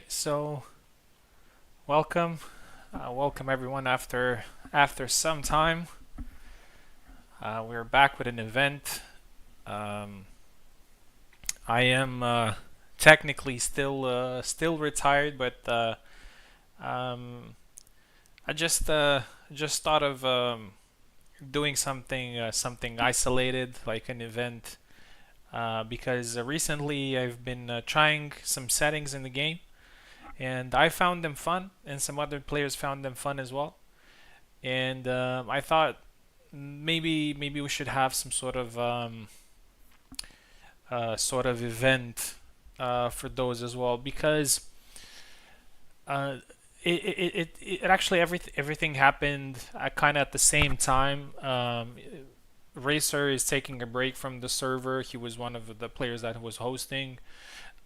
So welcome everyone after some time. We're back with an event. Um, I am technically still retired, but um, I just thought of doing something isolated, like an event, because recently I've been trying some settings in the game, and I found them fun, and some other players found them fun as well. And I thought maybe we should have some sort of event for those as well because uh, it actually everything happened kind of at the same time. Racer is taking a break from the server. He was one of the players that was hosting.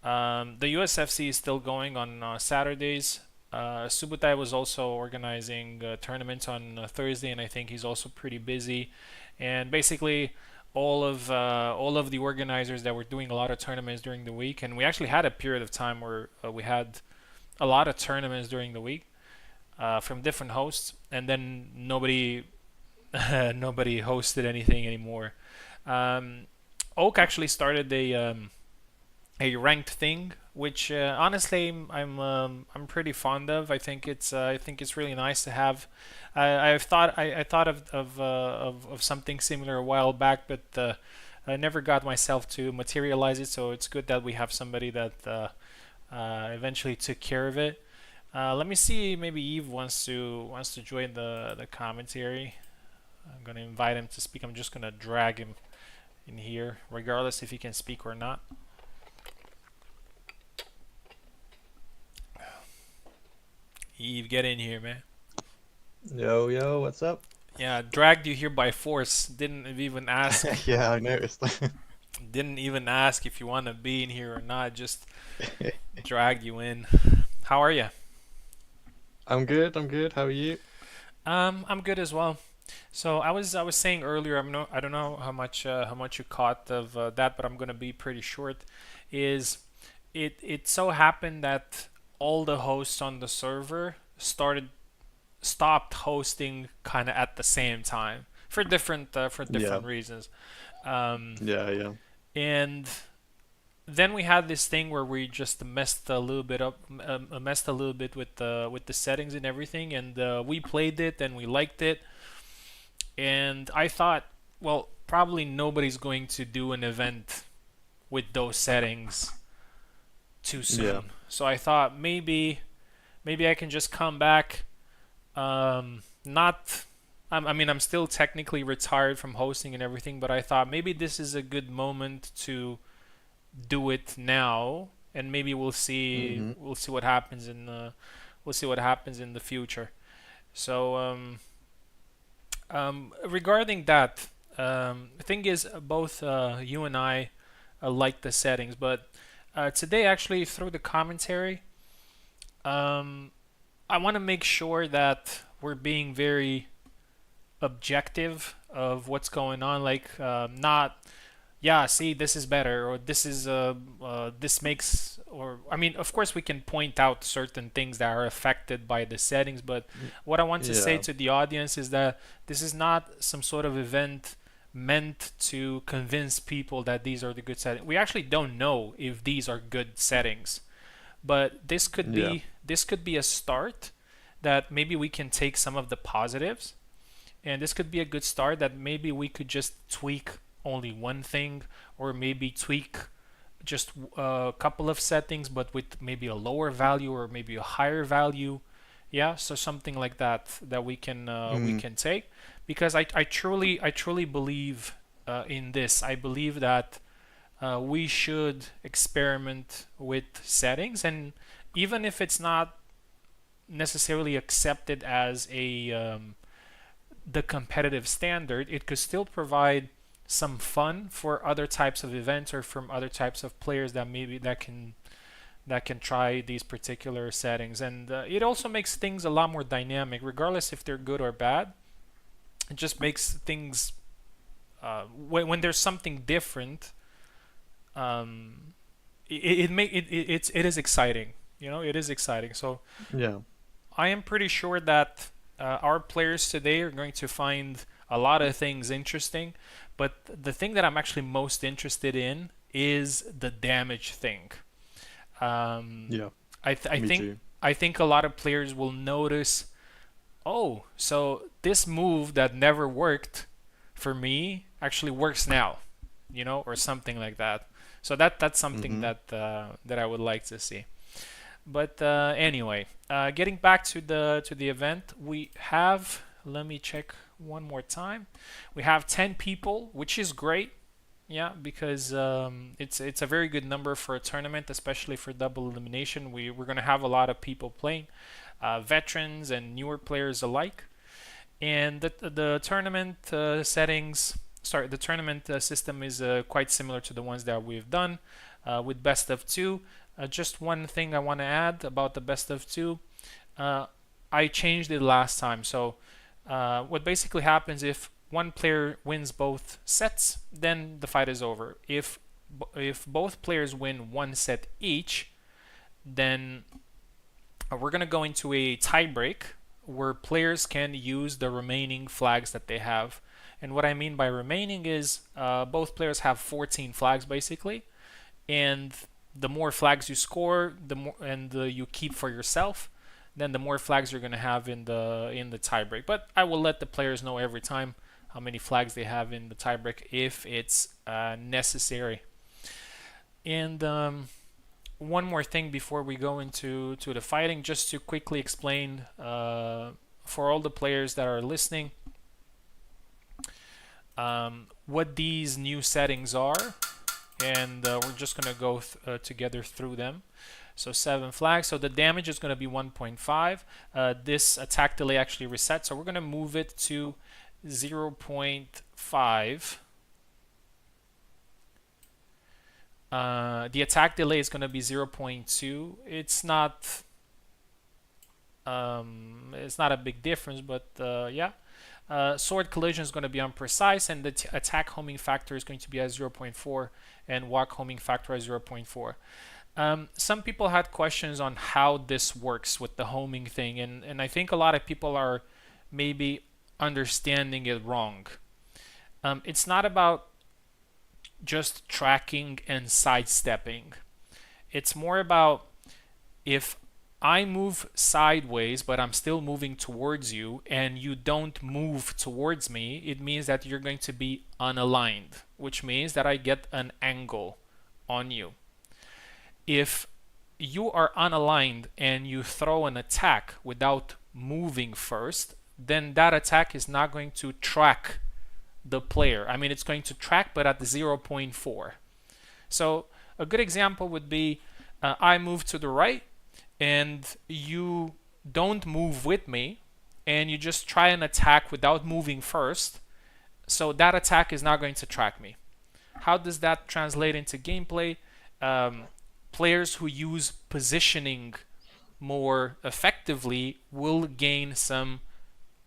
The USFC is still going on Saturdays. Subutai was also organizing tournaments on Thursday, and I think he's also pretty busy. And basically, all of the organizers that were doing a lot of tournaments during the week, and we actually had a period of time where we had a lot of tournaments during the week from different hosts, and then nobody nobody hosted anything anymore. Um, Oak actually started a ranked thing, which honestly I'm pretty fond of. I think it's really nice to have. I thought of something similar a while back, but I never got myself to materialize it. So it's good that we have somebody that eventually took care of it. Let me see. Maybe Eve wants to join the commentary. I'm gonna invite him to speak. I'm just gonna drag him in here, regardless if he can speak or not. Eve, get in here, man. Yo, yo, what's up? Yeah, dragged you here by force. Didn't even ask. Yeah, I noticed. Didn't even ask if you want to be in here or not. Just dragged you in. How are you? I'm good, I'm good. How are you? I'm good as well. So I was saying earlier. I don't know how much you caught of that, but I'm gonna be pretty short. Is it so happened that all the hosts on the server stopped hosting kind of at the same time for Yeah, different reasons. Um, yeah. and then we had this thing where we just messed a little bit with the settings and everything, and we played it and we liked it, and I thought, well, probably nobody's going to do an event with those settings too Yeah. soon. So I thought maybe I can just come back. Not I mean, I'm still technically retired from hosting and everything, but I thought maybe this is a good moment to do it now, and maybe Mm-hmm. we'll see what happens in the future. So regarding that, the thing is, both you and I like the settings, but today actually through the commentary, um, I want to make sure that we're being very objective of what's going on, like not, yeah, see, this is better, or this makes, or I mean, of course we can point out certain things that are affected by the settings, but what I want to say Yeah. to the audience is that this is not some sort of event meant to convince people that these are the good settings. We actually don't know if these are good settings, but Yeah. this could be a start, that maybe we can take some of the positives, and this could be a good start, that maybe we could just tweak only one thing, or maybe tweak just a couple of settings, but with maybe a lower value or maybe a higher value. Yeah, so something like that that we Mm. can take, because I truly believe in this. I believe that we should experiment with settings, and even if it's not necessarily accepted as a the competitive standard, it could still provide some fun for other types of events, or from other types of players that maybe that can try these particular settings, and it also makes things a lot more dynamic, regardless if they're good or bad. It just makes things when there's something different, um, it is exciting. It is exciting. So Yeah. I am pretty sure that our players today are going to find a lot of things interesting, but the thing that I'm actually most interested in is the damage thing. Um, Yeah. I, th- I Me think too. I think a lot of players will notice, oh, so this move that never worked for me actually works now, or something like that. So that's something Mm-hmm. that I would like to see. But anyway, getting back to the event, we have. Let me check one more time. We have 10 people, which is great. Yeah, because it's a very good number for a tournament, especially for double elimination. We're gonna have a lot of people playing, veterans and newer players alike. And the tournament settings, sorry, the tournament system is quite similar to the ones that we've done with best of two. Just one thing I want to add about the best of two. Uh, I changed it last time. So what basically happens if one player wins both sets, then the fight is over. If both players win one set each, then we're going to go into a tiebreak where players can use the remaining flags that they have. And what I mean by remaining is both players have 14 flags basically, and the more flags you score, the more and you keep for yourself, then the more flags you're going to have in the tiebreak. But I will let the players know every time how many flags they have in the tiebreak if it's necessary. And one more thing before we go into the fighting, just to quickly explain for all the players that are listening what these new settings are, and we're just gonna go together through them. So 7 flags. So the damage is gonna be 1.5. This attack delay actually resets, so we're gonna move it to 0.5. The attack delay is going to be 0.2. It's not a big difference, but yeah. Sword collision is going to be unprecise, and the attack homing factor is going to be at zero point 0.4, and walk homing factor at 0.4. Some people had questions on how this works with the homing thing, and I think a lot of people are maybe understanding it wrong. It's not about just tracking and sidestepping. It's more about if I move sideways, but I'm still moving towards you, and you don't move towards me, it means that you're going to be unaligned, which means that I get an angle on you. If you are unaligned and you throw an attack without moving first, then that attack is not going to track the player. I mean, it's going to track, but at zero point 0.4. So a good example would be I move to the right and you don't move with me and you just try an attack without moving first. So that attack is not going to track me. How does that translate into gameplay? Um, Players who use positioning more effectively will gain some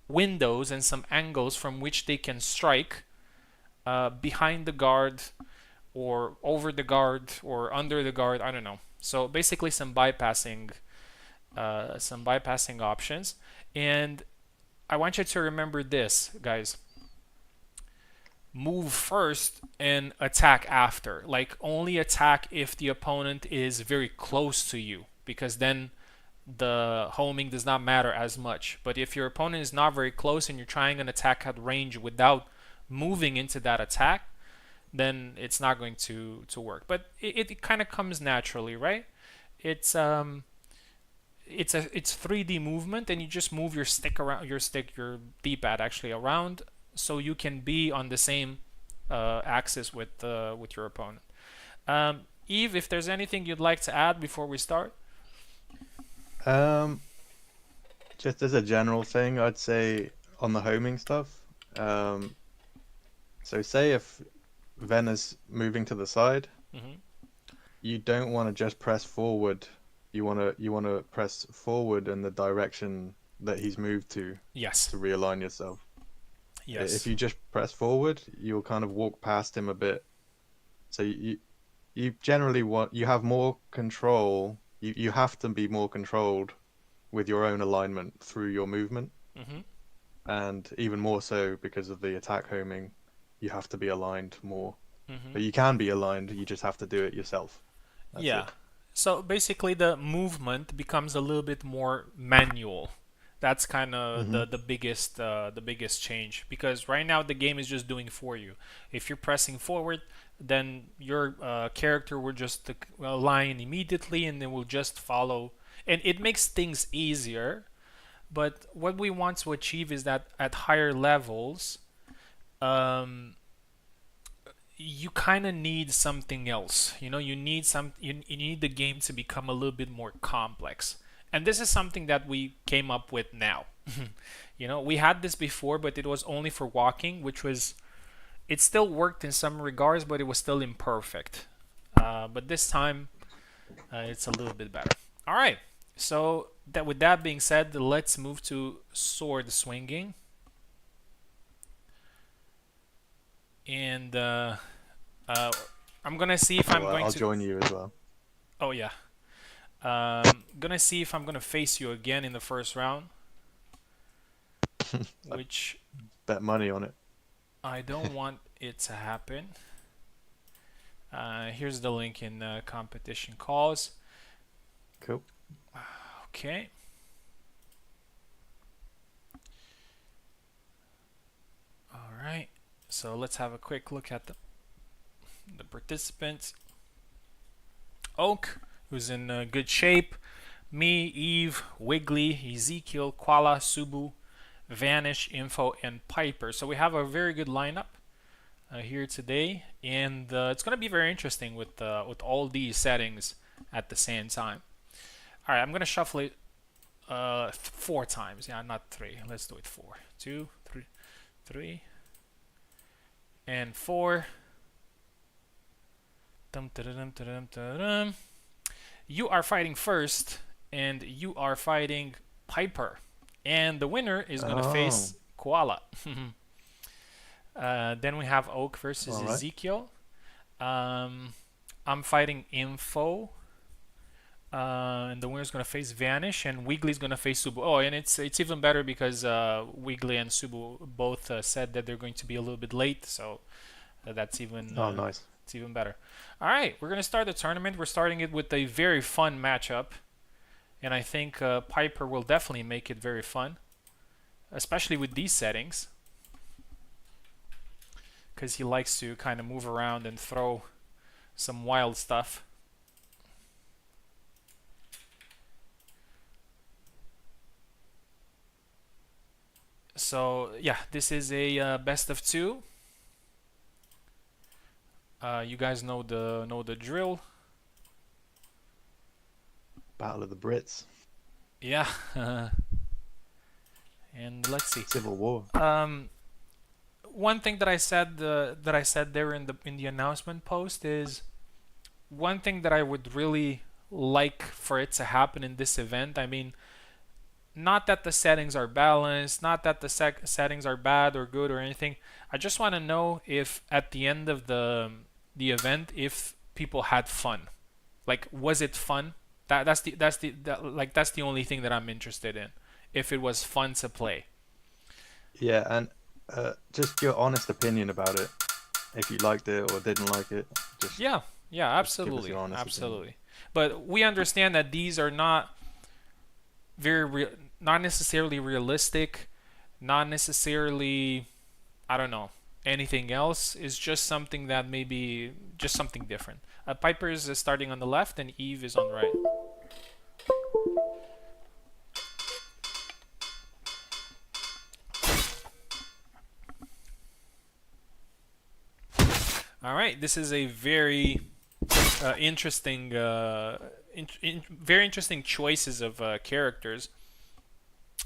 windows and some angles from which they can strike behind the guard or over the guard or under the guard. I don't know. So basically, some bypassing options. And I want you to remember this, guys. Move first and attack after. Like only attack if the opponent is very close to you, because then the homing does not matter as much. But if your opponent is not very close and you're trying an attack at range without moving into that attack, then it's not going to work. But it kind of comes naturally, right? It's it's 3D movement, and you just move your stick around, your D-pad actually around, so you can be on the same axis with your opponent. Eve, if there's anything you'd like to add before we start. Um, just as a general thing, I'd say on the homing stuff. Um, so say if Vena's moving to the side, Hmm. you don't want to just press forward. You want to press forward in the direction that he's moved Yes. to realign yourself. If Yes. you just press forward, you'll kind of walk past him a bit. So you generally want you have more control. you have to be more controlled with your own alignment through your movement, Mm-hmm. and even more so because of the attack homing, you have to be aligned more. Mm-hmm. But you can be aligned, you just have to do it yourself. That's Yeah. it. So basically, the movement becomes a little bit more manual. That's kind of Hmm. the biggest change, because right now the game is just doing for you. If you're pressing forward, then your character will just align immediately, and then will just follow, and it makes things easier. But what we want to achieve is that at higher levels, um, you kind of need something else. You need the game to become a little bit more complex. And this is something that we came up with now. We had this before, but it was only for walking, which was it still worked in some regards, but it was still imperfect. But this time, it's a little bit better. All right. So that with that being said, let's move to sword swinging. And uh, I'm gonna see if I'm Well, going I'll to. join you as well. Oh yeah. Gonna see if I'm gonna face you again in the first round, I which bet money on it. I don't want it to happen. Here's the link in competition calls. Cool. Okay. All right. So let's have a quick look at the participants. Oak, who's in good shape. Me, Eve, Wiggly, Ezekiel, Koala, Subu, Vanish, Info, and Piper. So we have a very good lineup here today, and it's going to be very interesting with all these settings at the same time. All right, I'm going to shuffle it 4 times. Yeah, not 3. Let's do it 4. 2, 3, 3, and 4. Dum, da-da-dum, da-dum, da-dum. You are fighting first, and you are fighting Piper. And the winner is going to Oh, face Koala. Then we have Oak versus all right. Ezekiel. I'm fighting Info. And the winner's going to face Vanish, and Wiggly's going to face Subu. Oh, and it's even better because Wiggly and Subu both said that they're going to be a little bit late, so that's even Oh, nice. it's even better. All right, we're going to start the tournament. We're starting it with a very fun matchup, and I think Piper will definitely make it very fun, especially with these settings, because he likes to kind of move around and throw some wild stuff. So yeah, this is a best of 2. You guys know the drill. Battle of the Brits. Yeah. And let's see. Civil War. One thing that I said there in the announcement post is one thing that I would really like for it to happen in this event. I mean, not that the settings are balanced, not that the settings are bad or good or anything. I just want to know if at the end of the event, if people had fun. Like, was it fun? That's the only thing that I'm interested in. If it was fun to play. Yeah, and just your honest opinion about it. If you liked it or didn't like it, just Yeah, yeah, just give us your absolutely, honest opinion. absolutely. But we understand that these are not not necessarily realistic, not necessarily, I don't know, anything else. It's just something that maybe just something different. Piper is starting on the left, and Eve is on the right. All right, this is a very interesting, very interesting choices of characters.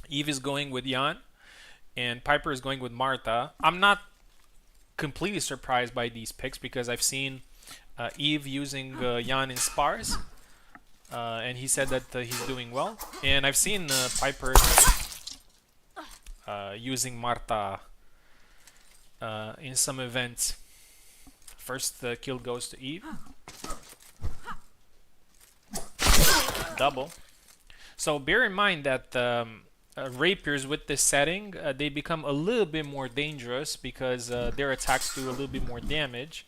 Eve is going with Jan, and Piper is going with Martha. I'm not completely surprised by these picks because I've seen Eve using Jan in spars, and he said that he's doing well. And I've seen Piper using Marta in some events. First kill goes to Eve. double. So bear in mind that rapiers with this setting, they become a little bit more dangerous because their attacks do a little bit more damage.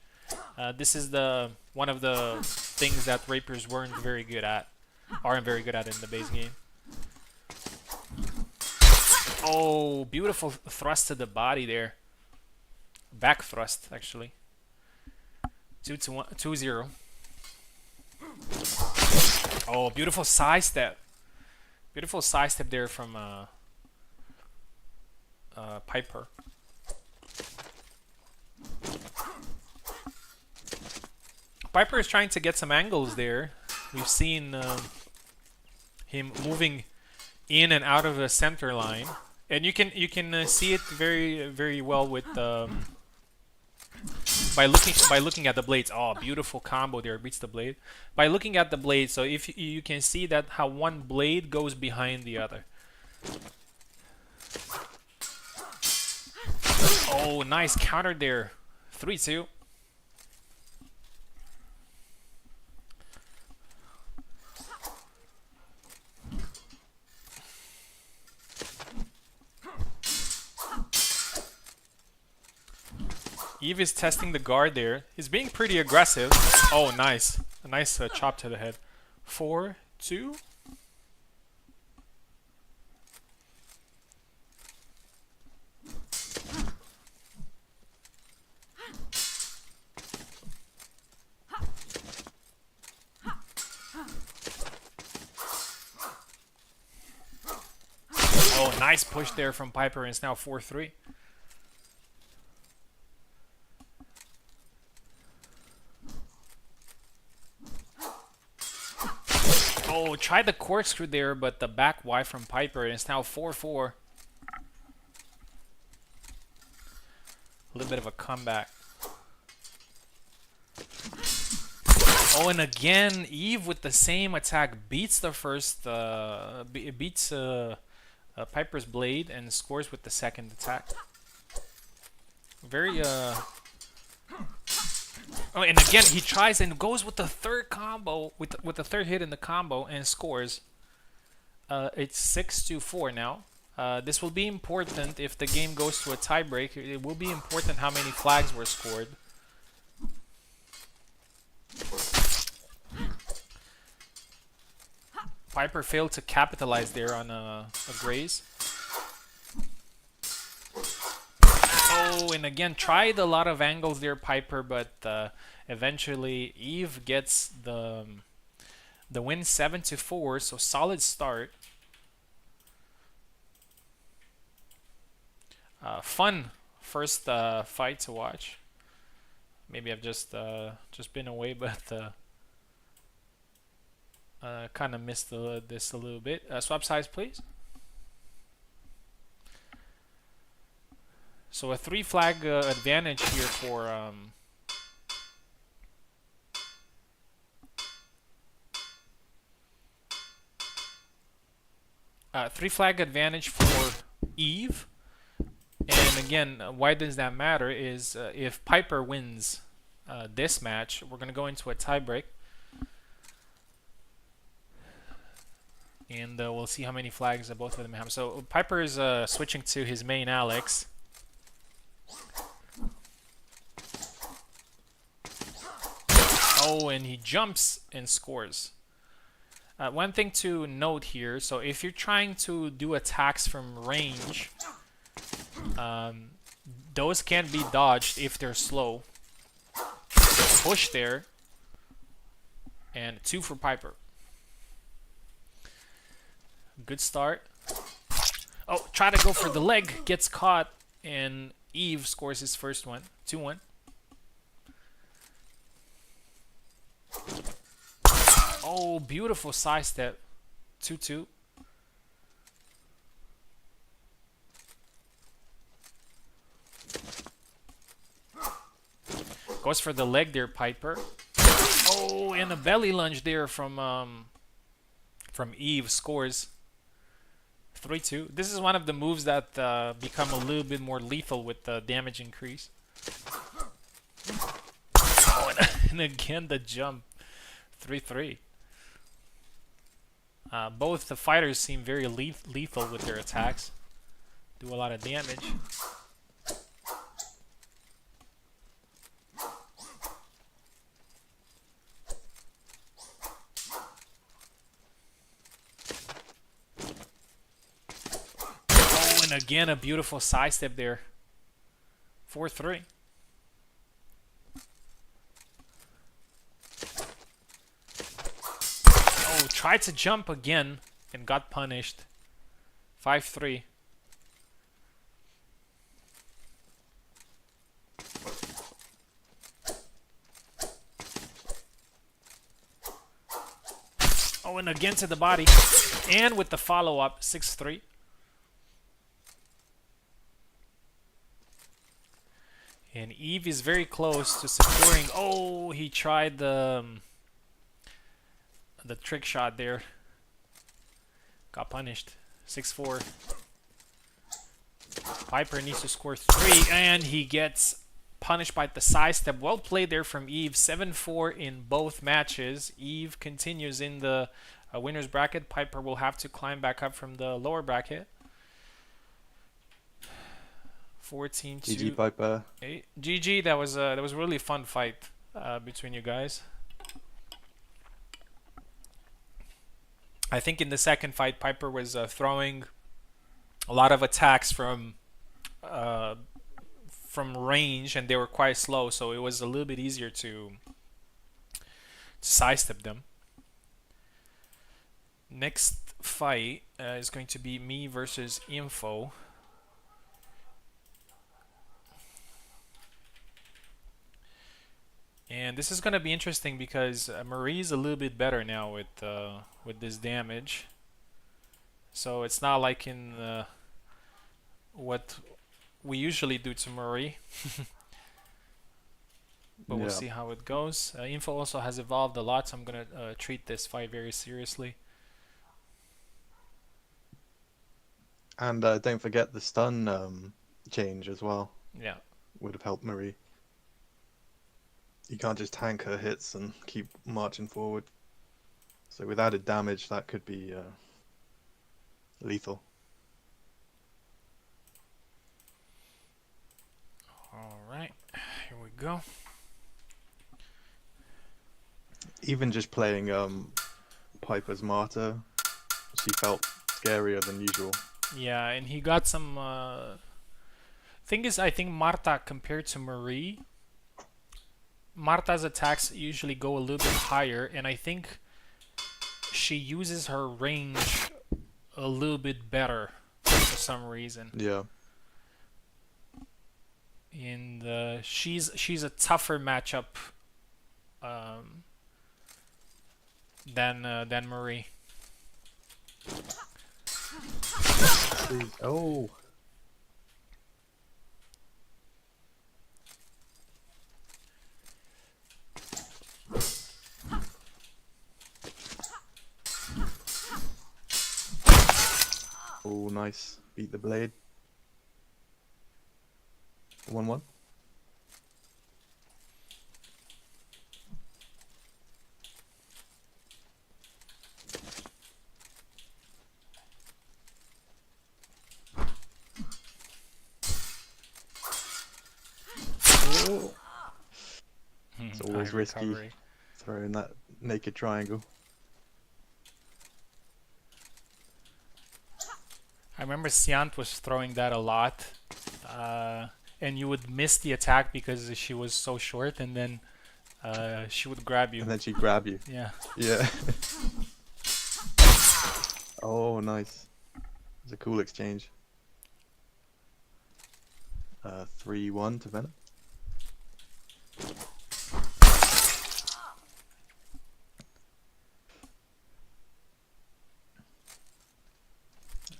This is the one of the things that rapiers aren't very good at in the base game. Oh, beautiful thrust to the body there. Back thrust, actually. 2-0. Oh, beautiful side step. Beautiful side step there from Piper. Piper is trying to get some angles there. We've seen him moving in and out of the center line, and you can see it very well with by looking at the blades. Oh, beautiful combo there, beats the blade. By looking at the blade, so if you can see that how one blade goes behind the other. Oh, nice counter there. 3-2. Eve is testing the guard there. He's being pretty aggressive. Oh, nice. A nice chop to the head. 4-2. Oh, nice push there from Piper, and it's now 4-3. Oh, tried the corkscrew there, but the back Y from Piper, and it's now 4-4. A little bit of a comeback. Oh, and again, Eve with the same attack beats the first, beats Piper's blade and scores with the second attack. Very, Oh, and again he tries and goes with the third combo, with the third hit in the combo, and scores. It's 6-4 now. This will be important if the game goes to a tiebreak. It will be important how many flags were scored. Piper failed to capitalize there on a graze. Oh, and again, tried a lot of angles there, Piper, but eventually Eve gets the win 7-4, so solid start. Fun first fight to watch. Maybe I've just been away, but kind of missed this a little bit. Swap sides, please. So a 3 flag advantage here for 3 flag advantage for Eve. And again, why does that matter is if Piper wins this match, we're going to go into a tiebreak. And we'll see how many flags both of them have. So Piper is switching to his main Alex. Oh, and he jumps and scores. One thing to note here, so if you're trying to do attacks from range, those can't be dodged if they're slow. Push there, and 2 for Piper. Good start. Oh, try to go for the leg, gets caught, and Eve scores his first one. 2-1. Oh, beautiful side step. 2-2. Goes for the leg there, Piper. Oh, and a belly lunge there from Eve. Scores 3-2. This is one of the moves that become a little bit more lethal with the damage increase. Oh, and again the jump. 3-3. Both the fighters seem very lethal with their attacks. Do a lot of damage. Oh, and again a beautiful sidestep there. 4-3. Oh, tried to jump again and got punished. 5-3. Oh, and again to the body. And with the follow-up, 6-3. And Eve is very close to securing. Oh, he tried the trick shot there. Got punished. 6-4. Piper needs to score 3, and he gets punished by the sidestep. Well played there from Eve. 7-4 in both matches. Eve continues in the winner's bracket. Piper will have to climb back up from the lower bracket. 14-2. GG Piper. GG. That was a really fun fight between you guys. I think in the second fight, Piper was throwing a lot of attacks from range, and they were quite slow, so it was a little bit easier to sidestep them. Next fight is going to be me versus Info. And this is going to be interesting because Marie's a little bit better now with this damage. So it's not like in what we usually do to Marie. But we'll see how it goes. Info also has evolved a lot, so I'm going to treat this fight very seriously. And don't forget the stun change as well. Yeah. Would have helped Marie. You can't just tank her hits and keep marching forward. So with added damage, that could be lethal. Alright, here we go. Even just playing Piper's Martyr, she felt scarier than usual. Yeah, and he got some... Thing is, I think Marta compared to Marie, Marta's attacks usually go a little bit higher, and I think she uses her range a little bit better for some reason. Yeah. And she's a tougher matchup than Marie. Oh. Oh, nice. Beat the blade. 1-1. Oh. It's always risky Recovery. throwing that naked triangle. I remember Siant was throwing that a lot, and you would miss the attack because she was so short, and then she would grab you. And then she'd grab you. Yeah. Yeah. Oh, nice. It's a cool exchange. 3-1 to Venom.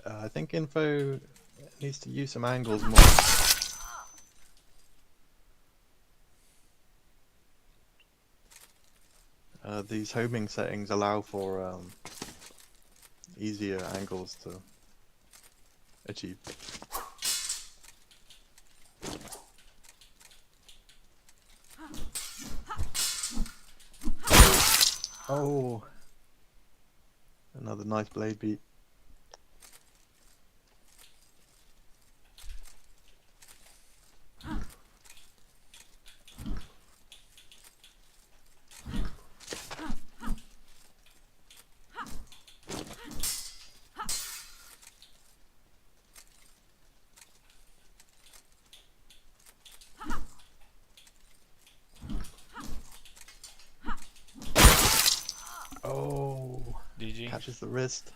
I think Info needs to use some angles more. These homing settings allow for easier angles to achieve. Oh, Another nice blade beat. Oh, GG. catches the wrist.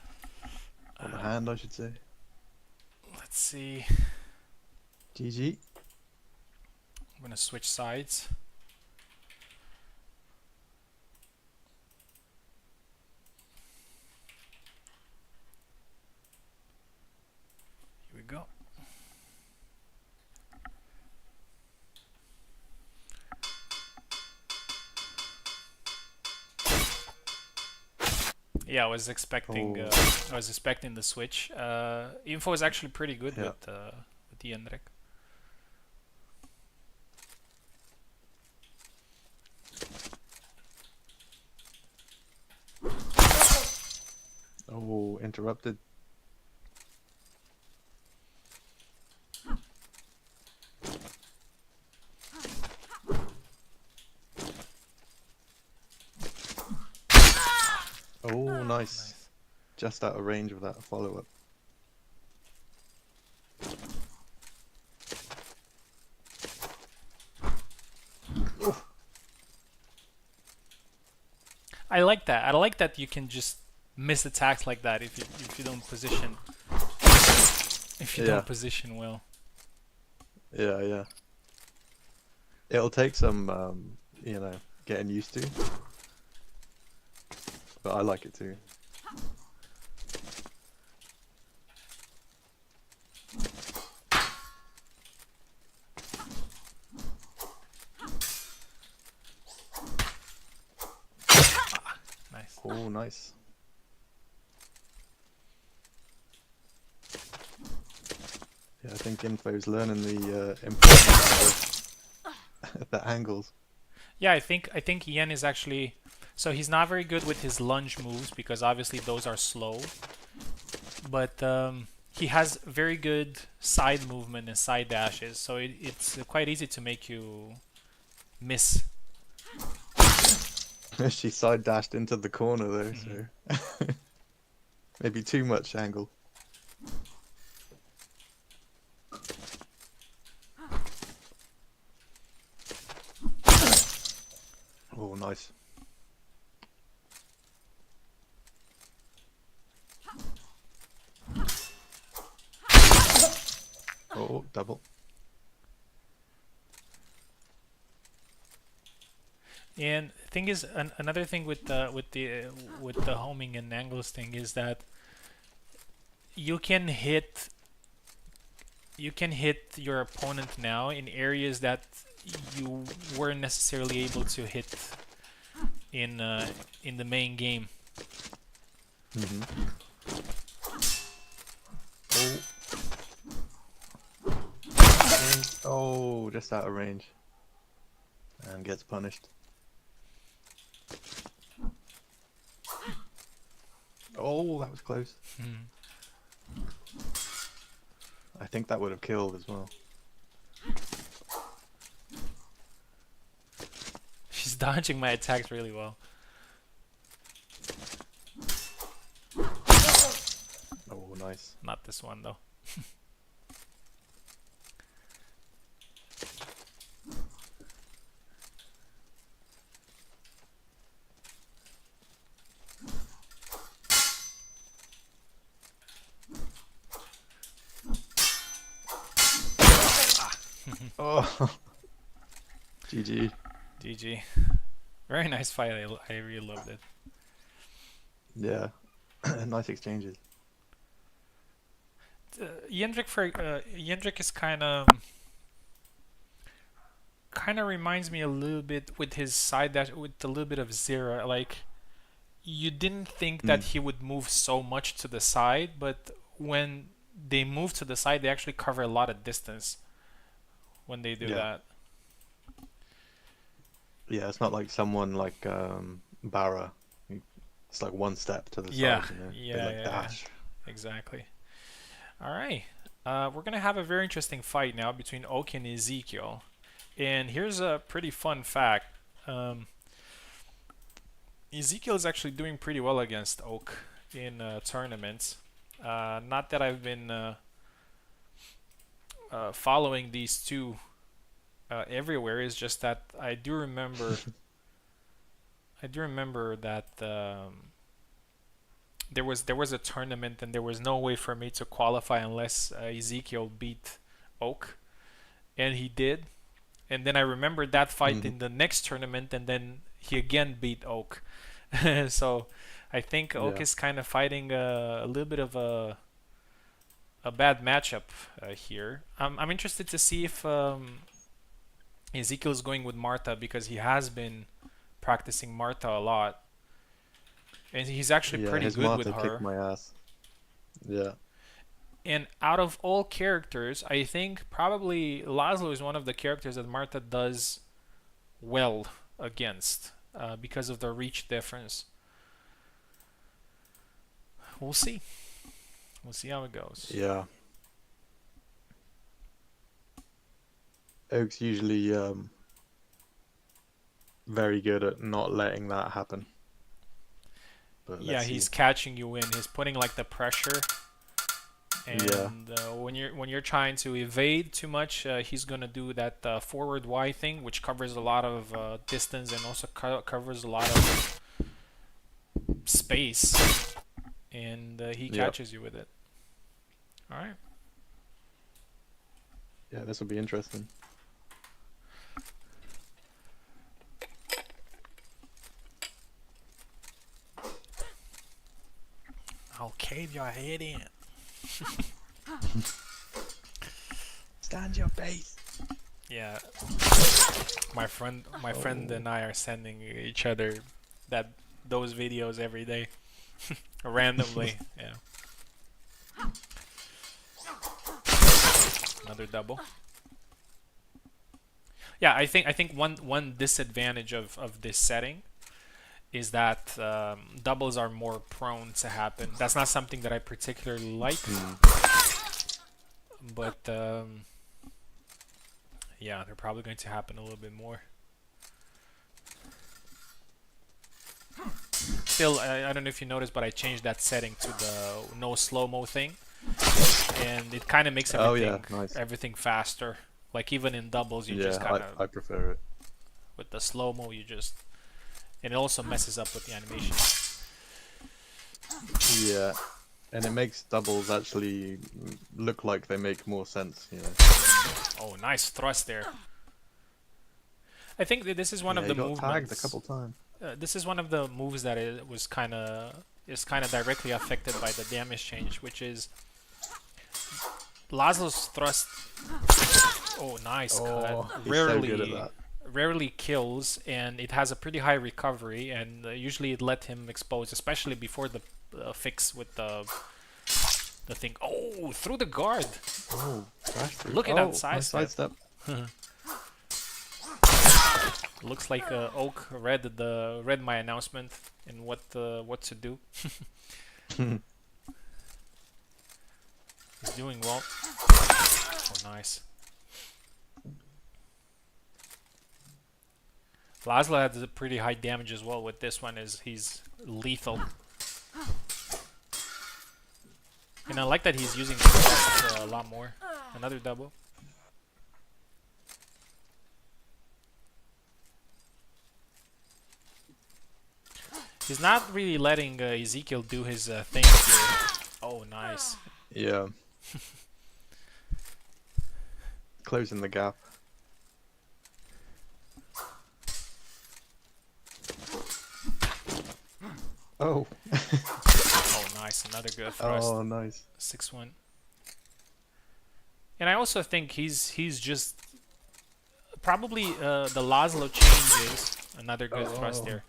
Or the Uh, hand, I should say. let's see. GG. I'm gonna switch sides. Here we go. Yeah, Oh, I was expecting the switch. Info is actually pretty good yeah. with the Jendrik. Oh, interrupted. Oh, nice. Nice. Just out of range of that follow-up. I like that. I like that you can just miss attacks like that if you don't position if you Yeah, don't position well. yeah, yeah. It'll take some, getting used to, but I like it too. Nice. Oh, nice. Yeah, I think Info's learning the importance of the angles. Yeah, I think Yen is actually so he's not very good with his lunge moves because obviously those are slow, but he has very good side movement and side dashes, so it's quite easy to make you miss. She side dashed into the corner though, Mhm. so maybe too much angle. Oh, nice. Oh, double. And thing is, another thing with the homing and angles thing is that you can hit you can hit your opponent now in areas that you weren't necessarily able to hit in the main game. Hmm. Oh, oh, just out of range and gets punished. Oh, that was close. Hmm. I think that would have killed as well. She's dodging my attacks really well. Oh, nice. Not this one though. Oh, GG. GG. Very nice fight. I really loved it. Yeah, nice exchanges. Jendrik is kind of reminds me a little bit with his side dash with a little bit of Zera. Like you didn't think that Mm, he would move so much to the side, but when they move to the side, they actually cover a lot of distance when they do yeah, that. yeah. It's not like someone like Barra who it's like one step to the Yeah, side, you know. They yeah, like yeah, yeah. dash. Exactly. All right. We're gonna have a very interesting fight now between Oak and Ezekiel. And here's a pretty fun fact. Um, Ezekiel is actually doing pretty well against Oak in tournaments. Not that I've been following these two everywhere. It's just that I do remember. I do remember that there was a tournament and there was no way for me to qualify unless Ezekiel beat Oak, and he did. And then I remembered that fight Hmm. in the next tournament, and then he again beat Oak. So I think Oak Yeah. is kind of fighting a little bit of a bad matchup here. I'm interested to see if Ezekiel is going with Martha because he has been practicing Martha a lot, and he's actually Yeah, pretty his good with Martha kicked her. my ass. Yeah. And out of all characters, I think probably Laszlo is one of the characters that Martha does well against because of the reach difference. We'll see. We'll see how it goes. Yeah. Oak's usually very good at not letting that happen. But Yeah, let's he's see. catching you in. He's putting like the pressure, Yeah. and when you're trying to evade too much, he's gonna do that forward Y thing, which covers a lot of distance and also covers a lot of space, and he Yep. catches you with it. All right. Yeah, this will be interesting. I'll cave your head in. Stand your base. Yeah, my friend Oh. and I are sending each other that those videos every day, randomly. Yeah, another double. Yeah, I think one disadvantage of this setting is that doubles are more prone to happen. That's not something that I particularly like, Hmm. but yeah, they're probably going to happen a little bit more. Still, I don't know if you noticed, but I changed that setting to the no slow-mo thing, and it kind of makes Oh yeah, everything nice. everything faster. Like even in doubles, you just Yeah, kind of I prefer it. with the slow-mo, you just and it also messes up with the animation. Yeah, and it makes doubles actually look like they make more sense, you know. Oh, nice thrust there. I think that this is one Yeah, of he the got tagged a movements. couple times. This is one of the moves that it was kind of directly affected by the damage change, which is Laszlo's thrust. Oh, nice cut. Oh, he's so good at Rarely, that. rarely kills, and it has a pretty high recovery, and usually it let him expose, especially before the fix with the thing. Oh, through the guard. Oh, dash through. Look at that Oh, nice sidestep. sidestep. Looks like Oak read my announcement and what to do. He's doing well. Oh, nice. Laszlo has a pretty high damage as well with this one. Is he's lethal, and I like that he's using the thrust a lot more. Another double. He's not really letting Ezekiel do his thing here. Oh, nice. Yeah, closing the gap. Oh, Oh, nice. Another good thrust. oh, nice. 6-1. And I also think he's just probably the Laszlo changes. Another good thrust Oh, there.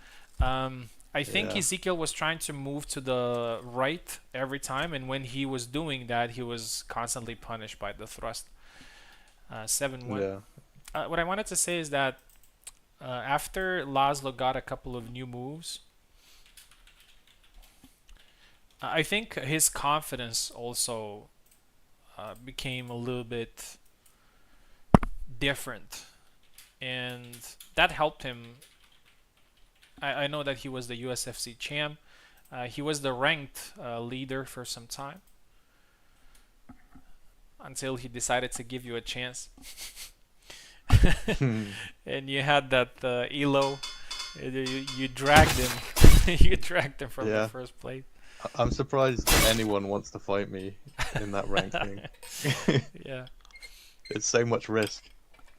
I think yeah, Ezekiel was trying to move to the right every time, and when he was doing that, he was constantly punished by the thrust. 7-1. yeah. What I wanted to say is that after Laszlo got a couple of new moves, I think his confidence also became a little bit different, and that helped him. I know that he was the USFC champ. He was the ranked leader for some time until he decided to give you a chance. And you had that Elo. You dragged him. You dragged him from the Yeah, first place. I'm surprised anyone wants to fight me in that ranked thing. Yeah. It's so much risk,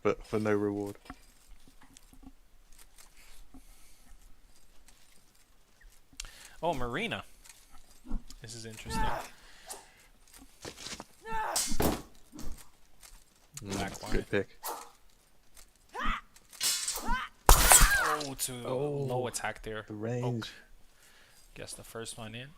but for no reward. Oh, Marina. This is interesting. Black one. Good pick. Oh, to low Oh, attack there. the Oak. range. Guess the first one in.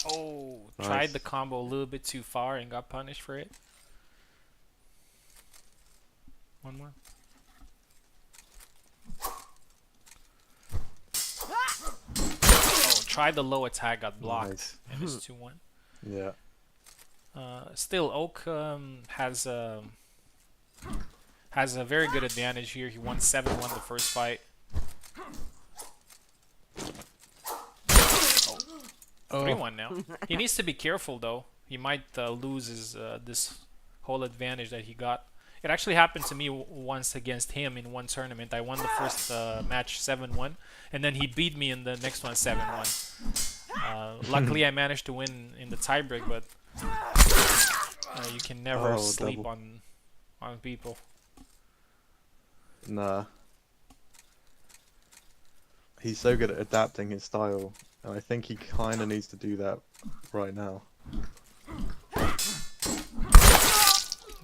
Oh, tried the Nice. combo a little bit too far and got punished for it. One more. Oh, tried the low attack, got blocked, Nice. and it's 2-1. Yeah. Still, Oak has a very good advantage here. He won 7-1 the first fight. Oh, 3-1 now. He needs to be careful though. He might lose his this whole advantage that he got. It actually happened to me once against him in one tournament. I won the first match 7-1, and then he beat me in the next one 7-1. Luckily, I managed to win in the tiebreak, but you can never Oh, sleep double. on people. Nah. He's so good at adapting his style, and I think he kind of needs to do that right now.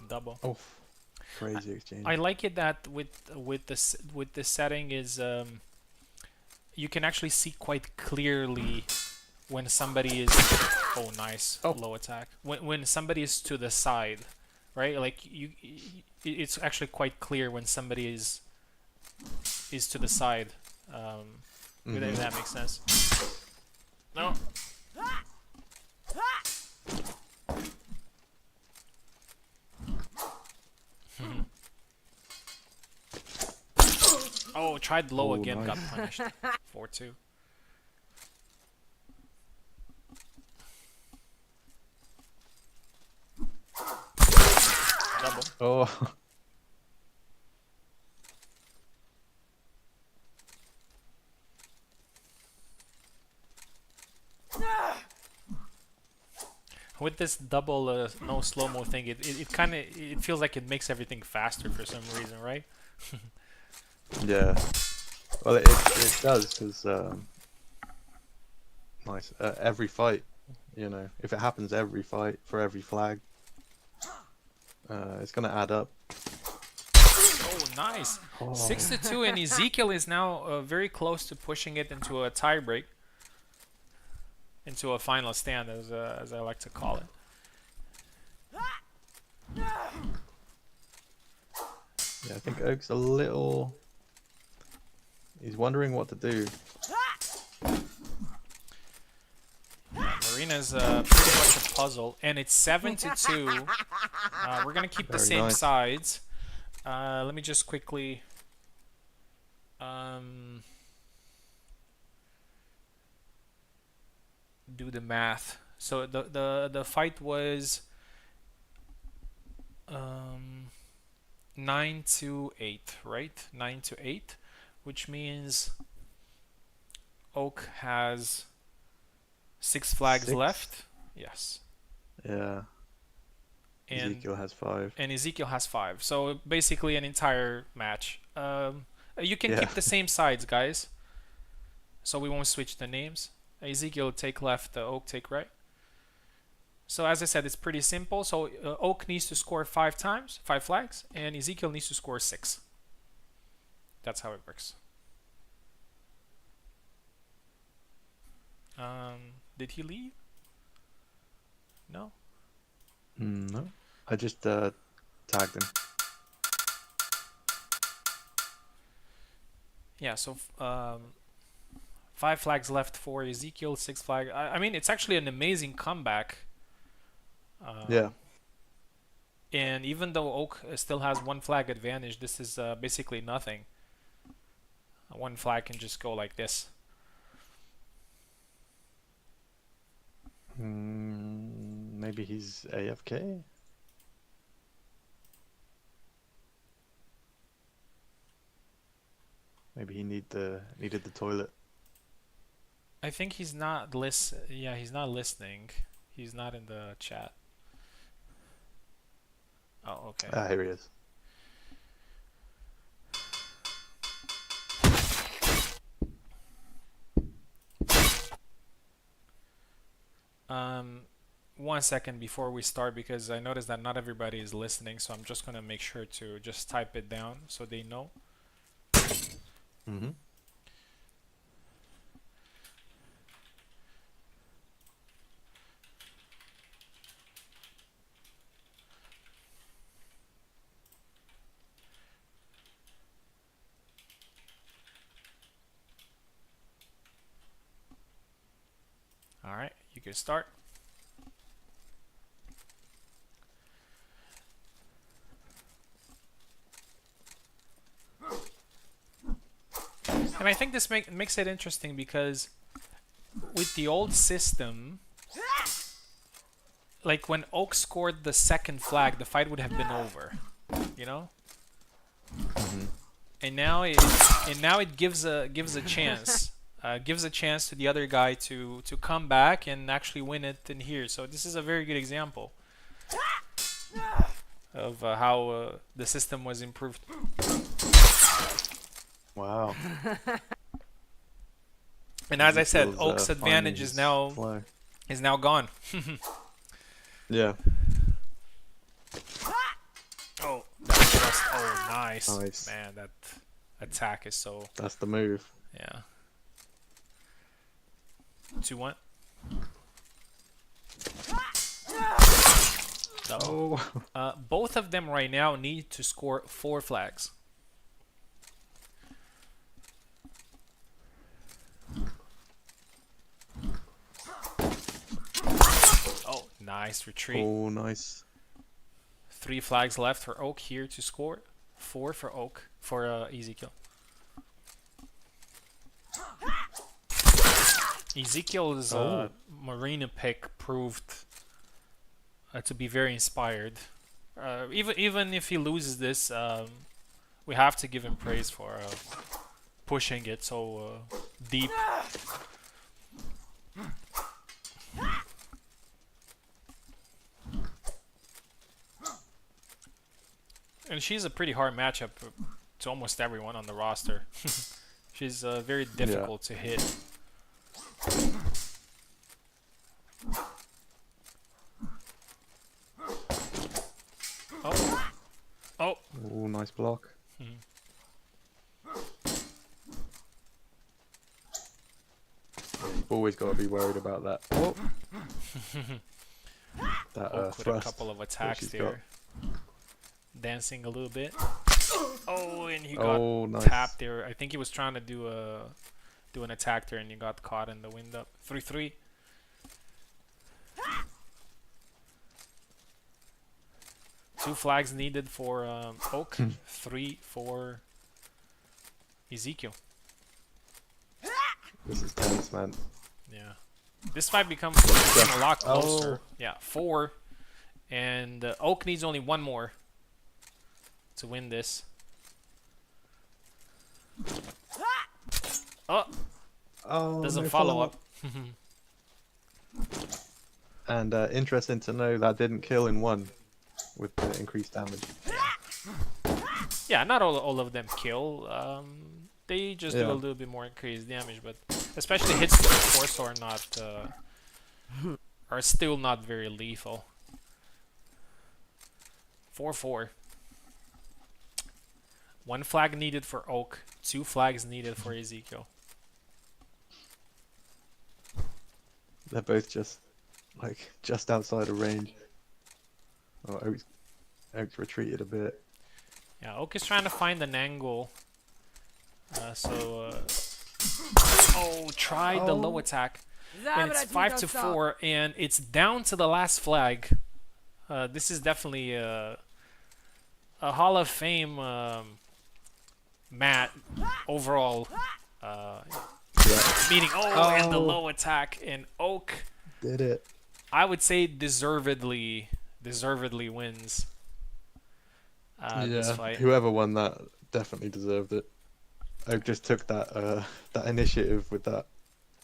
Double. Oh, crazy exchange. I like it that with this setting is you can actually see quite clearly when somebody is nice Oh. low attack when somebody is to the side, right? Like it's actually quite clear when somebody is to the side. If that makes sense. No. Oh, tried low Oh, again, got nice. punished. 4-2. Double. Oh, With this double no slow-mo thing, it kind of it feels like it makes everything faster for some reason, right? yeah. Well, it does because nice. Every fight, if it happens every fight for every flag, it's gonna add up. Oh, nice. Oh, 6-2, and Ezekiel is now very close to pushing it into a tiebreak, into a final stand, as I like to call it. yeah. I think Oak's a little. He's wondering what to do. Marina's pretty much a puzzle, and it's 7-2. We're gonna keep the Very same nice. sides. Let me just quickly do the math. So the fight was 9-8, right? 9-8, which means Oak has 6 flags 6? left. Yes. Yeah. And Ezekiel has 5. and Ezekiel has 5. So basically an entire match. You can Yeah. keep the same sides, guys. So we won't switch the names. Ezekiel take left, Oak take right. So as I said, it's pretty simple. So Oak needs to score 5 times, 5 flags, and Ezekiel needs to score 6. That's how it works. Did he leave? No. No. I just tagged him. Yeah, so 5 flags left for Ezekiel, 6 flag. I mean, it's actually an amazing comeback. Yeah. Um, and even though Oak still has 1 flag advantage, this is basically nothing. 1 flag can just go like this. Maybe he's AFK. Maybe he needed the toilet. I think he's not Yeah, he's not listening. He's not in the chat. Oh, okay. Ah, here he is. Um, 1 second before we start because I noticed that not everybody is listening, so I'm just gonna make sure to just type it down so they know. Mm-hmm. All right, you can start. And I think this makes it interesting because with the old system, like when Oak scored the 2nd flag, the fight would have been over, you know. Mm-hmm. And now it gives a chance, gives a chance to the other guy to come back and actually win it in here. So this is a very good example of how the system was improved. Wow. And as I said, Ezekiel's, Oak's finding advantage his is now flow. gone. Yeah. Oh, that's just, oh, nice. Nice. Man, that attack is so, That's the move. yeah. 2-1. No. Oh. Both of them right now need to score 4 flags. Oh, nice retreat. Oh, nice. 3 flags left for Oak here to score. 4 for Oak for Ezekiel. Ezekiel's Marina pick proved to be very inspired. Even if he loses this, we have to give him praise for pushing it so deep. And she's a pretty hard matchup to almost everyone on the roster. She's very difficult to hit. Oh. Oh. Oh, nice block. Mhm. You've always got to be worried about that. Whoa. That Oak with a thrust couple of that attacks she's there. got. Dancing a little bit. Oh, and he got Nice. tapped there. I think he was trying to do an attack there, and he got caught in the wind up. 3-3. Two flags needed for Oak. 3 for Ezekiel. This is tense, man. Yeah. This fight becomes a lot closer. Yeah, 4. And Oak needs only 1 more to win this. Oh, doesn't no follow up. And interesting to know that didn't kill in 1 with the increased damage. Yeah, not all of them kill. They just do a little bit more increased damage, but especially hits to the torso are still not very lethal. 4-4. 1 flag needed for Oak. 2 flags needed for Ezekiel. They're both just outside of range. Oh, Oak's retreated a bit. Yeah, Oak is trying to find an angle Oh, tried the low Oh, attack, and it's 5-4, and it's down to the last flag. This is definitely a Hall of Fame mat overall. Uh, yeah. Meaning, and the Oh, low attack, and Oak, did it. I would say deservedly wins this Yeah, fight. whoever won that definitely deserved it. Oak just took that initiative with that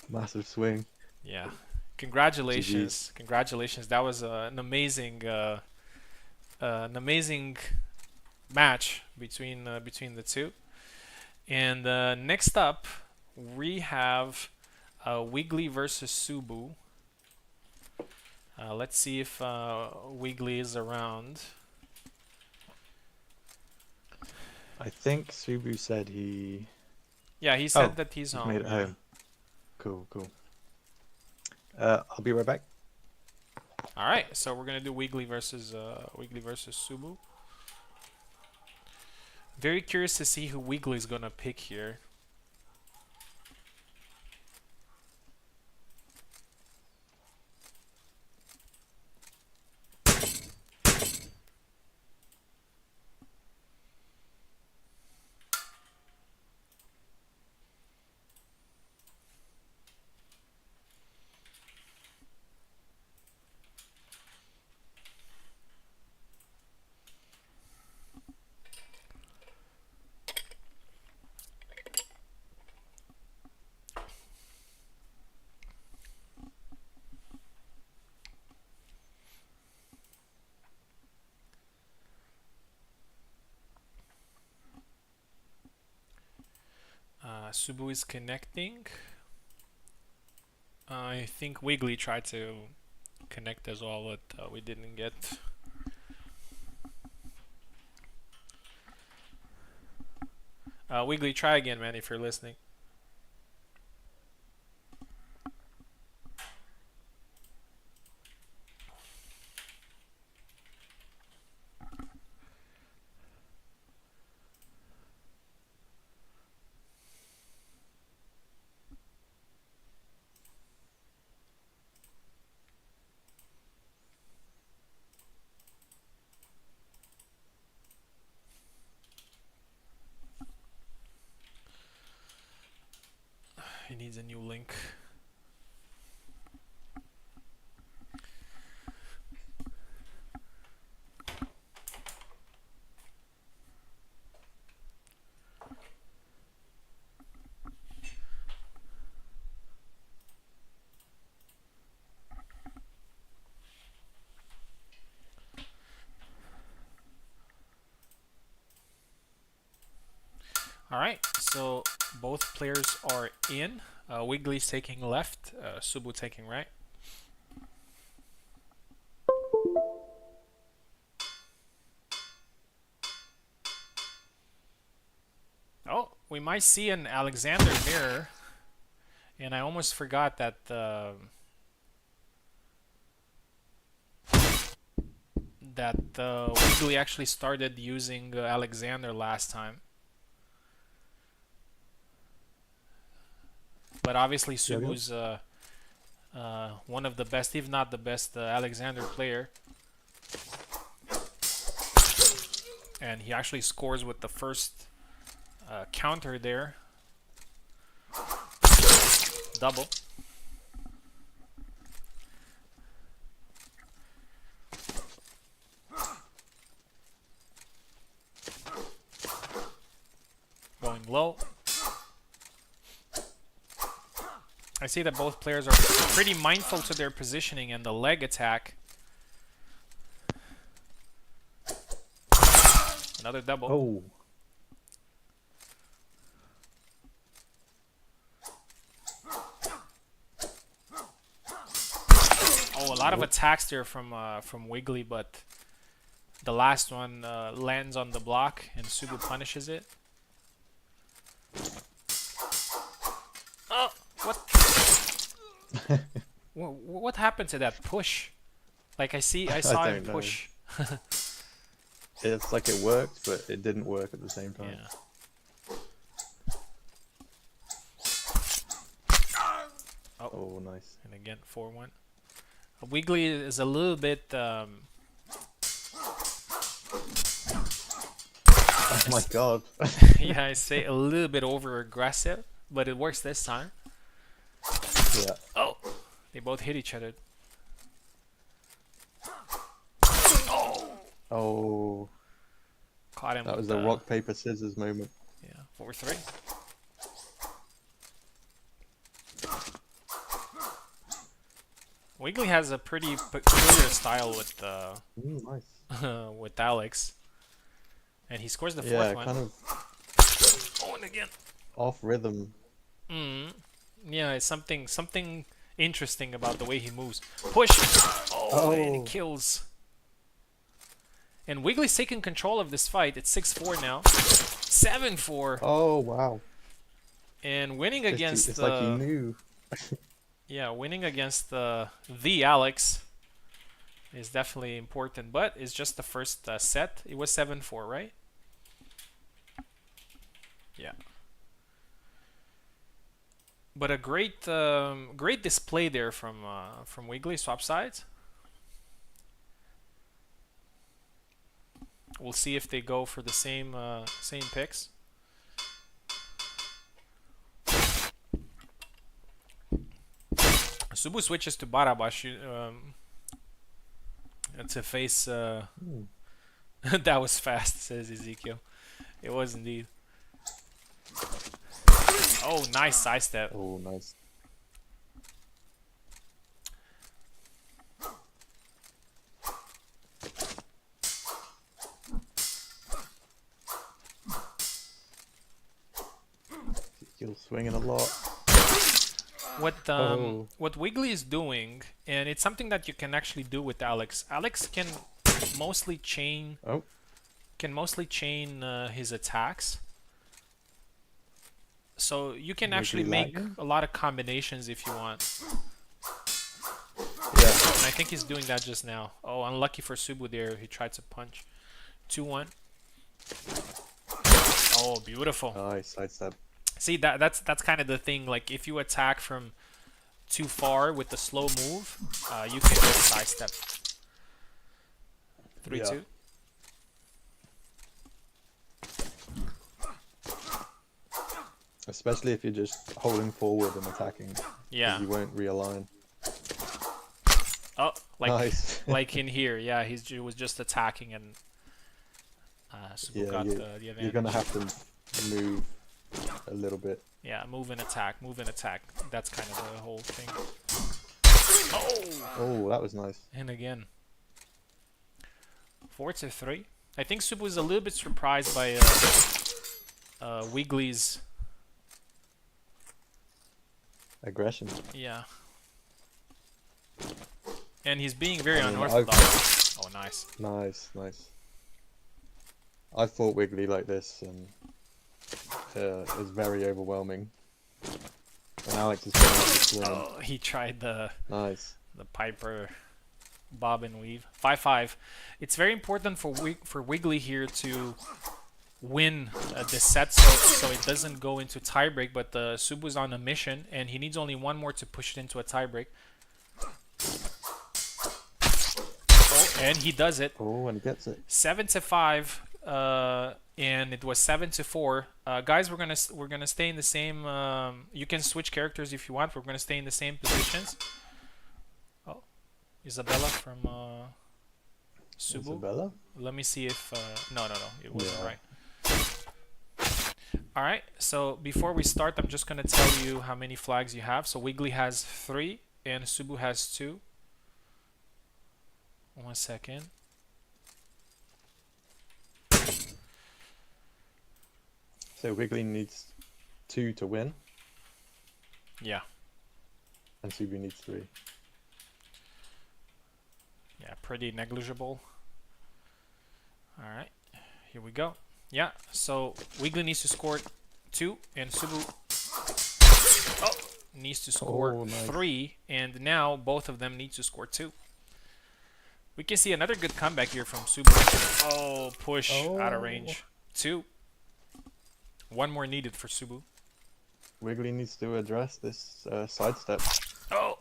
massive swing. Yeah, GG's. congratulations. That was an amazing match between the two. And next up, we have Wiggly versus Subu. Let's see if Wiggly is around. I think Subu said he. Yeah, he Oh, said that he's he's home. made it Yeah. home. Cool, cool. I'll be right back. All right, so we're gonna do Wiggly versus Subu. Very curious to see who Wiggly's gonna pick here. Subu is connecting. I think Wiggly tried to connect as well, but we didn't get. Wiggly, try again, man, if you're listening. He needs a new link. Alright, so both players are in. Wiggly's taking left, Subu taking right. Oh, we might see an Alexander mirror. And I almost forgot that Wiggly actually started using Alexander last time. But obviously Yep, yep. Subu's one of the best, if not the best, Alexander player. And he actually scores with the first counter there. Double. Going low. I see that both players are pretty mindful to their positioning and the leg attack. Another double. Oh, Oh, a lot of attacks there from Wiggly, but the last one lands on the block and Subu punishes it. Oh, what happened to that push? Like I saw him don't know. push. It's like it worked, but it didn't work at the same time. Yeah. Oh, Oh, nice. and again 4-1. Wiggly is a little bit Oh my god. yeah, I say a little bit over aggressive, but it works this time. Yeah. Oh, they both hit each other. Oh, Caught him that with was the the rock, paper, scissors moment. yeah 4-3. Wiggly has a pretty peculiar style with Nice. with Alex, and he scores the fourth Yeah, one. kind of Oh, and again. off rhythm. Mm. Yeah, it's something interesting about the way he moves. Push. Oh, and he Oh. kills. And Wiggly's taking control of this fight. It's 6-4 now. 7-4. Oh, wow. And winning It's, against it's like he knew. yeah, winning against the Alex is definitely important, but it's just the first set. It was 7-4, right? Yeah. But a great display there from Wiggly. Swap sides. We'll see if they go for the same picks. Subu switches to Barabash to face. That was fast, says Ezekiel. It was indeed. Oh, nice sidestep. Oh, nice. You're swinging a lot. What Wiggly is doing, and it's something that you can actually do with Alex. Alex can mostly chain his attacks. So you can actually make a lot of combinations if you want. Yeah. And I think he's doing that just now. Oh, unlucky for Subu there. He tried to punch. 2-1. Oh, beautiful. Nice sidestep. See, that's kind of the thing. Like, if you attack from too far with the slow move, you can just sidestep. 3-2. Especially if you're just holding forward and attacking. Yeah. You won't realign. Oh, like Nice. like in here, yeah, he was just attacking and Subu got the advantage. You're gonna have to move a little bit. Yeah, move and attack. That's kind of the whole thing. Oh, that was nice. And again. 4-3. I think Subu is a little bit surprised by Wiggly's Aggression. yeah. And he's being very I mean, unorthodox. Oh, nice. Nice. I fought Wiggly like this, and it's very overwhelming. And Alex is going up the swing. Oh, he tried the Piper bob and weave. 5-5. It's very important for Wiggly here to win this set, so it doesn't go into tiebreak. But Subu's on a mission, and he needs only one more to push it into a tiebreak. Oh, and he does it. Oh, and he gets it. 7-5. And it was 7-4. Guys, we're gonna stay in the same. You can switch characters if you want. We're gonna stay in the same positions. Oh, Isabella from Subu. Isabella? Let me see if no, it wasn't right. All right. So before we start, I'm just gonna tell you how many flags you have. So Wiggly has 3 and Subu has 2. 1 second. So Wiggly needs 2 to win. Yeah. And Subu needs 3. Yeah, pretty negligible. All right, here we go. Yeah, so Wiggly needs to score 2, and Subu needs to score 3, and now both of them need to score 2. We can see another good comeback here from Subu. Oh, push out of range. 2. 1 more needed for Subu. Wiggly needs to address this sidestep. Oh,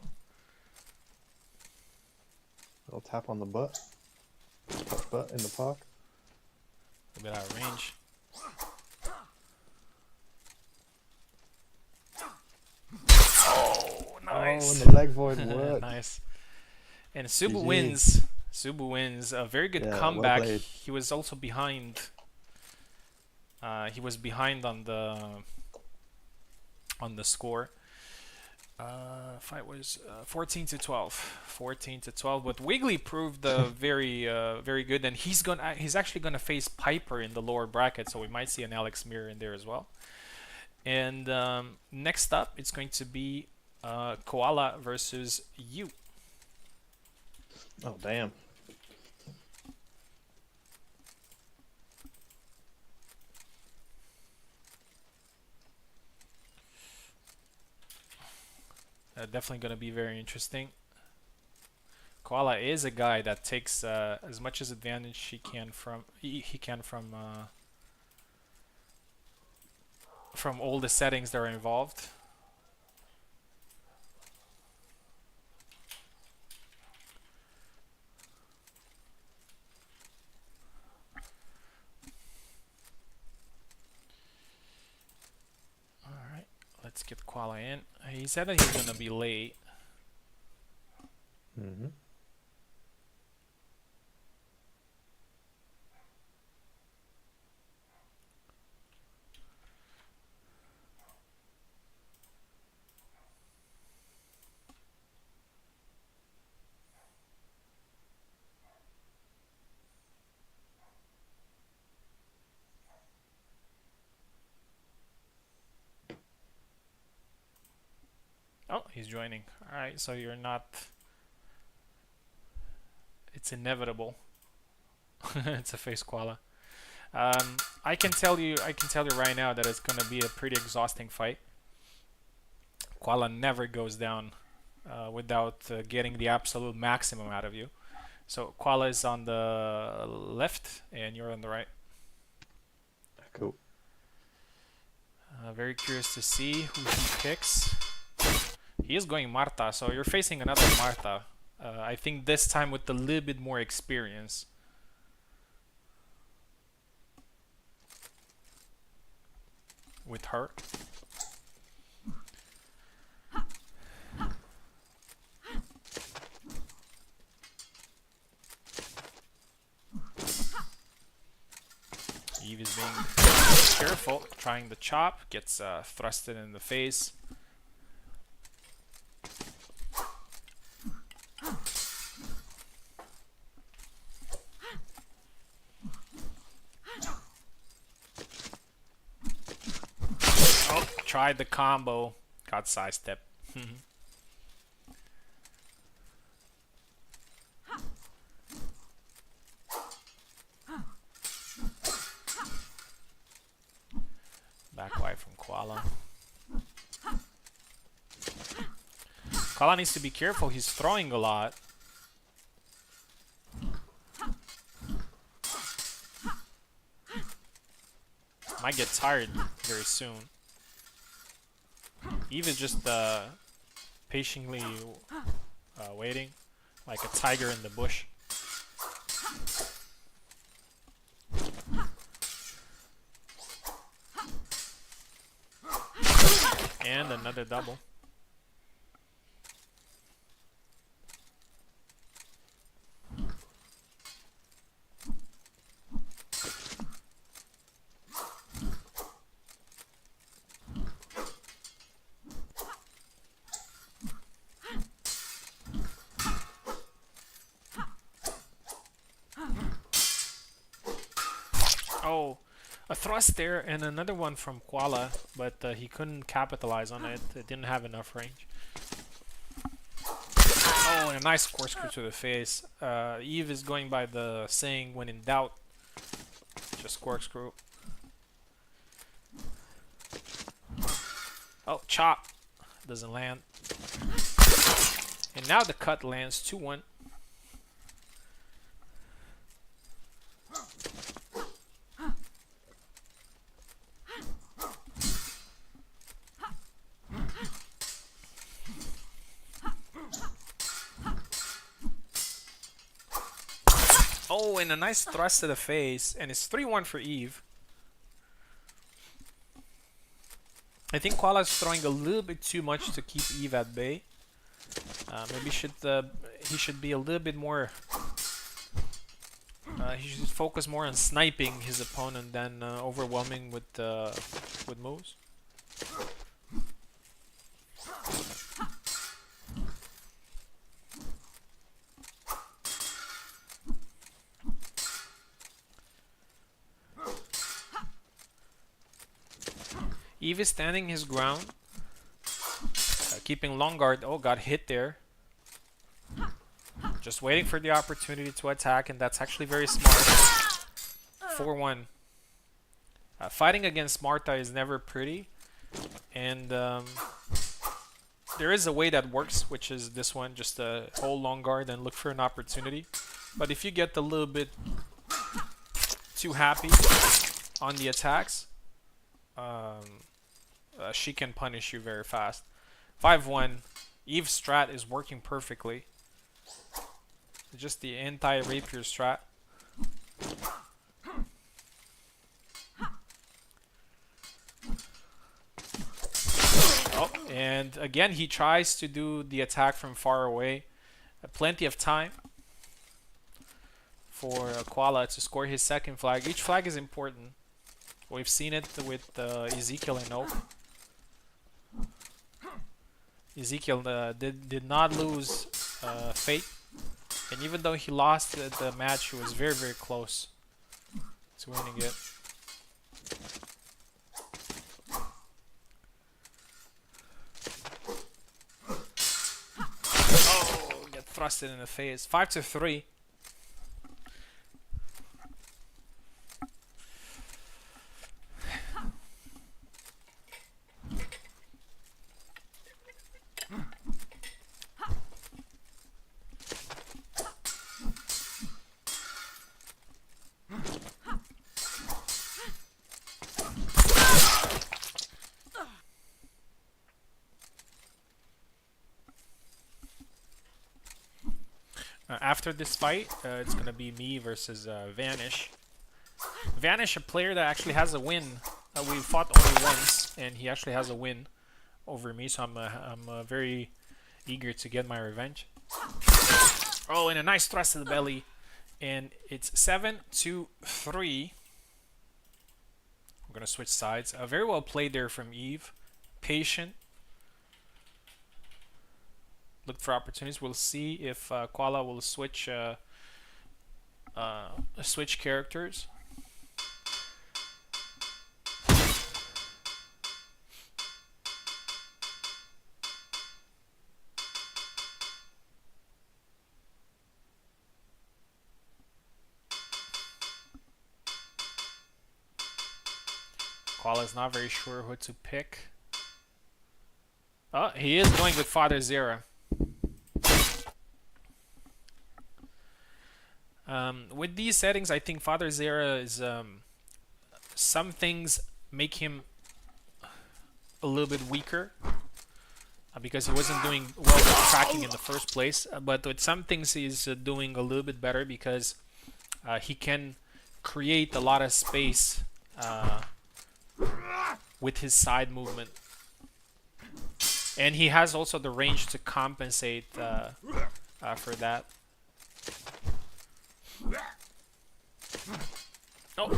Little tap on the butt. Touch butt in the park. a bit out of range. Oh, Oh, and nice. the leg void worked. Nice. And Subu GG. wins. Subu wins. A very good Yeah, well comeback. played. He was also behind. He was behind on the score. Fight was 14 to 12. 14 to 12. But Wiggly proved very good, and he's actually gonna face Piper in the lower bracket, so we might see an Alex Mirror in there as well. And next up, it's going to be Koala versus you. Oh, damn. Definitely going to be very interesting. Koala is a guy that takes as much as advantage he can from all the settings that are involved. All right, let's get Koala in. He said that he's gonna be late. Mm-hmm. Oh, he's joining. All right, so you're not. It's inevitable. It's a face Koala. I can tell you right now that it's gonna be a pretty exhausting fight. Koala never goes down without getting the absolute maximum out of you. So Koala is on the left and you're on the right. Cool. Very curious to see who he picks. He is going Marta, so you're facing another Marta. I think this time with a little bit more experience. With her. Eve is being careful, trying the chop, gets thrusted in the face. Oh, tried the combo, got sidestep. Back wide from Koala. Koala needs to be careful, he's throwing a lot. Might get tired very soon. Eve is just patiently waiting, like a tiger in the bush. And another double. Oh, a thrust there and another one from Koala, but he couldn't capitalize on it. It didn't have enough range. Oh, and a nice corkscrew to the face. Eve is going by the saying, when in doubt, just corkscrew. Oh, chop. Doesn't land. And now the cut lands 2-1. Oh, and a nice thrust to the face, and it's 3-1 for Eve. I think Koala's throwing a little bit too much to keep Eve at bay. Maybe he should be a little bit more. He should focus more on sniping his opponent than overwhelming with moves. Eve is standing his ground, keeping long guard. Oh, got hit there. Just waiting for the opportunity to attack, and that's actually very smart. 4-1. Fighting against Marta is never pretty, and there is a way that works, which is this one, just hold long guard and look for an opportunity. But if you get a little bit too happy on the attacks, she can punish you very fast. 5-1. Eve's strat is working perfectly. Just the anti-rapier strat. Oh, and again he tries to do the attack from far away. Plenty of time for Koala to score his second flag. Each flag is important. We've seen it with Ezekiel and Oak. Ezekiel did not lose Fate, and even though he lost the match, he was very, very close to winning it. Oh, get thrusted in the face. 5-3. After this fight, it's gonna be me versus Vanish. Vanish, a player that actually has a win. We fought only once, and he actually has a win over me, so I'm very eager to get my revenge. Oh, and a nice thrust to the belly, and it's 7-3. I'm gonna switch sides. Very well played there from Eve. Patient. Look for opportunities. We'll see if Koala will switch characters. Koala's not very sure who to pick. Oh, he is going with Father Zera. With these settings, I think Father Zera is some things make him a little bit weaker because he wasn't doing well with tracking in the first place. But with some things, he's doing a little bit better because he can create a lot of space with his side movement, and he has also the range to compensate for that. Oh,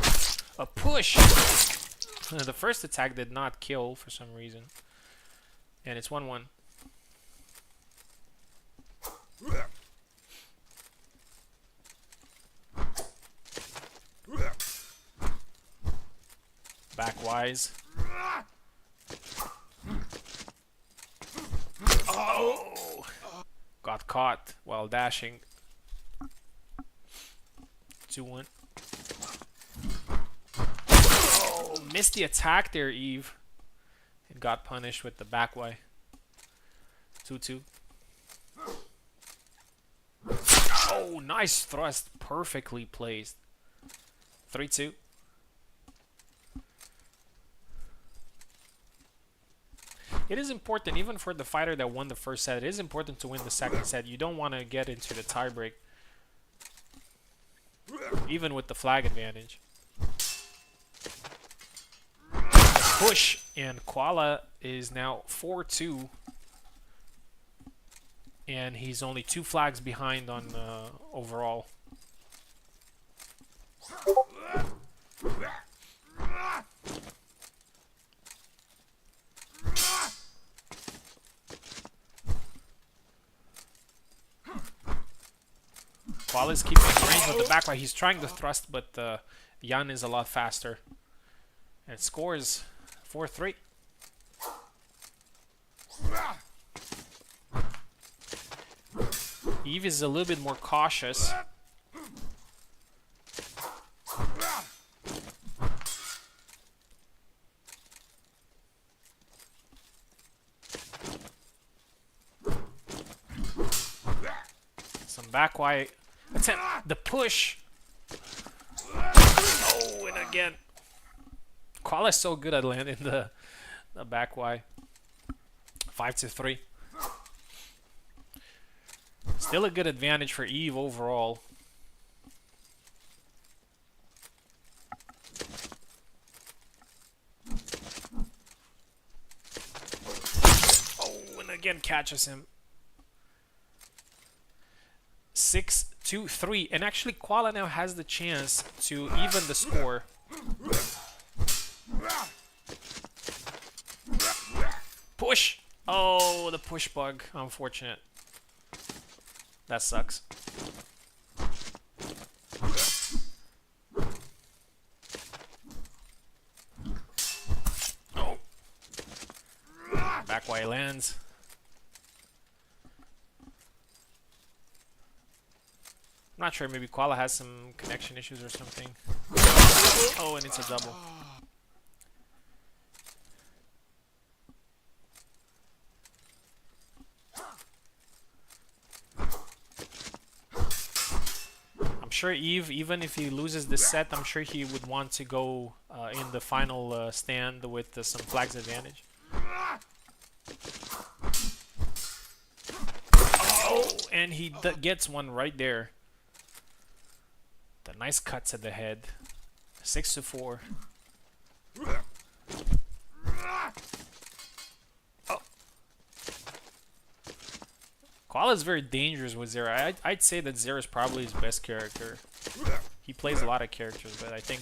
a push! The first attack did not kill for some reason. And it's 1-1. Backwise. Oh! Got caught while dashing. 2-1. Oh, missed the attack there, Eve. And got punished with the back way. 2-2. Oh, nice thrust. Perfectly placed. 3-2. It is important, even for the fighter that won the first set, it is important to win the second set. You don't want to get into the tiebreak. even with the flag advantage. The push, and Koala is now 4-2. And he's only 2 flags behind on overall. Koala's keeping range with the back right. He's trying to thrust, but Jan is a lot faster. And it scores 4-3. Eve is a little bit more cautious. Some back white attempt. The push. Oh, and again. Koala's so good at landing the back Y. 5-3. Still a good advantage for Eve overall. Oh, and again catches him. 6-2-3, and actually Koala now has the chance to even the score. Push! Oh, the push bug. Unfortunate. That sucks. Oh. Back while he lands. I'm not sure, maybe Koala has some connection issues or something. Oh, and it's a double. I'm sure Eve, even if he loses this set, I'm sure he would want to go in the final stand with some flags advantage. Oh, and he gets one right there. The nice cuts at the head. 6-4. Oh. Koala is very dangerous with Zera. I'd say that Zera is probably his best character. He plays a lot of characters, but I think...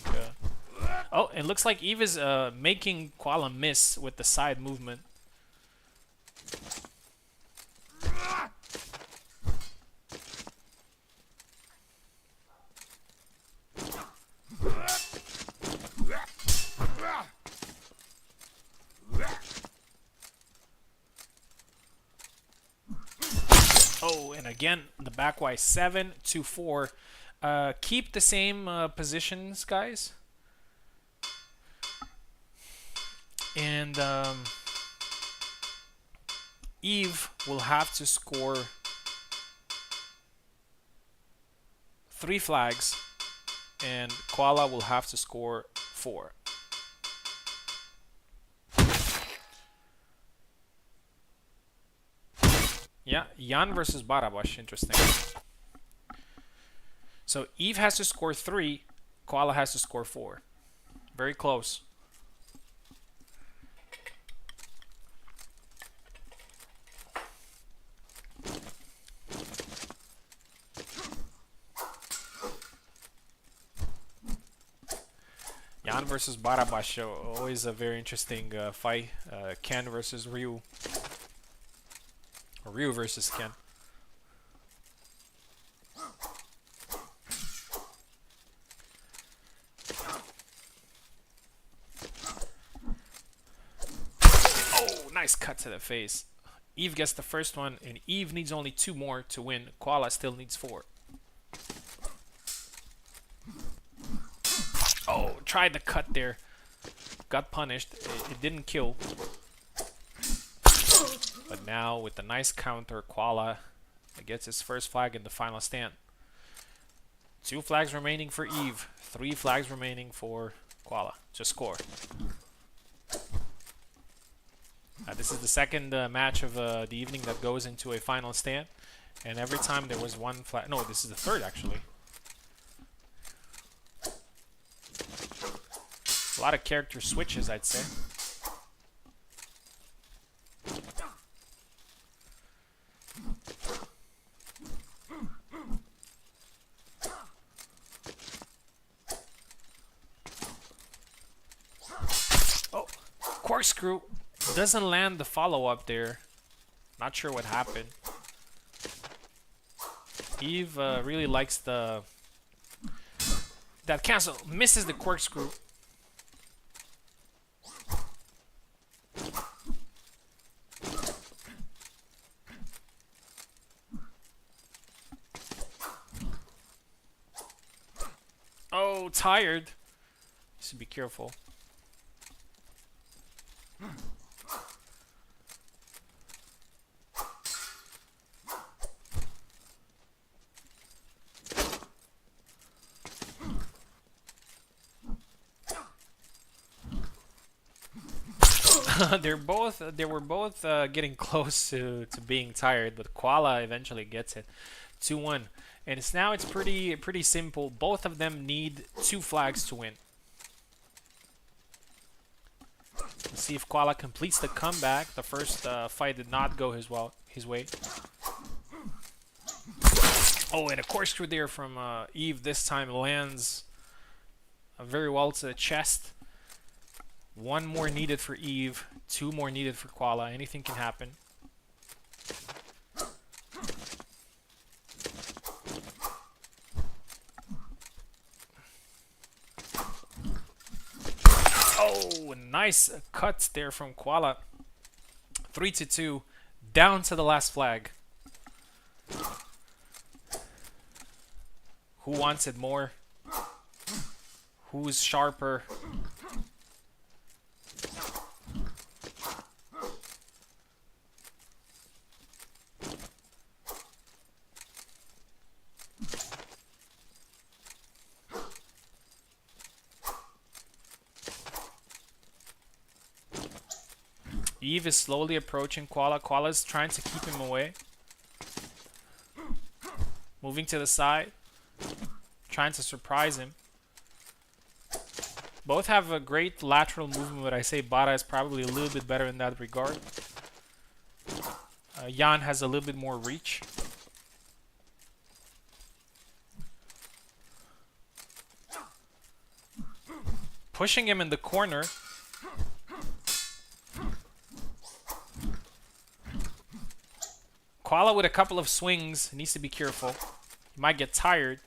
Oh, it looks like Eve is making Koala miss with the side movement. Oh, and again, the back Y 7-4. Keep the same positions, guys. And Eve will have to score 3 flags, and Koala will have to score 4. Yeah, Jan versus Barabash, interesting. So Eve has to score 3, Koala has to score 4. Very close. Jan versus Barabash, always a very interesting fight. Ken versus Ryu. Or Ryu versus Ken. Oh, nice cut to the face. Eve gets the first one, and Eve needs only 2 more to win. Koala still needs 4. Oh, tried the cut there. Got punished. It didn't kill. But now, with the nice counter, Koala gets his first flag in the final stand. 2 flags remaining for Eve. 3 flags remaining for Koala. Just score. This is the second match of the evening that goes into a final stand. And every time there was 1 flag... No, this is the third, actually. A lot of character switches, I'd say. Oh, corkscrew doesn't land the follow-up there. Not sure what happened. Eve really likes the... That cancel. Misses the corkscrew. Oh, tired. Should be careful. They were both getting close to being tired, but Koala eventually gets it. 2-1. And it's pretty simple. Both of them need 2 flags to win. Let's see if Koala completes the comeback. The first fight did not go his way. Oh, and a corkscrew there from Eve this time lands very well to the chest. 1 more needed for Eve, 2 more needed for Koala. Anything can happen. Oh, nice cuts there from Koala. 3-2, down to the last flag. Who wants it more? Who's sharper? Eve is slowly approaching Koala. Koala's trying to keep him away. Moving to the side. Trying to surprise him. Both have a great lateral movement, but I say Bara is probably a little bit better in that regard. Jan has a little bit more reach. Pushing him in the corner. Koala with a couple of swings needs to be careful. He might get tired.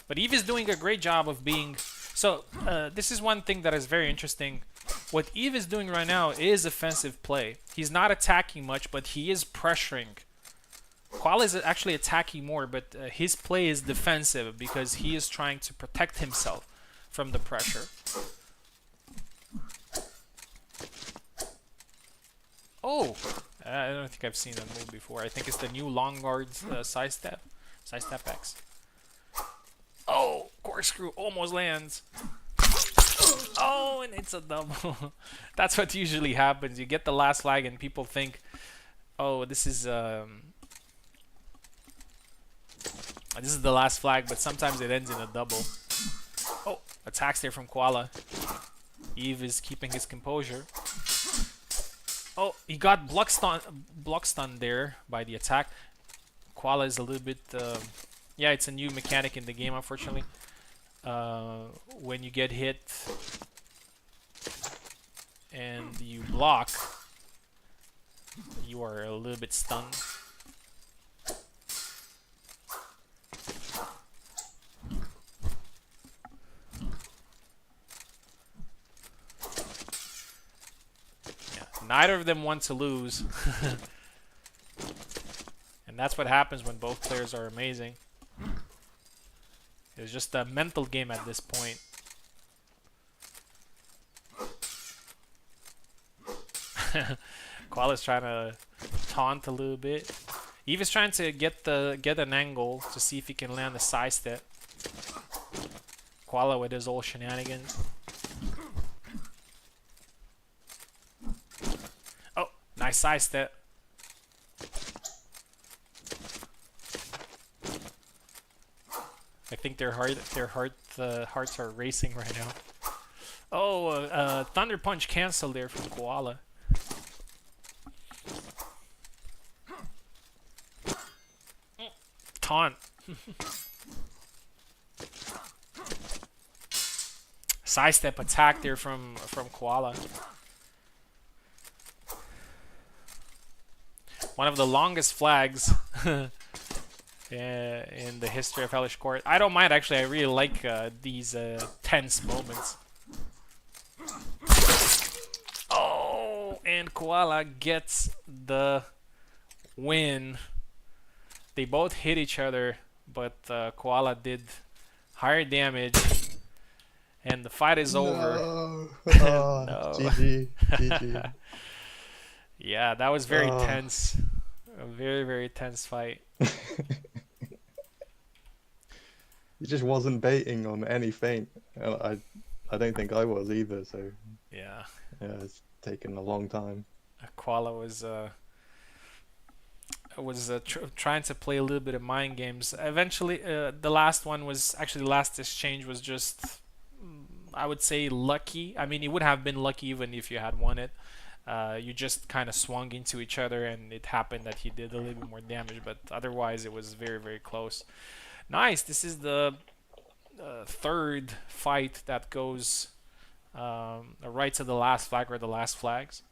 But Eve is doing a great job of being... So, this is one thing that is very interesting. What Eve is doing right now is offensive play. He's not attacking much, but he is pressuring. Koala is actually attacking more, but his play is defensive because he is trying to protect himself from the pressure. Oh! I don't think I've seen that move before. I think it's the new long guard's side step. Side step X. Oh! Corkscrew almost lands. Oh, and it's a double. That's what usually happens. You get the last flag and people think, oh, this is the last flag, but sometimes it ends in a double. Oh, attacks there from Koala. Eve is keeping his composure. Oh, he got block stun there by the attack. Koala is a little bit... yeah, it's a new mechanic in the game, unfortunately. When you get hit and you block, you are a little bit stunned. Neither of them want to lose. And that's what happens when both players are amazing. It's just a mental game at this point. Koala's trying to taunt a little bit. Eve is trying to get an angle to see if he can land a side step. Koala with his old shenanigans. Nice side step. I think their hearts are racing right now. Oh, Thunder Punch cancel there from Koala. Taunt. Sidestep attack there from Koala. One of the longest flags in the history of Hellish Quart. I don't mind actually. I really like these tense moments. Oh, and Koala gets the win. They both hit each other, but Koala did higher damage, and the fight is over. No. Oh, No. GG. GG. Yeah, that was very Oh. tense. A very, very tense fight. He just wasn't baiting on any feint. I don't think I was either, so Yeah, yeah, it's taken a long time. Koala was trying to play a little bit of mind games. Eventually, the last one was actually the last exchange was just, I would say, lucky. I mean, it would have been lucky even if you had won it. You just kind of swung into each other, and it happened that he did a little bit more damage, but otherwise, it was very, very close. Nice. This is the third fight that goes right to the last flag or the last flags.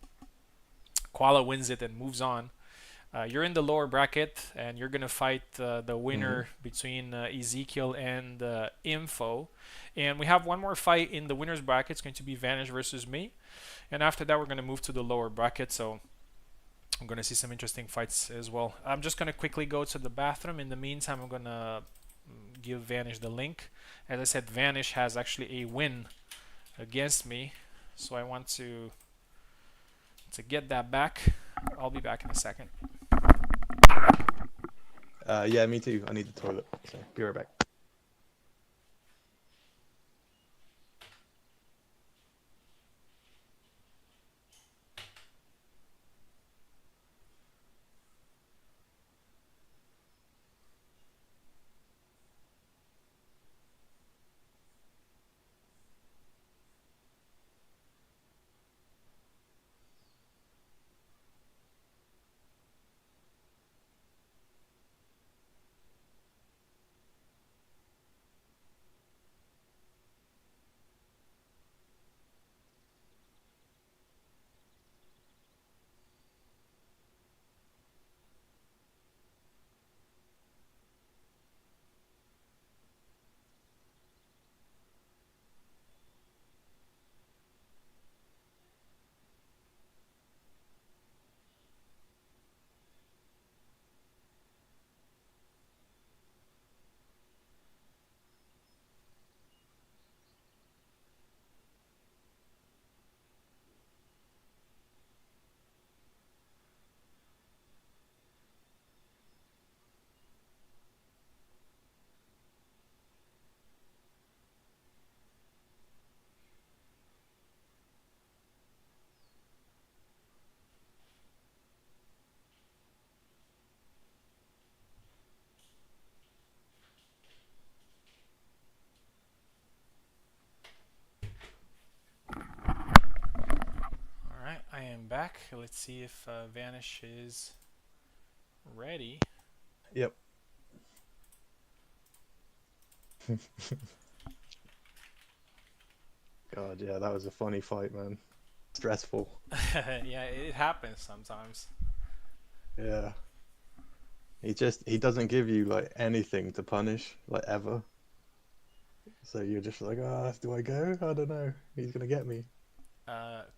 Koala wins it and moves on. You're in the lower bracket, and you're gonna fight the Hmm. winner between Ezekiel and Info. And we have one more fight in the winners bracket. It's going to be Vanish versus me. And after that, we're gonna move to the lower bracket. So I'm gonna see some interesting fights as well. I'm just gonna quickly go to the bathroom. In the meantime, I'm gonna give Vanish the link. As I said, Vanish has actually a win against me, so I want to get that back. I'll be back in a second. Yeah, me too. I need the toilet, so be right back. All right, I am back. Let's see if Vanish is ready. Yep. God, yeah, that was a funny fight, man. Stressful. Yeah, it happens sometimes. Yeah. He doesn't give you like anything to punish, like ever. So you're just like, ah, do I go? I don't know. He's gonna get me.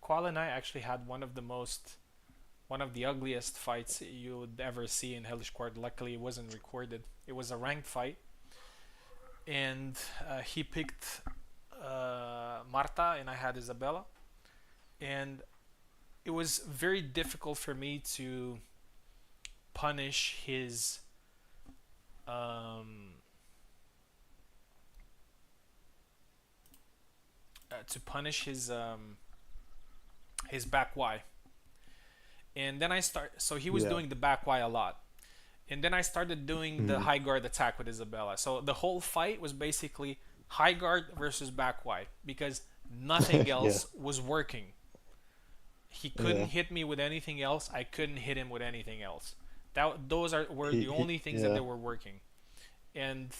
Koala and I actually had one of the ugliest fights you would ever see in Hellish Quart. Luckily, it wasn't recorded. It was a ranked fight, and he picked Marta, and I had Isabella, and it was very difficult for me punish his um, to punish his back Y. And then I start. So he was Yeah. doing the back Y a lot, and then I started doing the Mm. high guard attack with Isabella. So the whole fight was basically high guard versus back Y because Nothing Yeah, else was working. He couldn't yeah. hit me with anything else. I couldn't hit him with anything else. Those were the He only things that yeah, they were working. And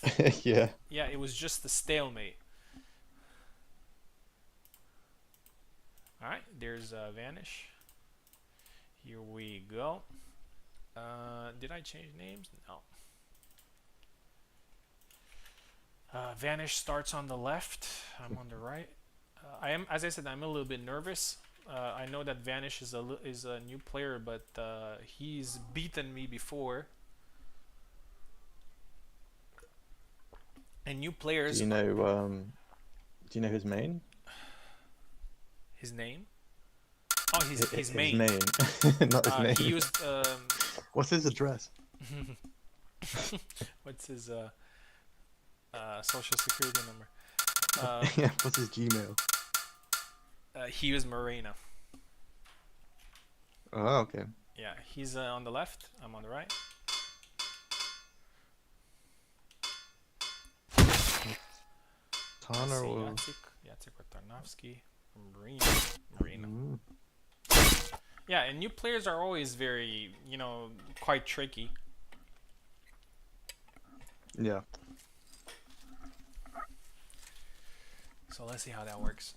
yeah. yeah, it was just a stalemate. All right, there's Vanish. Here we go. Did I change names? No. Vanish starts on the left. I'm on the right. I am, as I said, I'm a little bit nervous. I know that Vanish is a new player, but he's beaten me before. And new Do players, you know do you know his main? his name? Oh, his His main. main, not his He name. used What's his address? what's his social security number? Um, Yeah, what's his Gmail? he used Morena. Oh, okay. Yeah, he's on the left. I'm on the right. I Tana see or Yacek or Tarnowski, Marina, Marina. mm, Yeah, and new players are always very, quite tricky. yeah. So let's see how that works.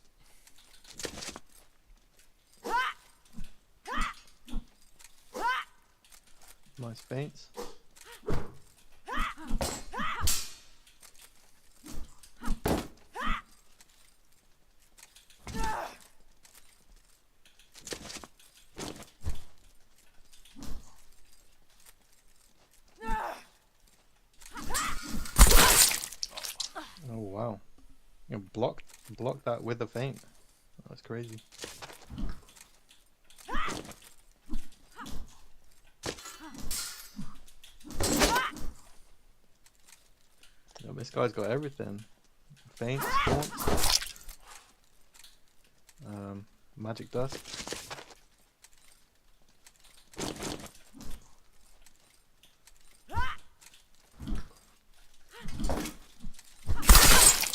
Nice feints. Oh wow. You block that with a feint. That's crazy. Yeah, this guy's got everything. Feints, taunts, magic dust.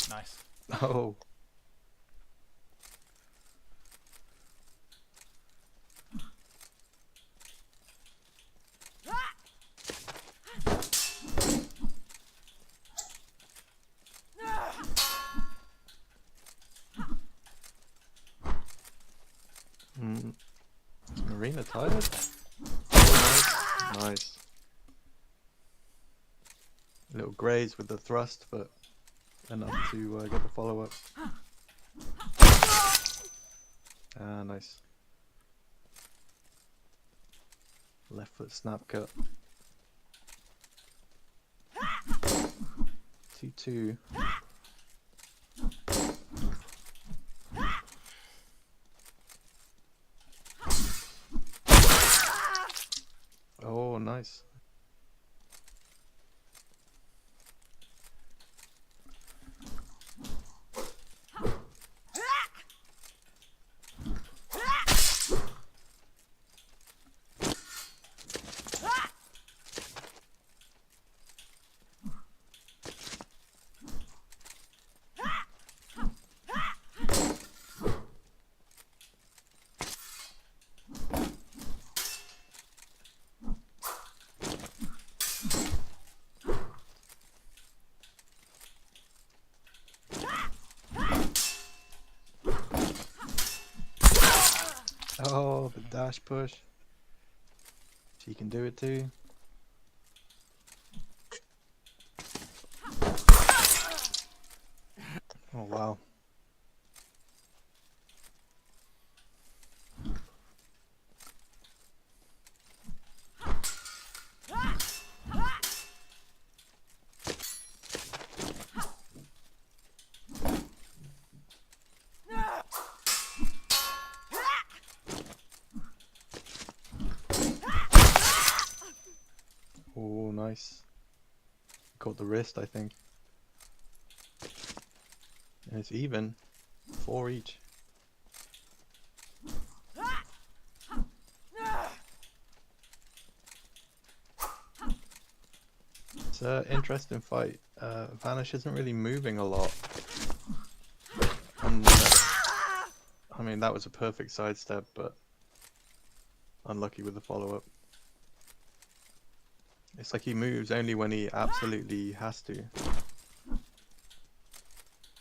Nice. Oh, mm. Is Marina tired? Oh, nice. Nice. A little graze with the thrust, but enough to get the follow up. Ah, nice. Left foot snap cut. 2-2. Oh, nice. Oh, the dash push. She can do it too. Oh, wow. Oh, nice. Caught the wrist, I think. And it's even. 4 each. It's an interesting fight. Vanish isn't really moving a lot. And I mean, that was a perfect sidestep, but unlucky with the follow-up. It's like he moves only when he absolutely has to.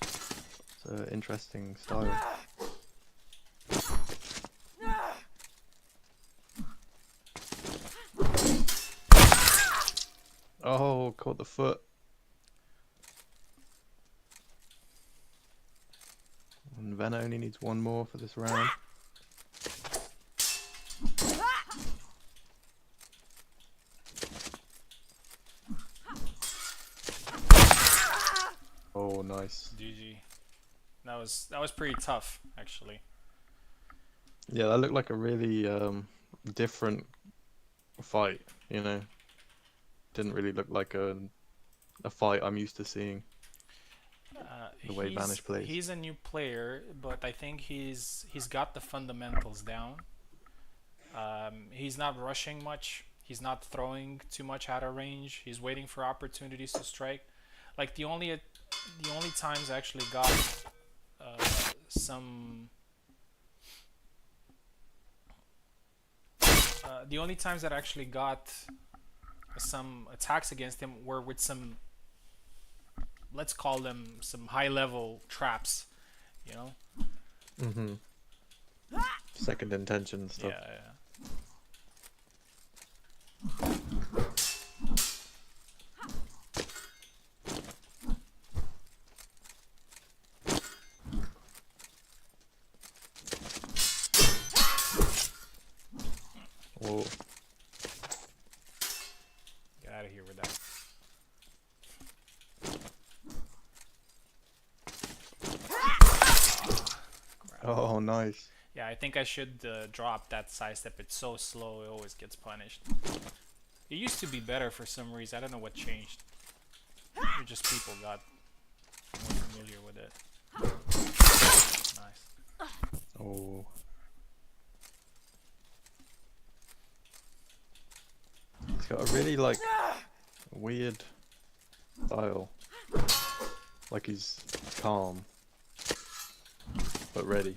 It's an interesting style. Oh, caught the foot. And Vena only needs one more for this round. Oh, nice. GG. That was pretty tough, actually. Yeah, that looked like a really different fight, you know. Didn't really look like a fight I'm used to seeing, the way Vanish plays. He's a new player, but I think he's got the fundamentals down. He's not rushing much. He's not throwing too much out of range. He's waiting for opportunities to strike. Like the only times I actually got uh, some the only times that I actually got some attacks against him were with some, let's call them some high level traps, you know. Mm-hmm. Second intention stuff. Yeah. Whoa. Get out of here with that. Oh, nice. Yeah, I think I should drop that sidestep. It's so slow, it always gets punished. It used to be better for some reason. I don't know what changed. Or just people got more familiar with it. Nice. Oh. He's got a really like weird style. Like he's calm but ready.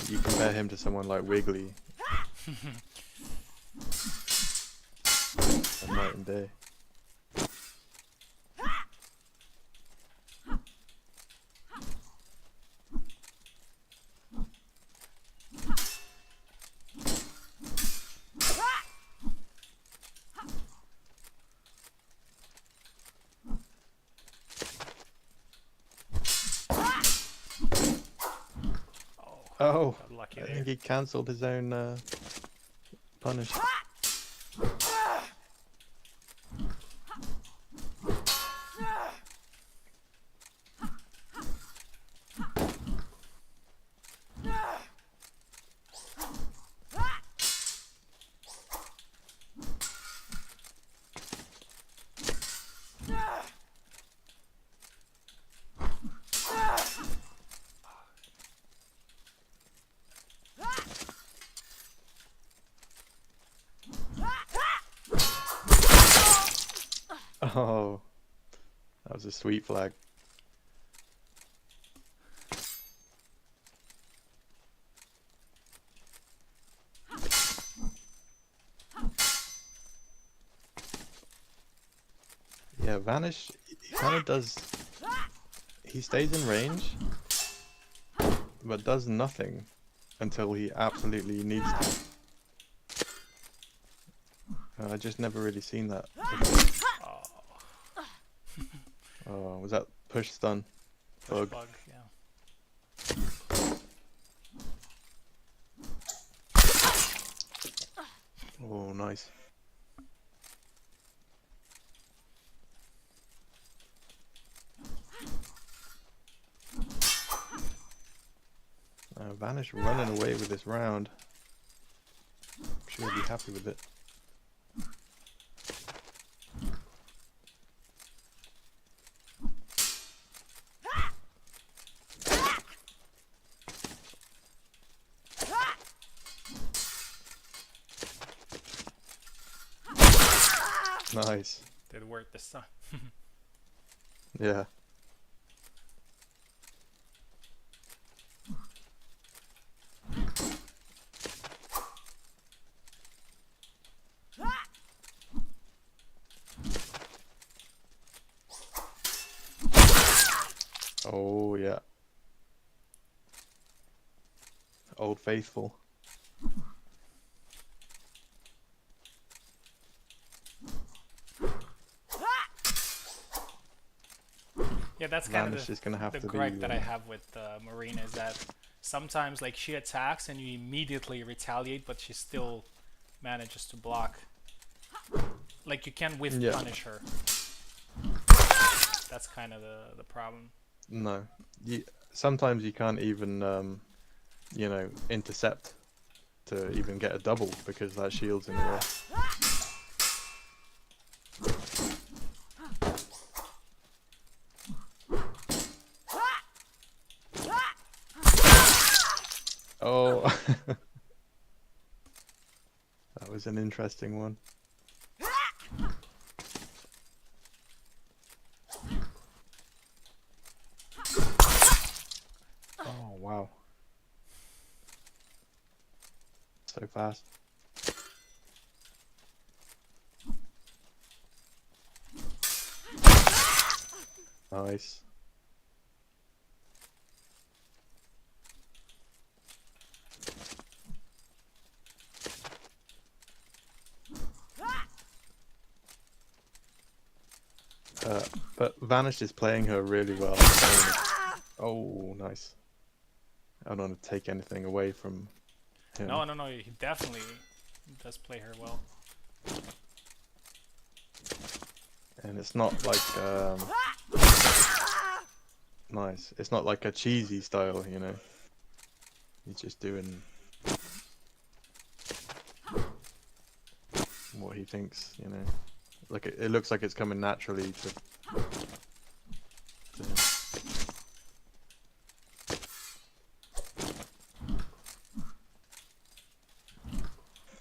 You compare him to someone like Wiggly. And night and day. Oh, Got lucky I there. think he cancelled his own punish. Oh, that was a sweet flag. Yeah, Vanish, he kind of does. He stays in range, but does nothing until he absolutely needs to. I just never really seen that. Oh, Oh, was that push stun? push Bug. bug, yeah. Oh, nice. Vanish running away with this round. I'm sure he'll be happy with it. Nice. Did work this time. Yeah. Oh yeah. Old Faithful. Yeah, that's kind of Vanish is gonna have the to gripe be. that I have with Marina is that sometimes like she attacks and you immediately retaliate, but she still manages to block. Like you can't whiff Yeah. punish her. That's kind of the problem. No. You, sometimes you can't even intercept to even get a double because that shield's in the way. Oh, that was an interesting one. Oh, wow. So fast. Nice. But Vanish is playing her really well. Oh, nice. I don't want to take anything away from him. No, no, no. He definitely does play her well. And it's not like nice. It's not like a cheesy style, you know. He's just doing what he thinks, you know. Like it looks like it's coming naturally to him.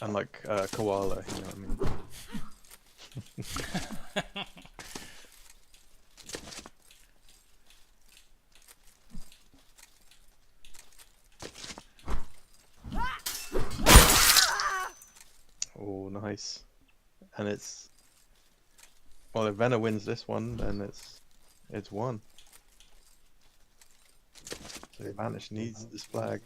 And like Koala, you know what I mean. Oh, nice. And it's well, if Venna wins this one, then it's won. So Vanish needs this flag.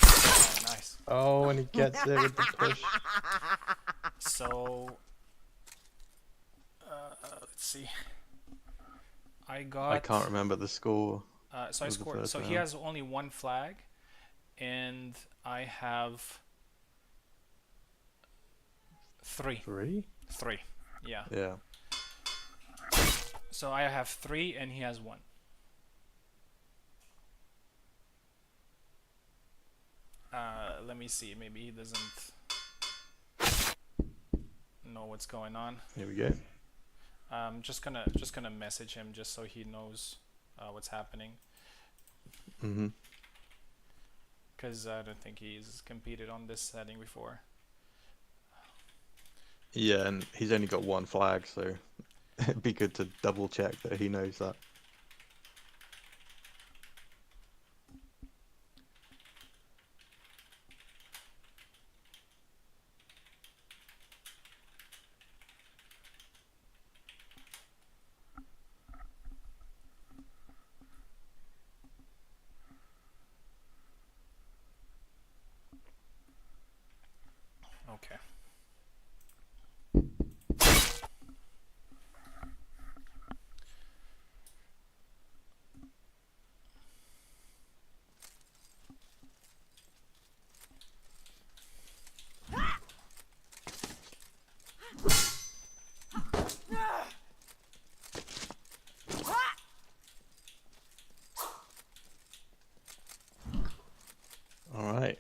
Oh, nice. Oh, and he gets it with the push. So, let's see. I I got. can't remember the score So I of the scored. first So he round. has only one flag, and I have three. 3? Three. Yeah. Yeah. So I have three, and he has one. Let me see. Maybe he doesn't know what's going on. Here we go. Just gonna message him just so he knows what's happening. Mm-hmm. Because I don't think he's competed on this setting before. Yeah, and he's only got one flag, so it'd be good to double check that he knows that. Okay. All right.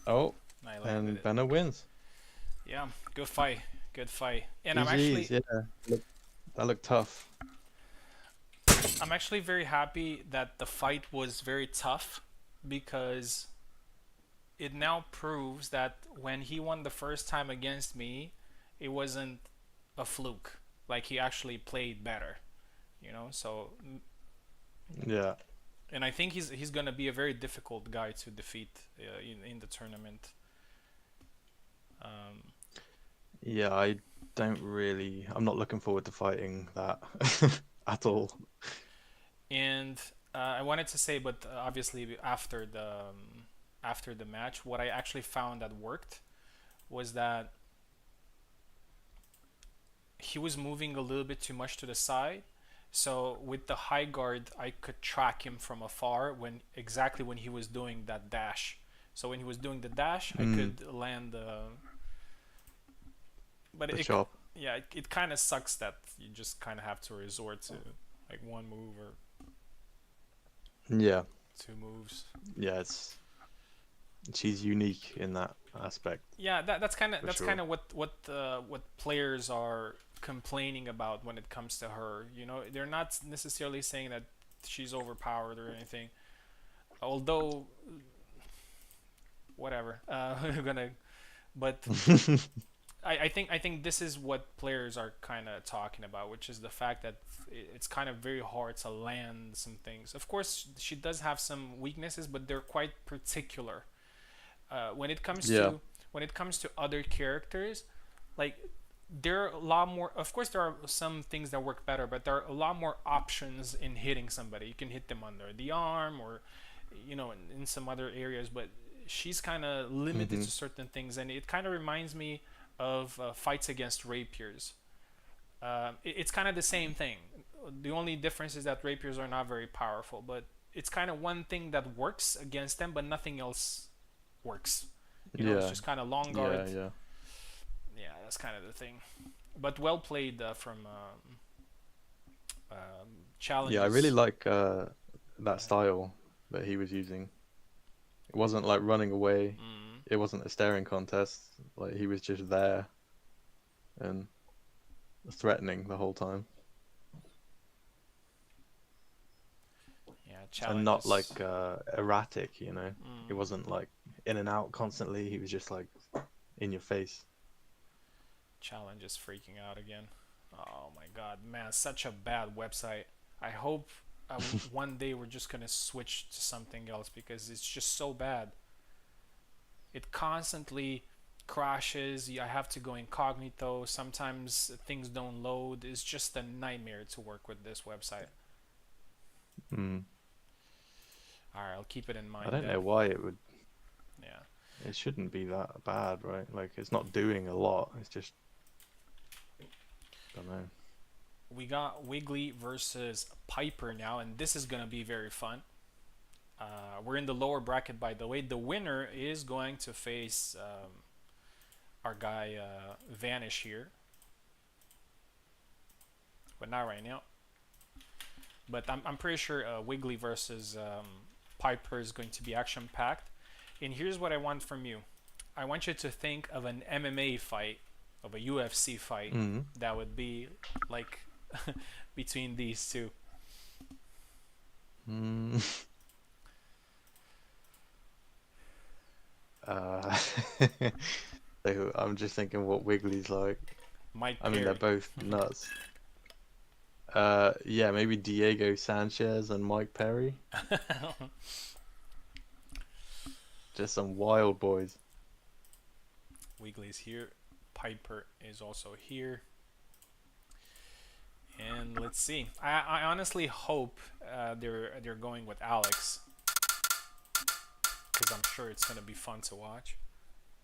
Oh, I landed and it. Venna wins. Yeah, good fight. Good fight. And I'm GG's, actually yeah. That looked tough. I'm actually very happy that the fight was very tough because it now proves that when he won the first time against me, it wasn't a fluke. Like he actually played better, you know. So, Yeah. and I think he's gonna be a very difficult guy to defeat in the tournament. Um, Yeah, I don't really. I'm not looking forward to fighting that at all. and I wanted to say, but obviously after the match, what I actually found that worked was that he was moving a little bit too much to the side. So with the high guard, I could track him from afar when exactly when he was doing that dash. So when he was doing the dash, I Mm, could land the. But the it, chop. yeah, it kind of sucks that you just kind of have to resort to like one move or Yeah, two moves. yeah. She's unique in that aspect Yeah, for that's kind sure. of what players are complaining about when it comes to her. You know, they're not necessarily saying that she's overpowered or anything. Although, whatever, we're gonna. But I think this is what players are kind of talking about, which is the fact that it's kind of very hard to land some things. Of course, she does have some weaknesses, but they're quite particular. When it comes Yeah. to other characters, like there are a lot more. Of course, there are some things that work better, but there are a lot more options in hitting somebody. You can hit them under the arm, or in some other areas. But she's kind of limited Hmm. to certain things, and it kind of reminds me of fights against rapiers. It's kind of the same thing. The only difference is that rapiers are not very powerful, but it's kind of one thing that works against them, but nothing else works. It's Yeah. just kind of long Yeah. guard. Yeah. Yeah, that's kind of the thing. But well played from Yeah. I really challenges. like that Uh, style that he was using. It wasn't like running away. mm, It wasn't a staring contest. Like he was just there and threatening the whole time, yeah, and not challenges. like erratic. It Mm, wasn't like in and out constantly. He was just like in your face. challenges freaking out again. Oh my god, man, such a bad website. I hope one day we're just gonna switch to something else because it's just so bad. It constantly crashes. I have to go incognito. Sometimes things don't load. It's just a nightmare to work with this website. Mm. All right, I'll keep it in I mind don't then. know why it would. Yeah. It shouldn't be that bad, right? Like it's not doing a lot. It's just, don't know. We got Wiggly versus Piper now, and this is going to be very fun. We're in the lower bracket, by the way. The winner is going to face our guy Vanish here, but not right now. But I'm pretty sure Wiggly versus Piper is going to be action packed. And here's what I want from you. I want you to think of an MMA fight, of a UFC fight Mm. that would be like between these two. Mm. Uh, so I'm just thinking what Wiggly's like. Mike I mean, they're Perry. both nuts. Yeah, maybe Diego Sanchez and Mike Perry. Just some wild boys. Wiggly's here. Piper is also here. And let's see. I honestly hope they're going with Alex because I'm sure it's gonna be fun to watch.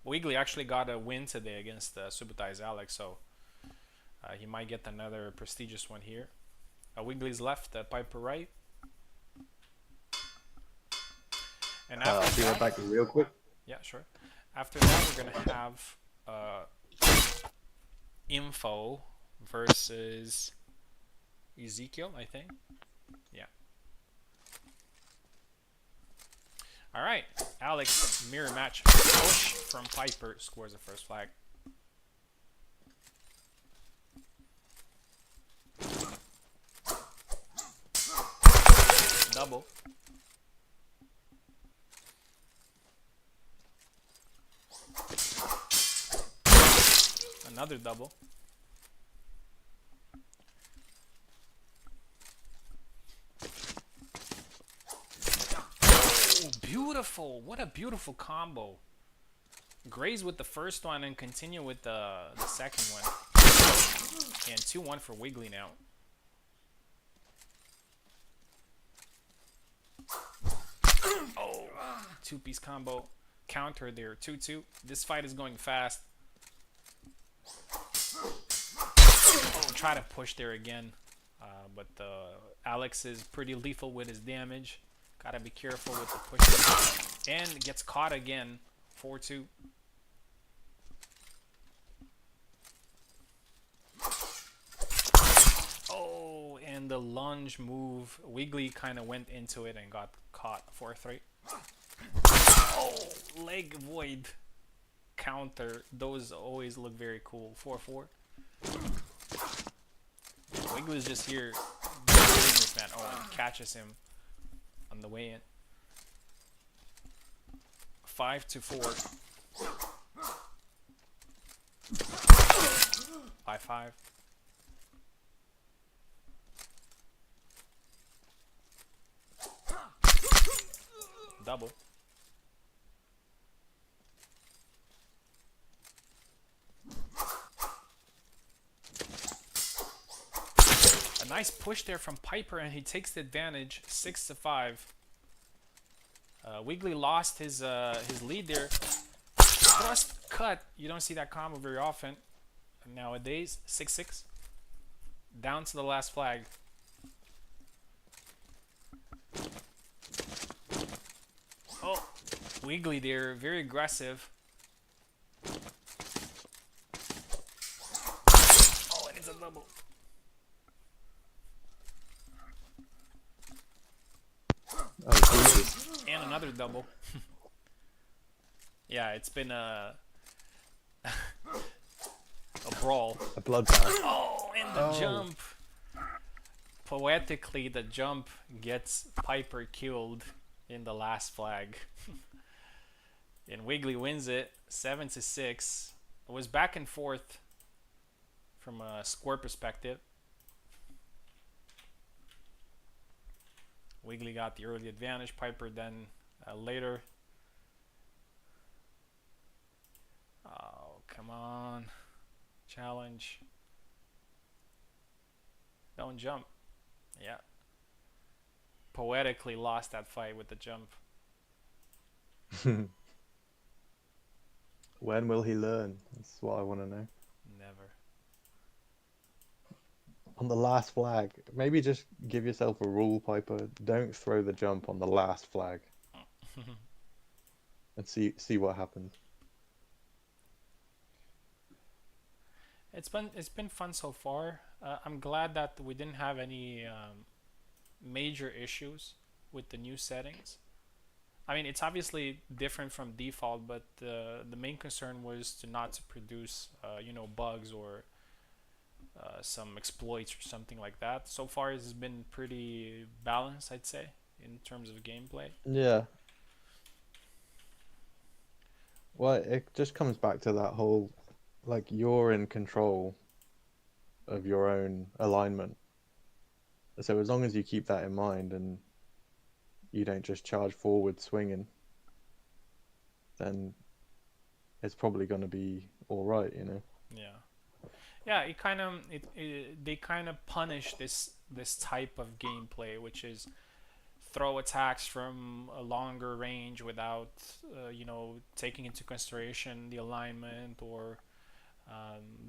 Wiggly actually got a win today against Subutai's Alex, so he might get another prestigious one here. Wiggly's left, Piper right, and after I'll be right that, back real quick. yeah, sure. After that, we're gonna have uh, Info versus Ezekiel, I think. Yeah. All right. Alex mirror match push from Piper scores the first flag. Double. Another double. Oh, beautiful. What a beautiful combo. Graze with the first one and continue with the second one. And 2-1 for Wiggly now. Oh, two-piece combo. Counter there. 2-2. This fight is going fast. Oh, try to push there again. But Alex is pretty lethal with his damage. Gotta be careful with the push. And gets caught again. 4-2. Oh, and the lunge move. Wiggly kind of went into it and got caught. 4-3. Oh, leg void. Counter. Those always look very cool. 4-4. Wiggly's just here. Businessman. Oh, and catches him on the way in. 5-4. 5-5. Double. A nice push there from Piper, and he takes the advantage. 6-5. Wiggly lost his lead there. Thrust cut. You don't see that combo very often nowadays. 6-6. Down to the last flag. Oh, Wiggly there, very aggressive. Oh, and it's a double. Oh, Jesus. And another double. Yeah, it's been a brawl. A bloodbath. Oh, and the jump. Poetically, the jump gets Piper killed in the last flag. And Wiggly wins it 7-6. It was back and forth from a score perspective. Wiggly got the early advantage. Piper then later. Oh, come on. Challenge. Don't jump. Yeah. Poetically lost that fight with the jump. When will he learn? That's what I want to know. Never. On the last flag, maybe just give yourself a rule, Piper. Don't throw the jump on the last flag, and see what happens. It's been fun so far. I'm glad that we didn't have any major issues with the new settings. I mean, it's obviously different from default, but the main concern was to not to produce, bugs or some exploits or something like that. So far, it's been pretty balanced, I'd say, in terms of gameplay. Yeah. Well, it just comes back to that whole, like, you're in control of your own alignment. So as long as you keep that in mind and you don't just charge forward swinging, then it's probably going to be all right, you know? Yeah. Yeah, they kind of punish this type of gameplay, which is throw attacks from a longer range without taking into consideration the alignment or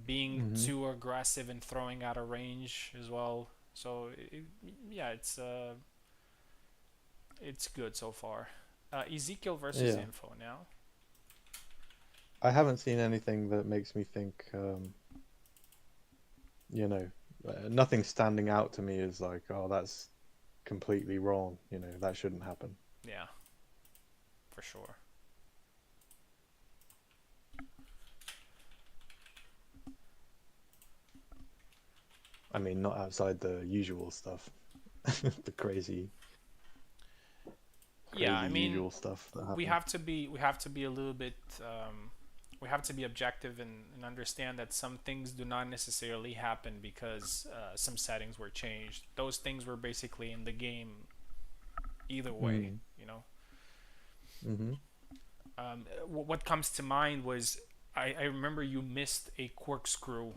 being too aggressive and throwing out of range as well. So yeah, it's good so far. Ezekiel versus Yeah. Info now. I haven't seen anything that makes me think, nothing standing out to me is like, oh, that's completely wrong. That shouldn't happen. Yeah, for sure. I mean, not outside the usual stuff, the crazy Yeah, I crazy mean, usual stuff that we happens. have to be we have to be a little bit we have to be objective and understand that some things do not necessarily happen because some settings were changed. Those things were basically in the game either way, Mm. you know. Mm-hmm. What comes to mind was I remember you missed a corkscrew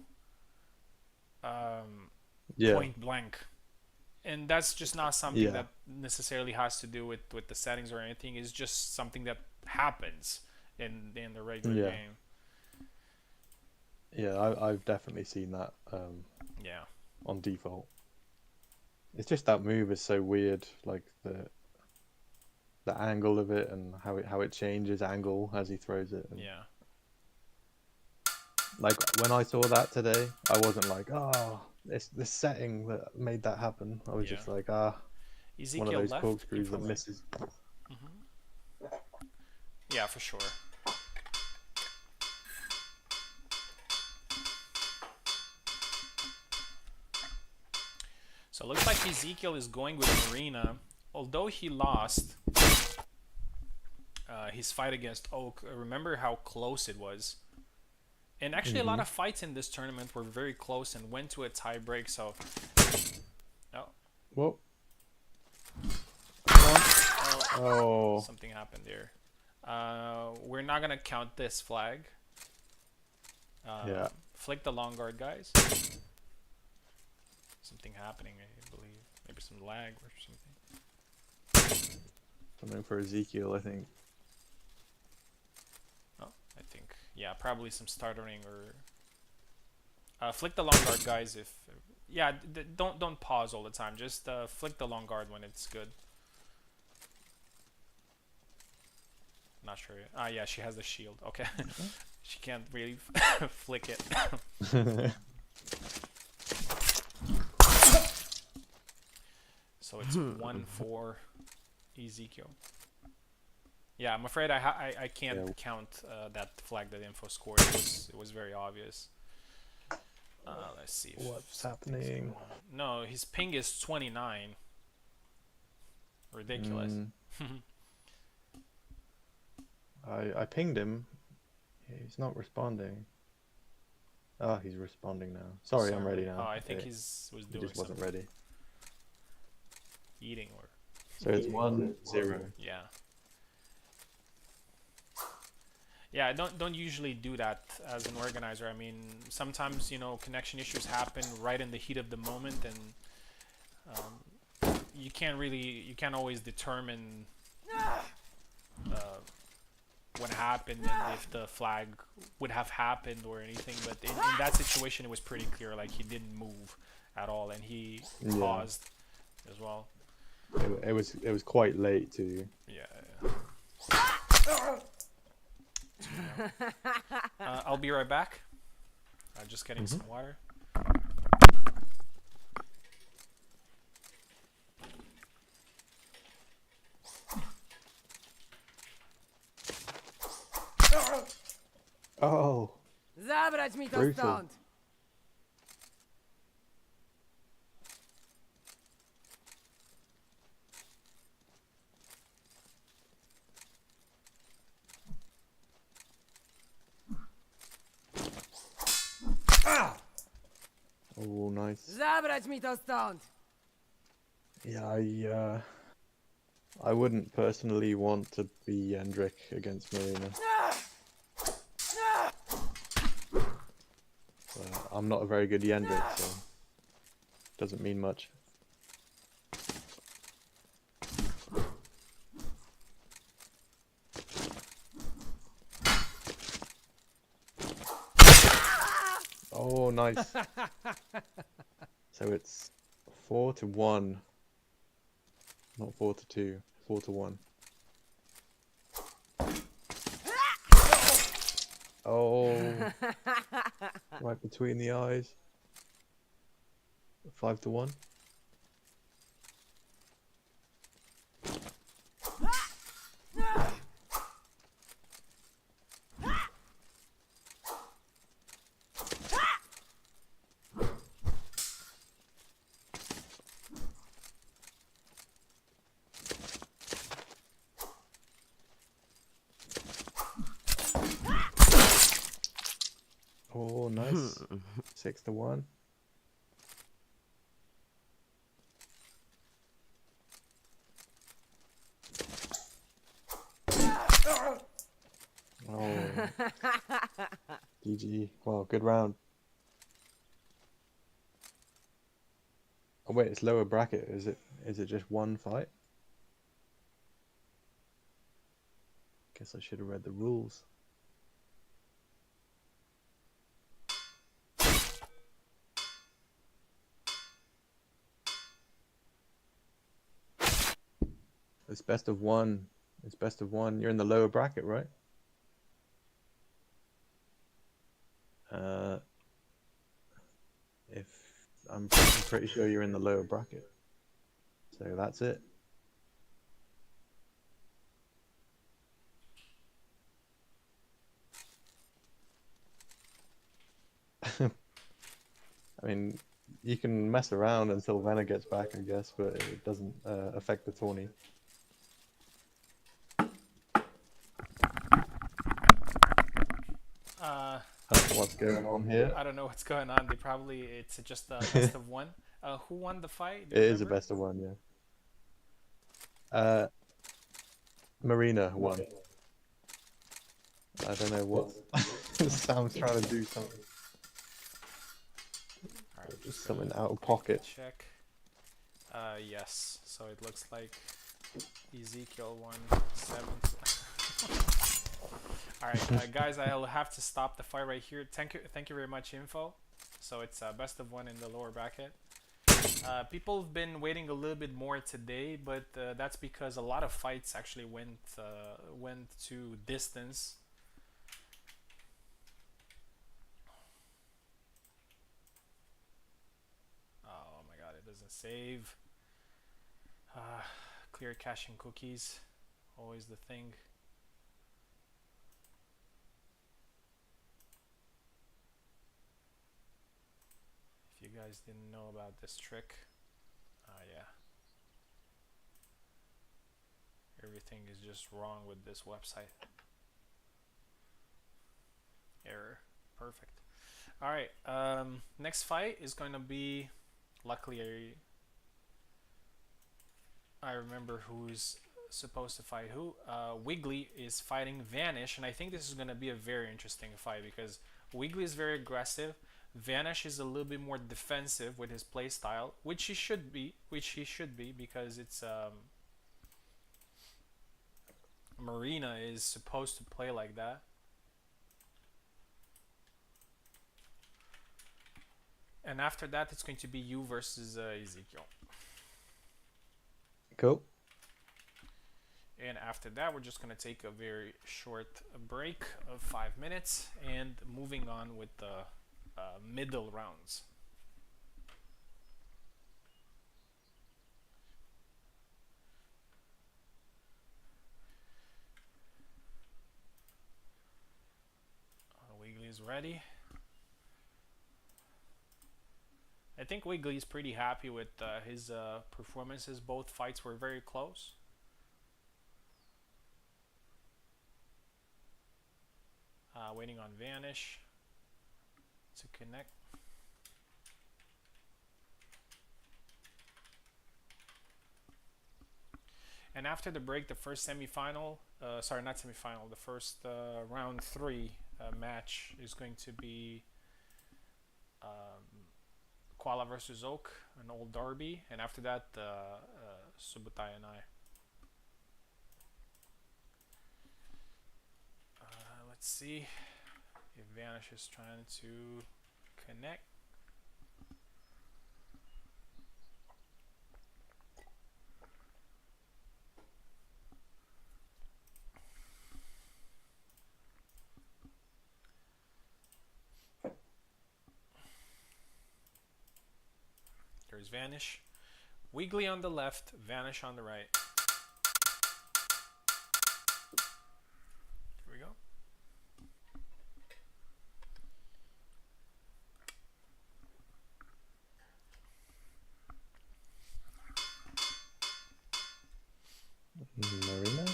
um, Yeah. point blank, and that's just not something Yeah. that necessarily has to do with the settings or anything. It's just something that happens in the regular Yeah. game. Yeah. I've definitely seen that Yeah, on default. It's just that move is so weird, like the angle of it and how it changes angle as he throws it. And yeah, like when I saw that today, I wasn't like, oh, it's the setting that made that happen. I was yeah. just like, ah, one of Ezekiel those left, corkscrews info that right. misses. Yeah, for sure. So it looks like Ezekiel is going with Marina. Although he lost his fight against Oak, remember how close it was. And actually, a lot Mm-hmm. of fights in this tournament were very close and went to a tie break. So, oh, Well, come on. oh, Oh, something happened there. We're not gonna count this flag. yeah. Flick the long guard, guys. Something happening, I believe. Maybe some lag or something. Something for Ezekiel, I think. Oh, I think. Yeah, probably some stuttering or. Flick the long guard, guys. If yeah, don't pause all the time. Just flick the long guard when it's good. Not sure. Ah, yeah, she has the shield. Okay, she can't really flick it. So it's 1-4 Ezekiel. Yeah, I'm afraid I can't Yeah. count that flag that info scored. It was very obvious. Let's see if What's something's going happening? on. No, his ping is 29. Ridiculous. Mm, I pinged him. He's not responding. Oh, he's responding now. Sorry, I'm ready Sorry. Oh, now. I think Yeah, was he doing just wasn't something. ready. Eating or So it's 1-0. yeah. Yeah, I don't usually do that as an organizer. I mean, sometimes connection issues happen right in the heat of the moment, and you can't always determine uh, what happened and if the flag would have happened or anything. But in that situation, it was pretty clear. Like he didn't move at all, and he Yeah, paused as well. it was quite late too. Yeah. I'll be right back. I'm just getting Hmm. some water. Oh, Zabrać mi to brutal. stąd! Oh, nice. Zabrać mi to stąd! Yeah, I wouldn't personally want to be Yendrick against Marina. I'm not a very good Yendrick, so doesn't mean much. Oh, nice. So it's 4-1, not 4-2, 4-1. Oh, right between the eyes. 5-1. Yes. 6-1. Oh, GG. Well, good round. Oh wait, it's lower bracket. Is it just one fight? Guess I should have read the rules. It's best of one. It's best of one. You're in the lower bracket, right? Uh, if I'm pretty sure you're in the lower bracket. So that's it. I mean, you can mess around until Venner gets back, I guess, but it doesn't affect the tourney. What's going on here? I don't know what's going on. It's just a best of one. Who won the fight? Do It you is a remember? best of one, yeah. Marina won. I don't know what. Sam's trying to do something. All right, Just something out of pocket. check. Yes. So it looks like Ezekiel won 7. All right, guys, I'll have to stop the fight right here. Thank you very much, Info. So it's best of one in the lower bracket. People have been waiting a little bit more today, but that's because a lot of fights actually went to distance. Oh my god, it doesn't save. Clear cache and cookies, always the thing. If you guys didn't know about this trick, yeah. Everything is just wrong with this website. Error. Perfect. Alright, next fight is going to be, luckily I remember who's supposed to fight who. Wiggly is fighting Vanish, and I think this is going to be a very interesting fight because Wiggly is very aggressive. Vanish is a little bit more defensive with his playstyle, which he should be, because it's Marina is supposed to play like that. And after that, it's going to be you versus Ezekiel. Cool. And after that, we're just going to take a very short break of 5 minutes and moving on with the middle rounds. Wiggly is ready. I think Wiggly is pretty happy with his performances. Both fights were very close. Waiting on Vanish to connect. And after the break, the first semi-final, sorry, not semi-final, the first round 3 match is going to be Koala versus Oak, an old derby, and after that, Subutai and I. Let's see if Vanish is trying to connect. There's Vanish. Wiggly on the left, Vanish on the right. Here we go. Marina?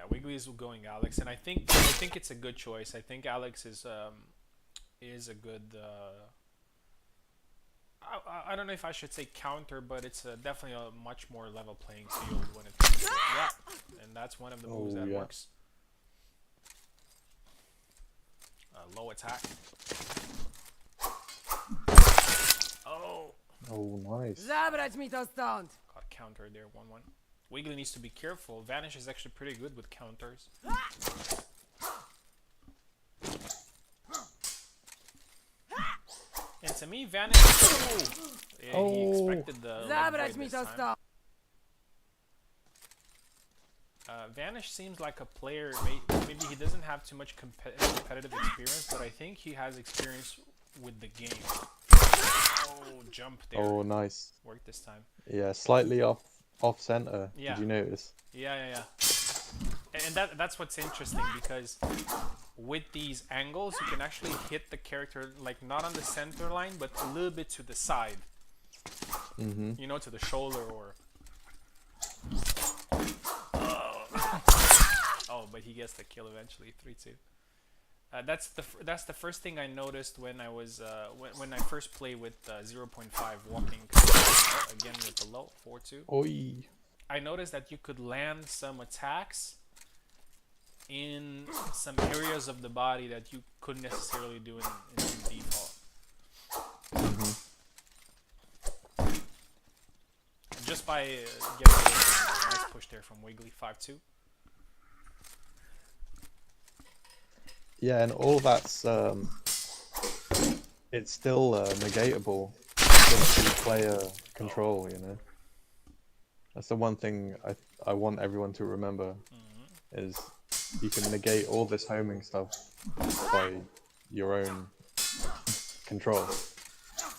Yeah, Wiggly is going Alex, and I think it's a good choice. I think Alex is a good. I don't know if I should say counter, but it's definitely a much more level playing field when it comes to it. Yeah, and that's one of the moves Oh that yeah. works. Low attack. Oh, Oh nice. Zabrać mi to stąd! got countered there, 1-1. Wiggly needs to be careful. Vanish is actually pretty good with counters. And to me, Vanish. Oh, yeah, he expected the leg Zabrać void mi this to time. stąd! Vanish seems like a player. Maybe he doesn't have too much competitive experience, but I think he has experience with the game. Oh, jump there. Oh nice. Worked this time. Yeah, slightly off center. Yeah. Did you notice? Yeah. And that's what's interesting because with these angles, you can actually hit the character like not on the center line, but a little bit to the side. Mm-hmm. You know, to the shoulder or. Oh, but he gets the kill eventually, 3-2. That's the first thing I noticed when I was when I first played with 0.5 walking. Again with the low 4-2. Oi. I noticed that you could land some attacks in some areas of the body that you couldn't necessarily do in default. Mm-hmm. Just by getting a nice push there from Wiggly, 5-2. Yeah, and all that's it's still negatable against the player control, you know. That's the one thing I want everyone to remember is you can negate all this homing stuff by your own control.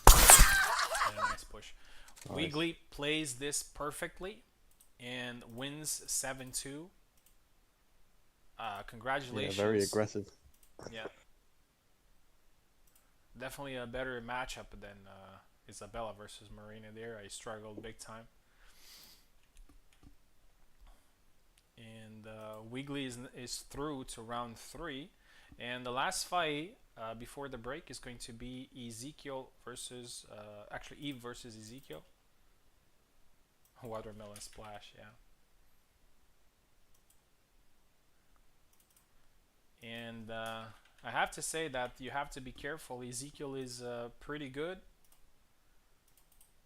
Yeah, nice push. Nice. Wiggly plays this perfectly and wins 7-2. Yeah, Congratulations. very aggressive. Yeah. Definitely a better matchup than Isabella versus Marina there. I struggled big time. And Wiggly is through to round 3. And the last fight before the break is going to be Ezekiel versus, actually Eve versus Ezekiel. Watermelon splash, yeah. And I have to say that you have to be careful. Ezekiel is pretty good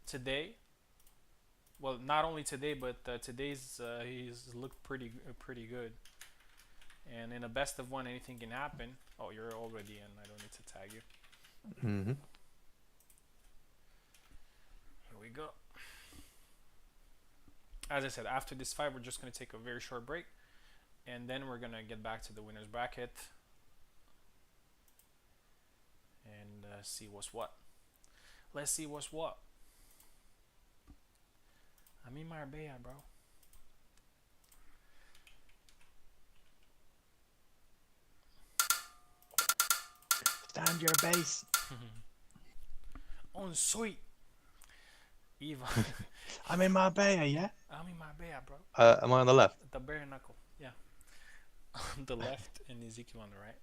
today. Well, not only today, but today's he's looked pretty good. And in a best of 1, anything can happen. Oh, you're already in. I don't need to tag you. Mm-hmm. Here we go. As I said, after this fight, we're just going to take a very short break. And then we're going to get back to the winner's bracket. And see what's what. Let's see what's what. I'm in Marbella, bro. Stand your base. On sweet. Eva. I'm in Marbella, yeah? I'm in Marbella, bro. Am I on the left? The bare knuckle, yeah. On the left and Ezekiel on the right.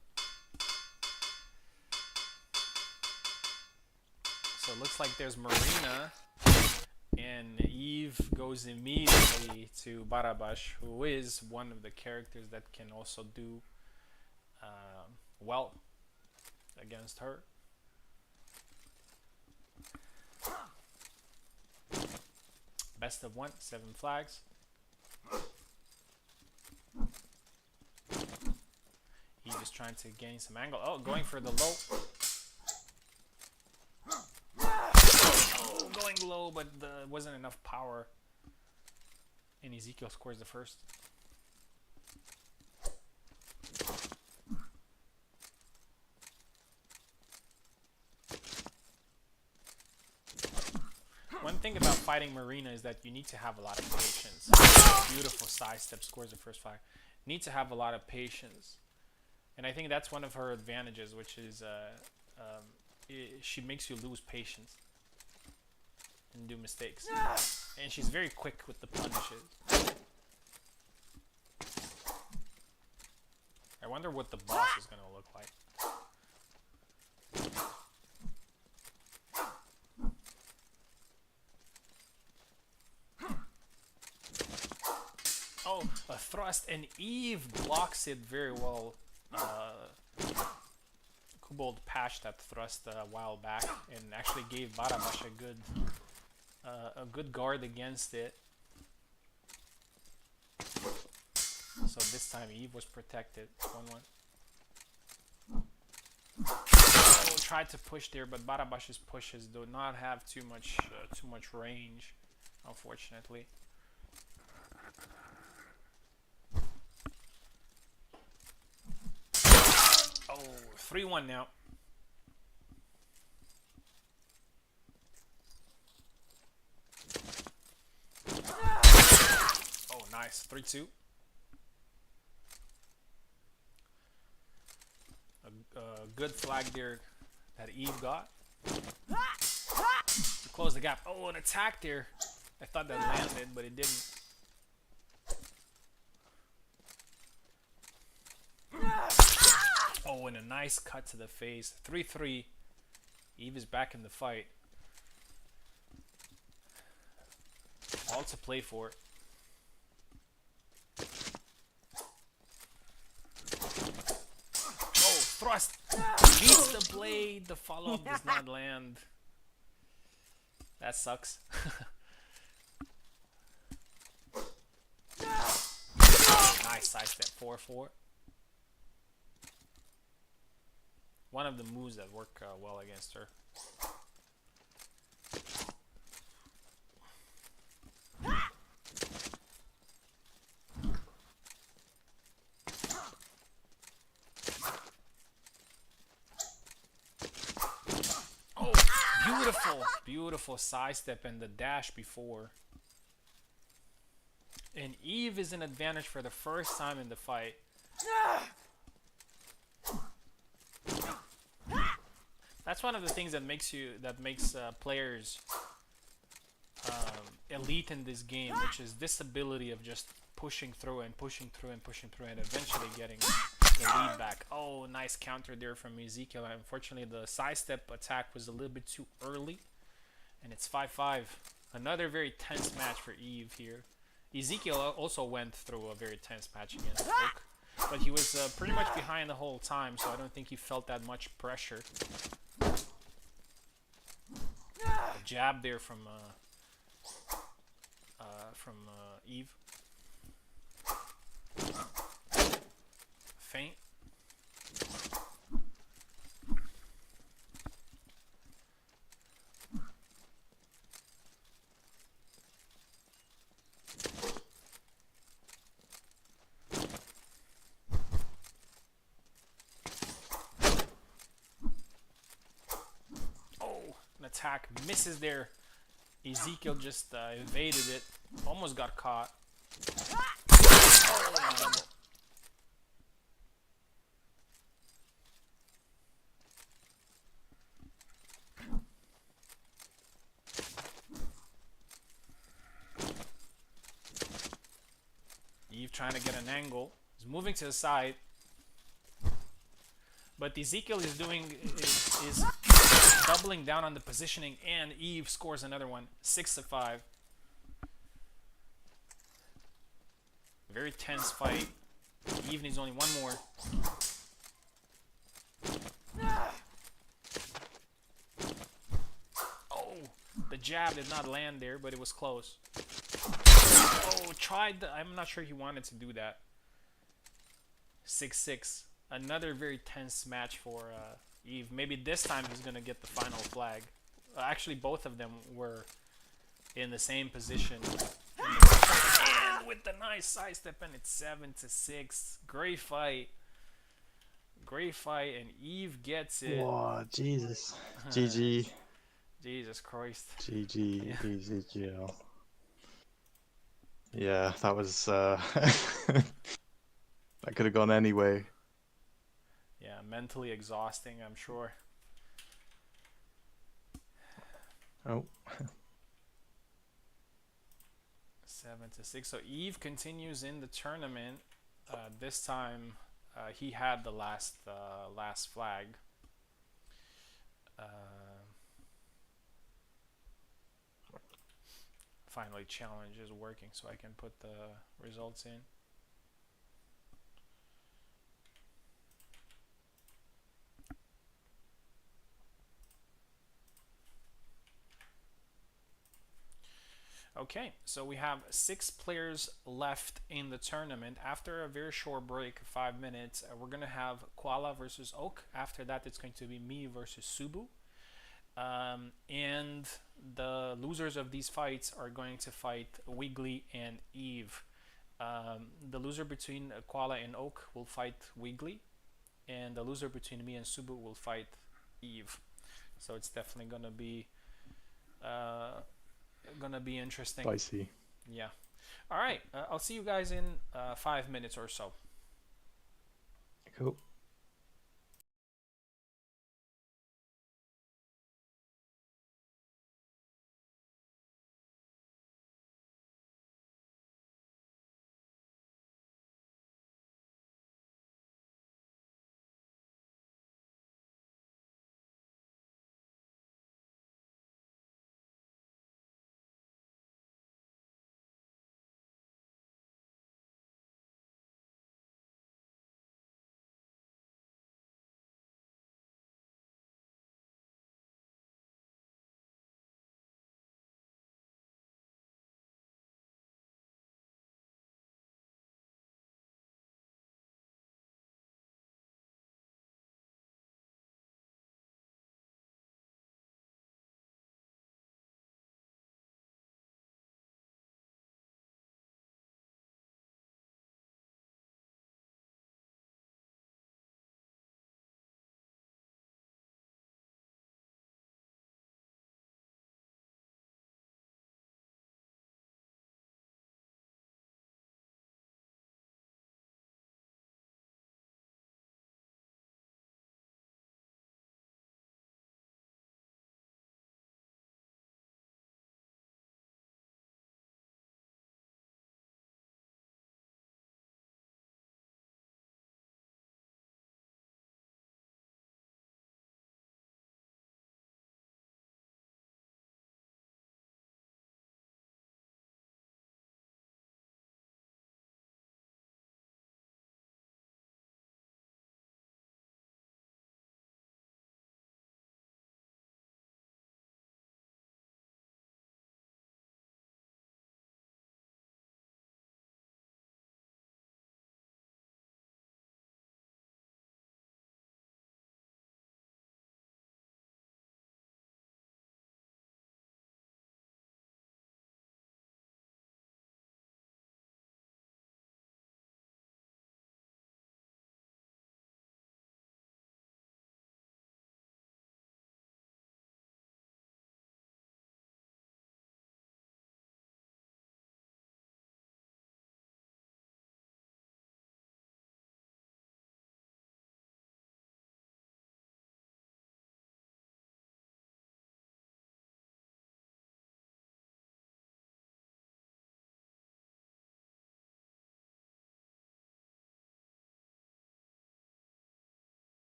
So it looks like there's Marina, and Eve goes immediately to Barabash, who is one of the characters that can also do well against her. Best of 1, 7 flags. Eve is trying to gain some angle. Oh, going for the low. Oh, going low, but there wasn't enough power. And Ezekiel scores the first. One thing about fighting Marina is that you need to have a lot of patience. Beautiful side step, scores the first flag. Need to have a lot of patience. And I think that's one of her advantages, which is she makes you lose patience and do mistakes. And she's very quick with the punishes. wonder what the boss is gonna look like. Oh, a thrust, and Eve blocks it very well. Kobold patched that thrust a while back and actually gave Barabash a good guard against it. So this time Eve was protected. 1-1. Oh, tried to push there, but Barabash's pushes do not have too much range, unfortunately. Oh, 3-1 now. Oh, nice. 3-2. A good flag there that Eve got. To close the gap. Oh, an attack there. I thought that landed, but it didn't. Oh, and a nice cut to the face. 3-3. Eve is back in the fight. All to play for. Oh, thrust. Beats the blade. The follow-up does not land. That sucks. Nice sidestep. 4-4. One of the moves that work well against her. Oh, beautiful, beautiful sidestep and the dash before. And Eve is in advantage for the first time in the fight. That's one of the things that makes players elite in this game, which is this ability of just pushing through and pushing through and pushing through and eventually getting the lead back. Oh, nice counter there from Ezekiel. Unfortunately, the sidestep attack was a little bit too early, and it's 5-5. Another very tense match for Eve here. Ezekiel also went through a very tense match against Oak, but he was pretty much behind the whole time, so I don't think he felt that much pressure. A jab there from Eve. Feint. Attack misses there. Ezekiel just evaded it. Almost got caught. Oh, double. Eve trying to get an angle. He's moving to the side. But Ezekiel is is doubling down on the positioning, and Eve scores another one. 6-5. Very tense fight. Eve needs only one more. Oh, the jab did not land there, but it was close. Oh, I'm not sure he wanted to do that. 6-6. Another very tense match for Eve. Maybe this time he's going to get the final flag. Actually, both of them were in the same position. And with the nice sidestep, and it's 7-6. Great fight. Great fight, and Eve gets it. Whoa, Jesus. GG. Jesus Christ. GG, yeah. Ezekiel. Yeah, that was... that could have gone any way. Yeah, mentally exhausting, I'm sure. Oh. 7-6. So Eve continues in the tournament. This time he had the last flag. Finally, challenge is working, so I can put the results in. Okay, so we have 6 players left in the tournament. After a very short break, 5 minutes, we're gonna have Koala versus Oak. After that, it's going to be me versus Subu. And the losers of these fights are going to fight Wiggly and Eve. The loser between Koala and Oak will fight Wiggly, and the loser between me and Subu will fight Eve. So it's definitely gonna be interesting. Spicy. Yeah. All right. I'll see you guys in 5 minutes or so. Cool.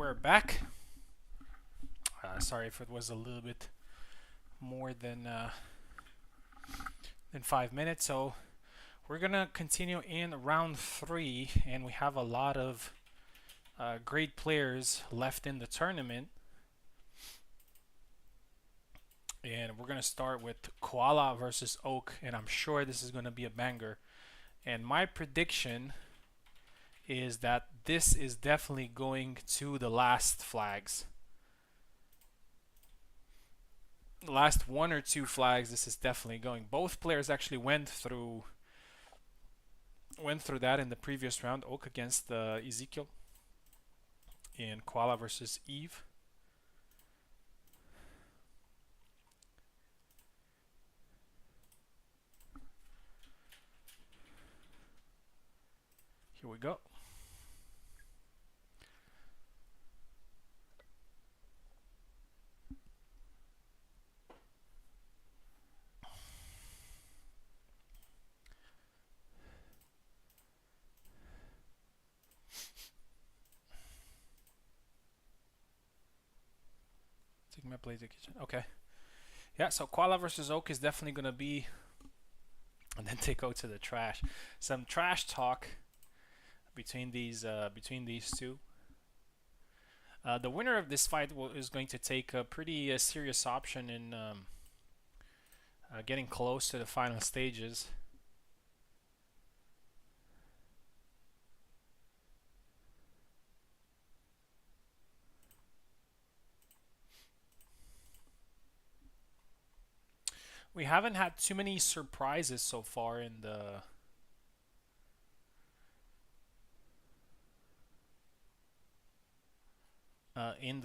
we're back. Sorry if it was a little bit more than 5 minutes. So we're gonna continue in round 3, and we have a lot of great players left in the tournament. And we're gonna start with Koala versus Oak, and I'm sure this is gonna be a banger. And my prediction is that this is definitely going to the last flags. The last 1 or 2 flags, this is definitely going. Both players actually went through that in the previous round. Oak against Ezekiel, and Koala versus Eve. Here we go. Taking my plate to the kitchen. Okay. Yeah, so Koala versus Oak is definitely going to be... And then they go to the trash. Some trash talk between these two. The winner of this fight is going to take a pretty serious option in getting close to the final stages. We haven't had too many surprises so far in the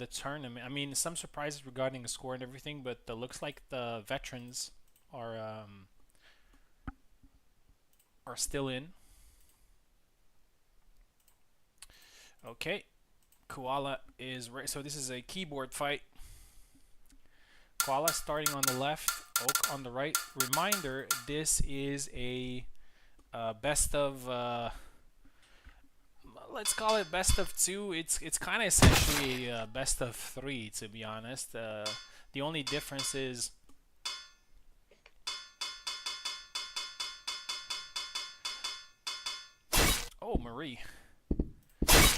tournament. I mean, some surprises regarding the score and everything, but it looks like the veterans are still in. Okay, Koala is ready. So this is a keyboard fight. Koala starting on the left, Oak on the right. Reminder: this is a best of. Let's call it best of 2. It's kind of essentially best of 3, to be honest. The only difference is Marie.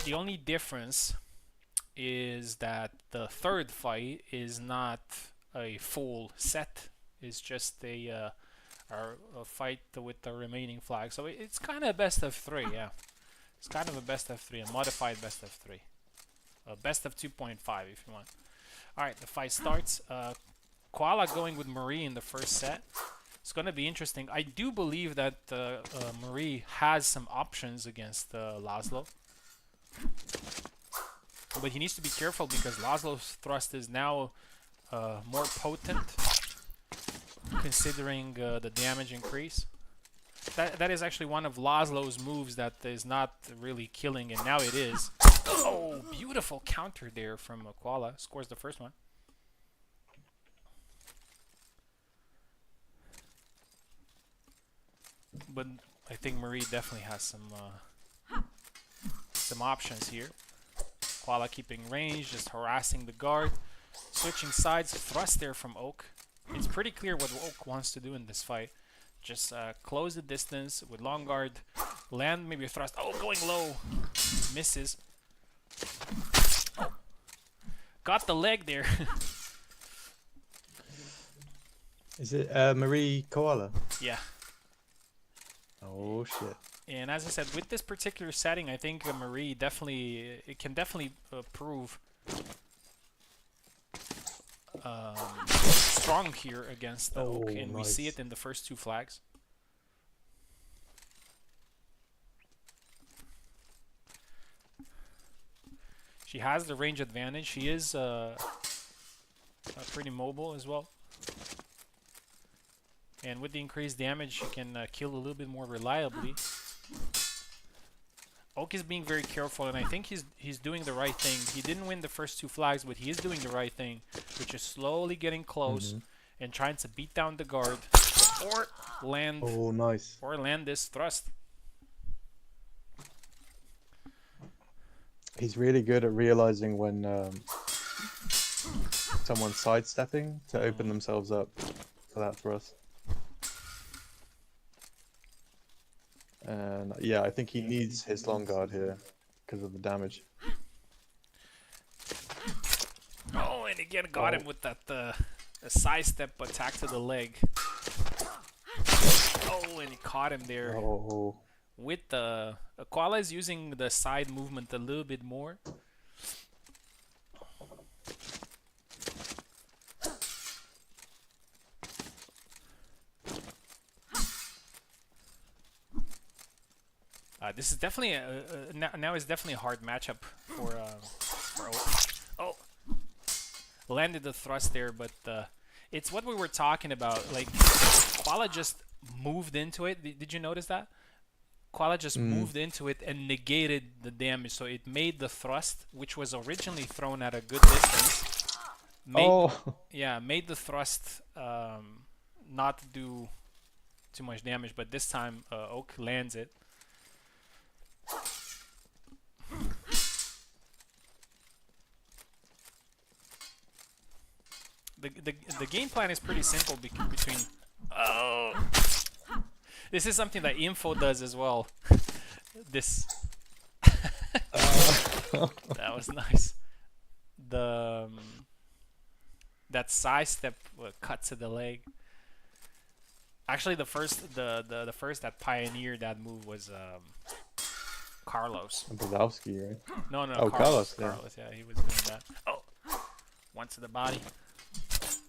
The only difference is that the third fight is not a full set. It's just a fight with the remaining flags. So it's kind of best of 3, yeah. It's kind of a best of 3, a modified best of 3. A best of 2.5 if you want. Alright, the fight starts. Koala going with Marie in the first set. It's going to be interesting. I do believe that Marie has some options against Laszlo. But he needs to be careful because Laszlo's thrust is now more potent, considering the damage increase. That is actually one of Laszlo's moves that is not really killing, and now it is. Oh, beautiful counter there from Koala. Scores the first one. But I think Marie definitely has some options here. Koala keeping range, just harassing the guard. Switching sides, thrust there from Oak. It's pretty clear what Oak wants to do in this fight. Just close the distance with long guard, land maybe a thrust. Oh, going low, misses. Oh. Got the leg there. Is it Marie Koala? Yeah. Oh shit. And as I said, with this particular setting, I think Marie can definitely prove strong here against the Oak, and nice. we see it in the first 2 flags. She has the range advantage. She is pretty mobile as well. And with the increased damage, she can kill a little bit more reliably. Oak is being very careful, and I think he's doing the right thing. He didn't win the first 2 flags, but he is doing the right thing, which is slowly getting close and trying to beat down the guard or land. Oh, nice. Or land this thrust. he's really good at realizing when someone's sidestepping to open themselves up for that thrust. And yeah, I think he needs his long guard here because of the damage. Oh, and again got him with that a sidestep attack to the leg. Oh, and he caught him there. Oh, With the Koala is using the side movement a little bit more. This is definitely now is definitely a hard matchup for oh, landed the thrust there, but it's what we were talking about. Like Koala just moved into it. Did you notice that? Koala just moved into it and negated the damage, so it made the thrust, which was originally thrown at a good distance. Made the thrust not do too much damage, but this time Oak lands it. The game plan is pretty simple between. Oh, this is something that Info does as well. This that was nice. The that side step cut to the leg. Actually, the first that pioneered that move was Carlos. Brodowski, right? No, Oh, Carlos. Carlos, yeah, he was doing that. Oh, one to the body,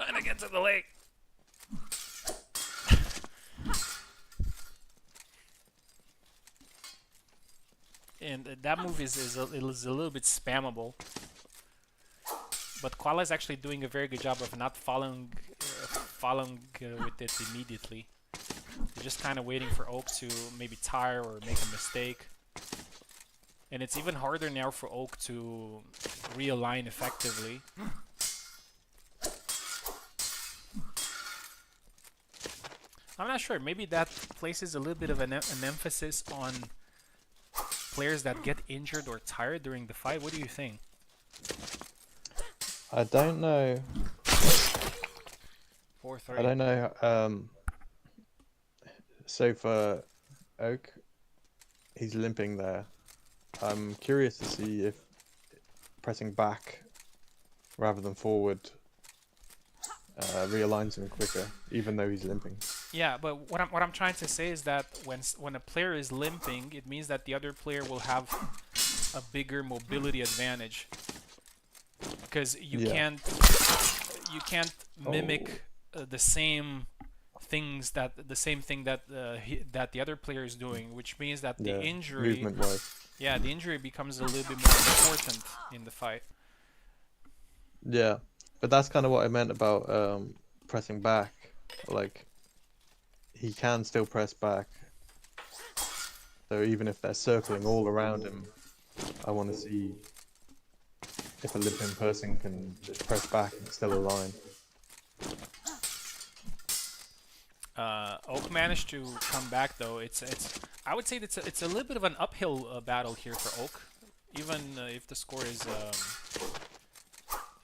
and again to the leg. And that move is a little bit spammable. But Koala is actually doing a very good job of not following with it immediately. He's just kind of waiting for Oak to maybe tire or make a mistake. And it's even harder now for Oak to realign effectively. I'm not sure. Maybe that places a little bit of an emphasis on players that get injured or tired during the fight. What do you think? I don't know. 4-3. I don't know. So for Oak, he's limping there. I'm curious to see if pressing back rather than forward realigns him quicker, even though he's limping. Yeah, but what I'm trying to say is that when a player is limping, it means that the other player will have a bigger mobility advantage, because you can't mimic the same thing that that the other player is doing, which means that the injury, movement-wise. Yeah, the injury becomes a little bit more important in the fight. Yeah, but that's kind of what I meant about pressing back. Like, he can still press back. So even if they're circling all around him, I want to see if a limping person can just press back and still align. Oak managed to come back though. I would say it's a little bit of an uphill battle here for Oak, even if the score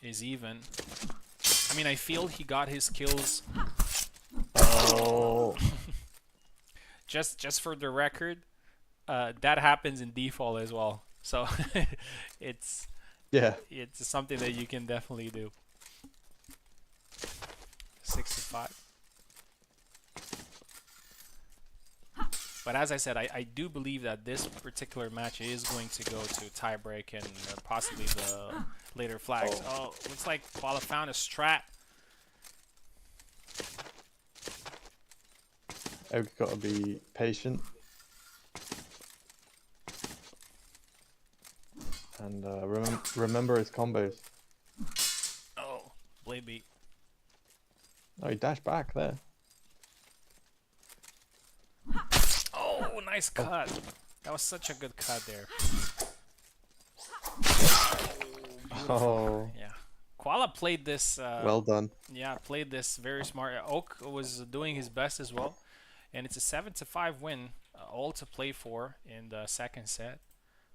is even. I mean, I feel he got his kills. Oh. Just for the record, that happens in default as well. So it's something that you can definitely do. 6-5. But as I said, I do believe that this particular match is going to go to tiebreak and possibly the later flags. Oh, looks like Koala found a strat. Oak's got to be patient. And remember his combos. Oh, blade beat. Oh, he dashed back there. Oh, nice cut. That was such a good cut there. Oh. Yeah. Koala played this. Well done. Yeah, played this very smart. Oak was doing his best as well. And it's a 7-5 win, all to play for in the second set.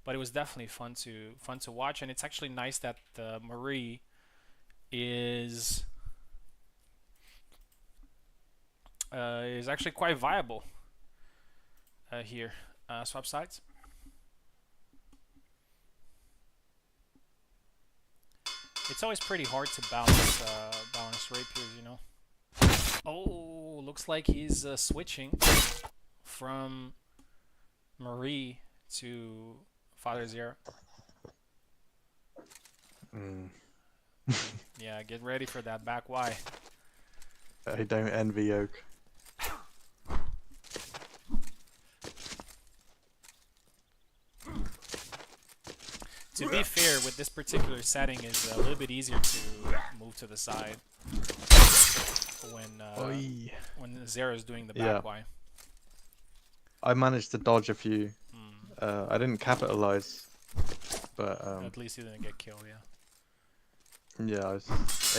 but it was definitely fun to watch, and it's actually nice that Marie is actually quite viable here. Swap sides. It's always pretty hard to balance rapiers, you know. Oh, looks like he's switching from Marie to Father Zero. Mm. Yeah, get ready for that back Y. I don't envy Oak. To be fair, with this particular setting, is a little bit easier to move to the side Oi. when Zero is doing the Yeah. back Y. I managed to dodge a few. Mm. I didn't capitalize, but At least he didn't get killed, yeah. yeah, I was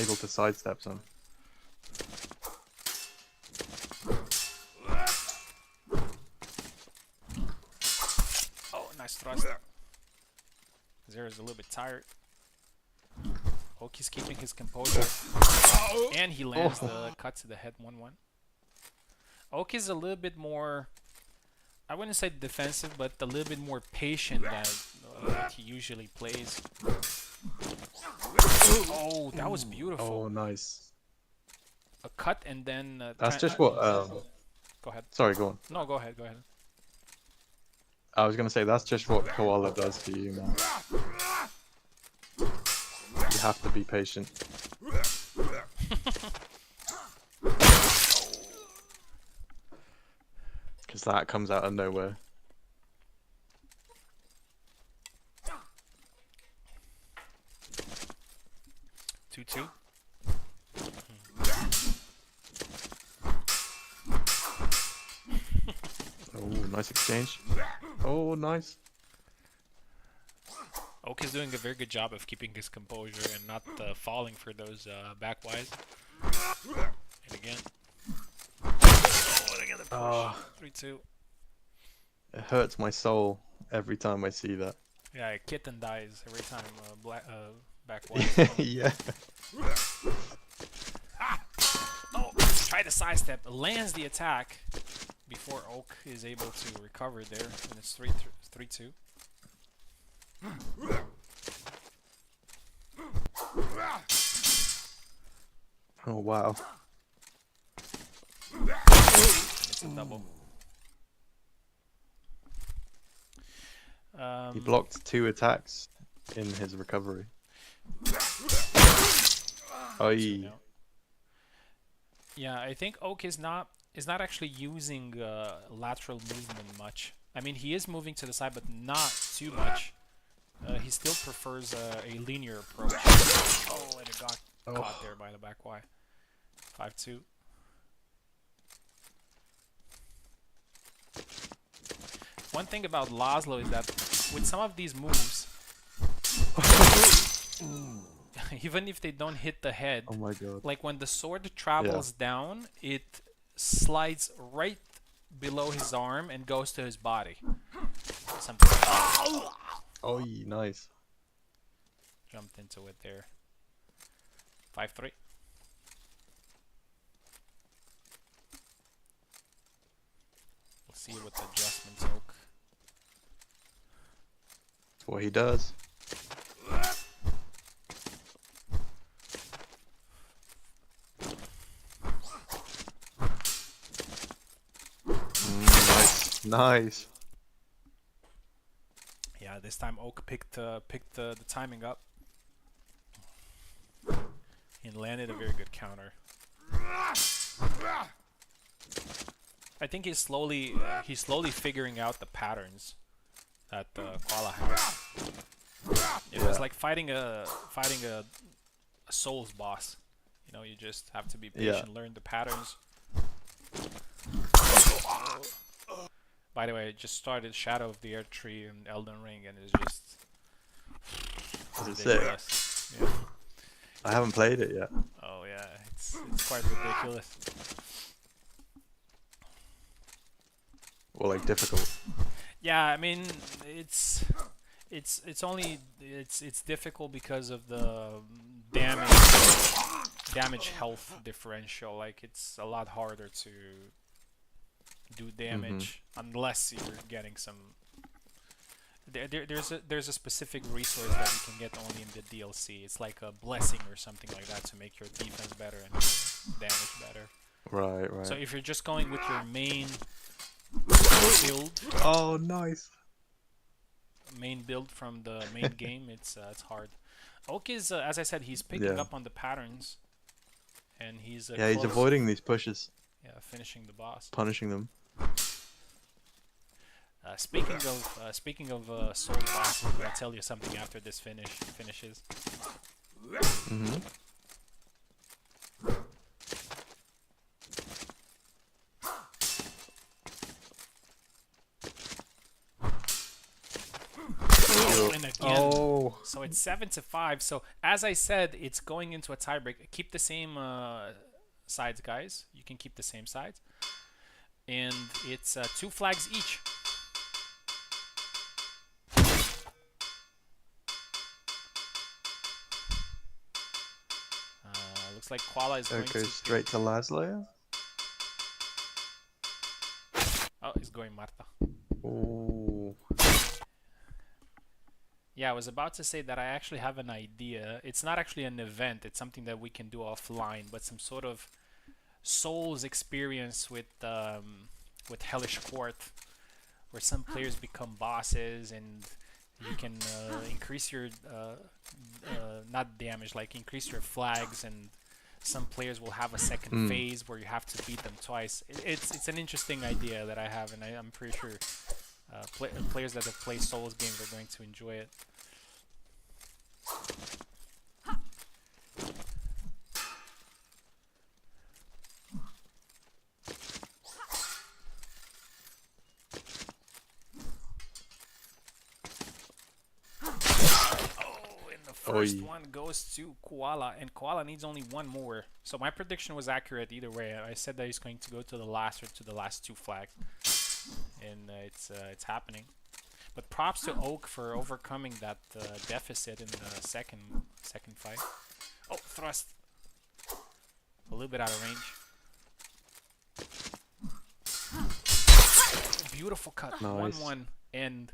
able to sidestep some. Oh, nice thrust. Zero's a little bit tired. Oki's keeping his composure. And he lands the cut to the head 1-1. Oki's a little bit more, I wouldn't say defensive, but a little bit more patient than he usually plays. Oh, that was beautiful. Oh, nice. A cut and then... That's just what... Go ahead. Sorry, go on. No, go ahead, go ahead. I was gonna say, that's just what Koala does to you, man. You have to be patient. Because that comes out of nowhere. Two. Oh, nice exchange. Oh, nice. Oak is doing a very good job of keeping his composure and not falling for those back Ys. And again. Oh, and again the push. 3-2. It hurts my soul every time I see that. Yeah, a kitten dies every time back Y. Yeah. Oh, try to sidestep. Lands the attack before Oak is able to recover there. And it's 3-2. Oh, wow. It's a double. He blocked 2 attacks in his recovery. Oi. Yeah, I think Oak is not actually using lateral movement much. I mean, he is moving to the side, but not too much. He still prefers a linear approach. Oh, and it got caught there by the back Y. 5-2. One thing about Laszlo is that with some of these moves, even if they don't hit the head, Oh my god. like when the sword travels down, it slides right below his arm and goes to his body. Something like that. Oi, nice. Jumped into it there. 5-3. We'll see what the adjustments Oak. That's what he does. Nice. Nice. Yeah, this time Oak picked the timing up and landed a very good counter. I think he's slowly figuring out the patterns that Koala has. It was like fighting a Souls boss. You know, you just have to be patient, learn the patterns. By the way, I just started Shadow of the Earth Tree in Elden Ring, and it's just ridiculous. Sick. Yeah. I haven't played it yet. Oh yeah, it's quite ridiculous. Or like difficult. Yeah, I mean it's it's difficult because of the damage health differential. Like it's a lot harder to do Mm-hmm. damage unless you're getting some. There's a specific resource that you can get only in the DLC. It's like a blessing or something like that to make your defense better and your damage better. Right, So right. if you're just going with your build, Oh, nice. main build from the main game, it's hard. Oak is, as I said, he's picking Yeah. up on the patterns, and he's Yeah, he's close, avoiding these pushes, yeah, finishing the boss. punishing them. Speaking of soul bosses, I'm gonna tell you something after this finishes. Mm-hmm. And again, Oh. so it's 7-5. So as I said, it's going into a tiebreak. Keep the same sides, guys. You can keep the same sides, and it's 2 flags each. Looks like Koala is So going it to goes straight to Laszlo. Oh, he's going Marta. Oh. Yeah, I was about to say that I actually have an idea. It's not actually an event. It's something that we can do offline, but some sort of Souls experience with Hellish Quart, where some players become bosses and you can increase your not damage, like increase your flags, and some players will have a second Mm. phase where you have to beat them twice. It's an interesting idea that I have, and I'm pretty sure players that have played Souls games are going to enjoy it. First Oi. one goes to Koala, and Koala needs only one more. So my prediction was accurate either way. I said that he's going to go to the last or to the last 2 flags, and it's happening. But props to Oak for overcoming that deficit in the second fight. Oh, thrust! A little bit out of range. Beautiful cut. Nice. 1-1, and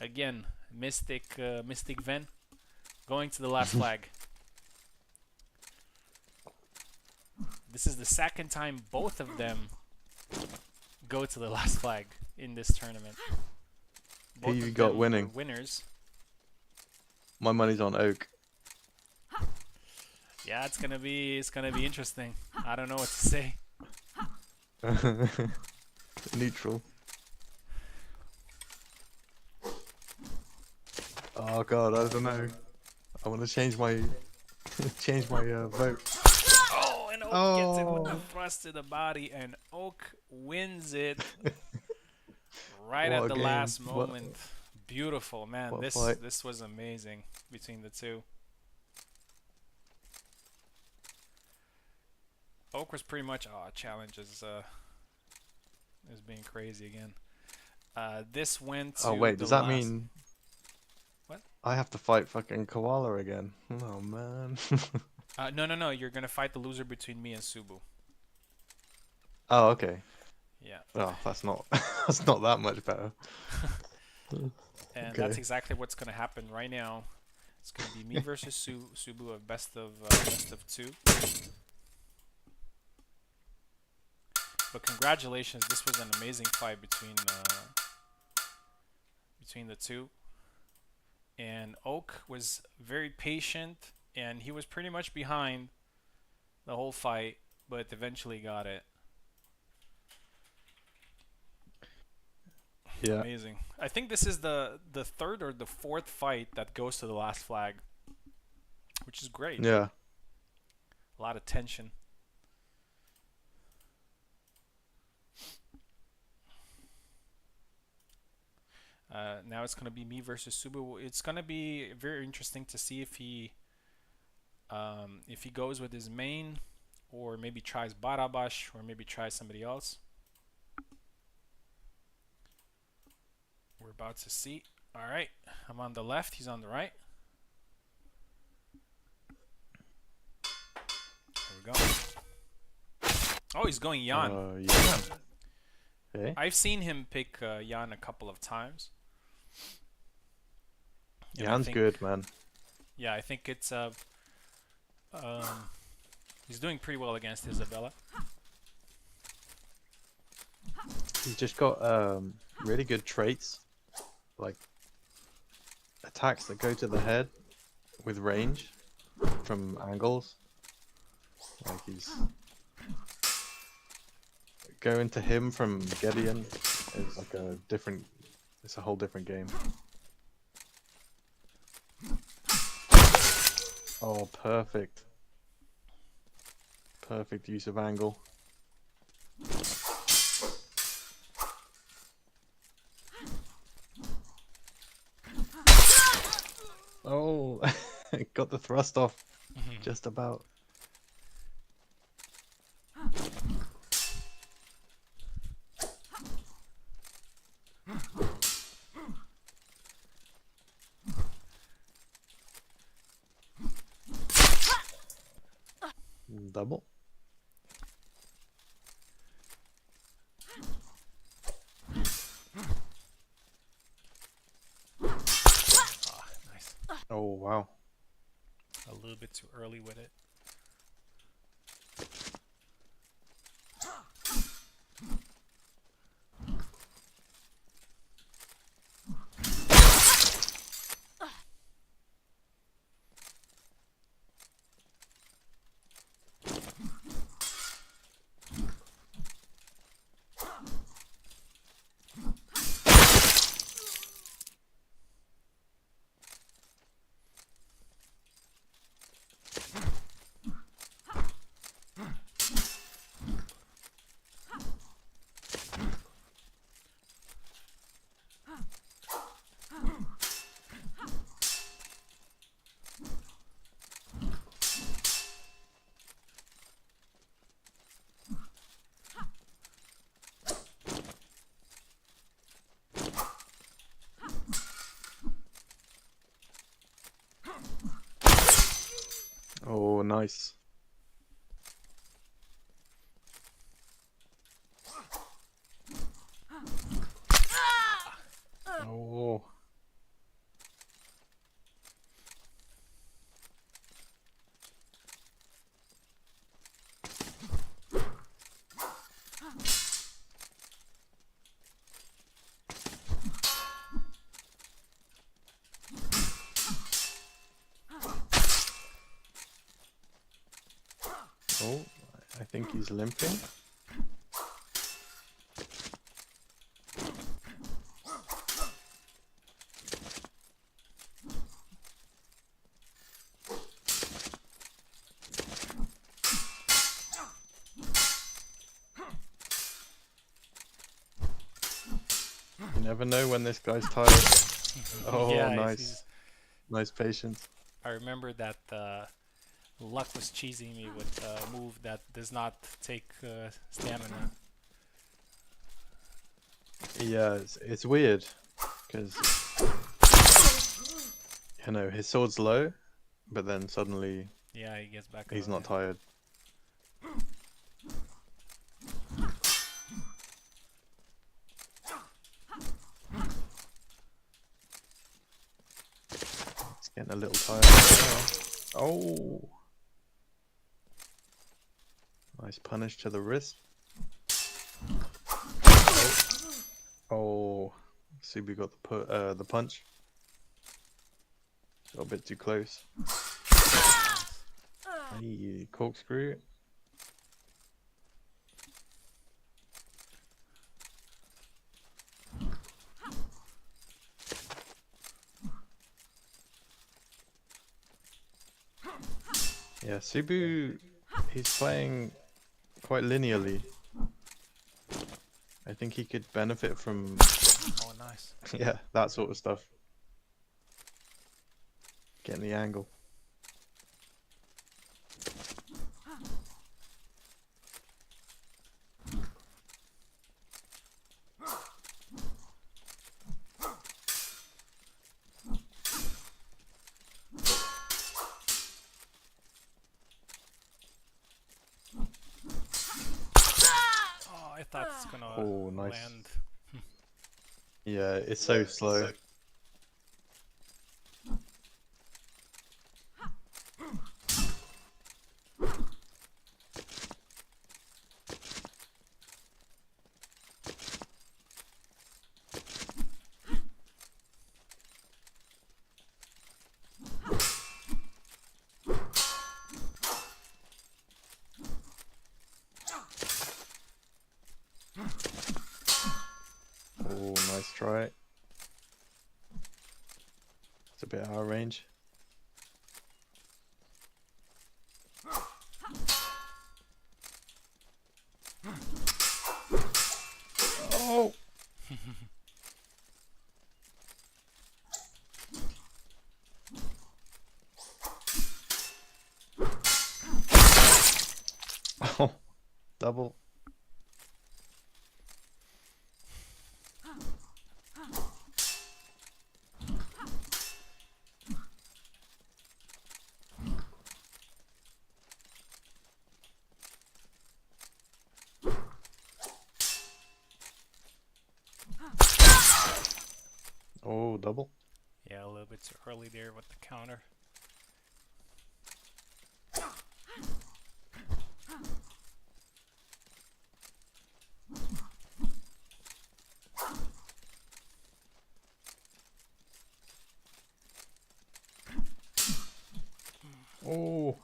again, Mystic Ven going to the last flag. This is the second time both of them go to the last flag in this tournament. Who Both you of got them winning? were winners. My money's on Oak. Yeah, it's gonna be interesting. I don't know what to say. Neutral. Oh god, I don't know. I want to change my vote. Oh, and Oak gets it with the thrust to the body, and Oak wins it right What at a the game. last moment. Beautiful, man. What a This fight. this was amazing between the two. Oak was pretty much challenge is being crazy again. This went to Oh wait, the does that last. mean What? I have to fight fucking Koala again? Oh man. No. You're gonna fight the loser between me and Subu. Oh okay. Yeah. Oh, that's not that's not that much better. And Okay. that's exactly what's gonna happen right now. It's gonna be me versus Subu, a best of 2. But congratulations, this was an amazing fight between the two. And Oak was very patient, and he was pretty much behind the whole fight, but eventually got it. Yeah. Amazing. I think this is the third or the fourth fight that goes to the last flag, which is great. Yeah. A lot of tension. Now it's gonna be me versus Subu. It's gonna be very interesting to see if he goes with his main, or maybe tries Barabash, or maybe tries somebody else. We're about to see. Alright, I'm on the left, he's on the right. There we go. Oh, he's going Jan. Yeah. Okay. I've seen him pick Jan a couple of times. And I Jan's think, good, man. yeah, I think it's he's doing pretty well against Isabella. He's just got really good traits, like attacks that go to the head with range from angles. Like he's going to him from Gideon is like a different. It's a whole different game. Oh, perfect. Perfect use of angle. Oh, got the thrust off just about. Double. Ah, nice. Oh, wow. A little bit too early with it. Oh, nice. Oh. Oh, I think he's limping. You never know when this guy's tired. Oh, Yeah, nice. Nice patience. I remember that Luck was cheesing me with a move that does not take stamina. Yeah, it's weird because you know his sword's low, but then suddenly Yeah, he gets back he's up. not tired. He's getting a little tired now. Oh, nice punish to the wrist. Oh, Subi got the punch. Got a bit too close. Hey, corkscrew. Yeah, Subu, he's playing quite linearly. I think he could benefit from, Oh, nice. yeah, that sort of stuff. Getting the angle. I thought it's gonna Oh, nice. land. Yeah, it's so slow. Oh, nice try. It's a bit out of range. Oh! Oh, double. Oh, double. Yeah, a little bit too early there with the counter. Oh,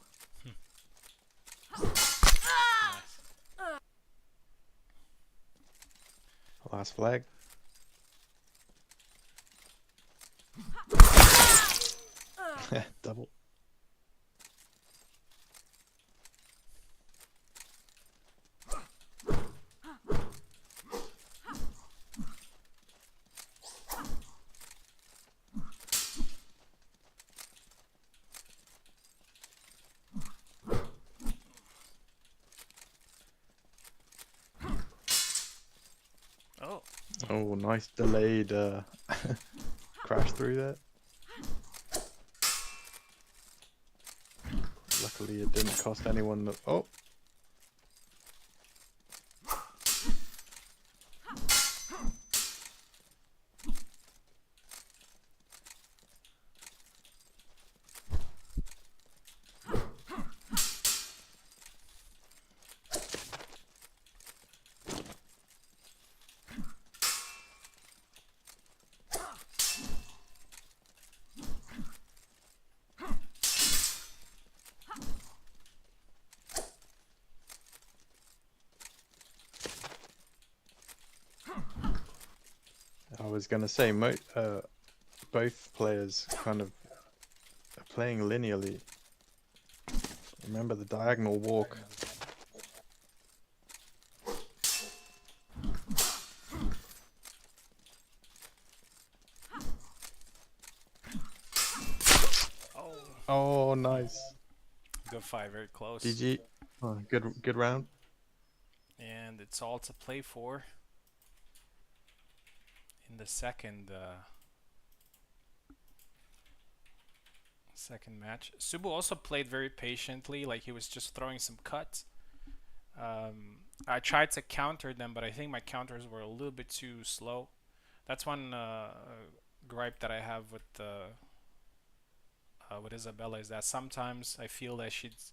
Nice. last flag. Double. Oh, Oh, nice delayed crash through that. Luckily, it didn't cost anyone the. Oh, I was gonna say, both players kind of are playing linearly. Remember the diagonal walk. oh, Oh, nice. good fight, very close. GG. Oh, good round. And it's all to play for in the second match. Subu also played very patiently, like he was just throwing some cuts. I tried to counter them, but I think my counters were a little bit too slow. That's one gripe that I have with Isabella, is that sometimes I feel that she's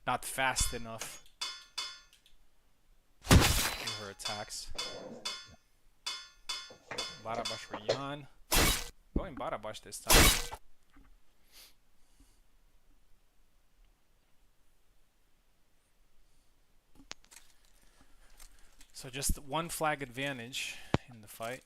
not fast enough with her attacks. Barabash for Yan. Going Barabash this time. So just one flag advantage in the fight.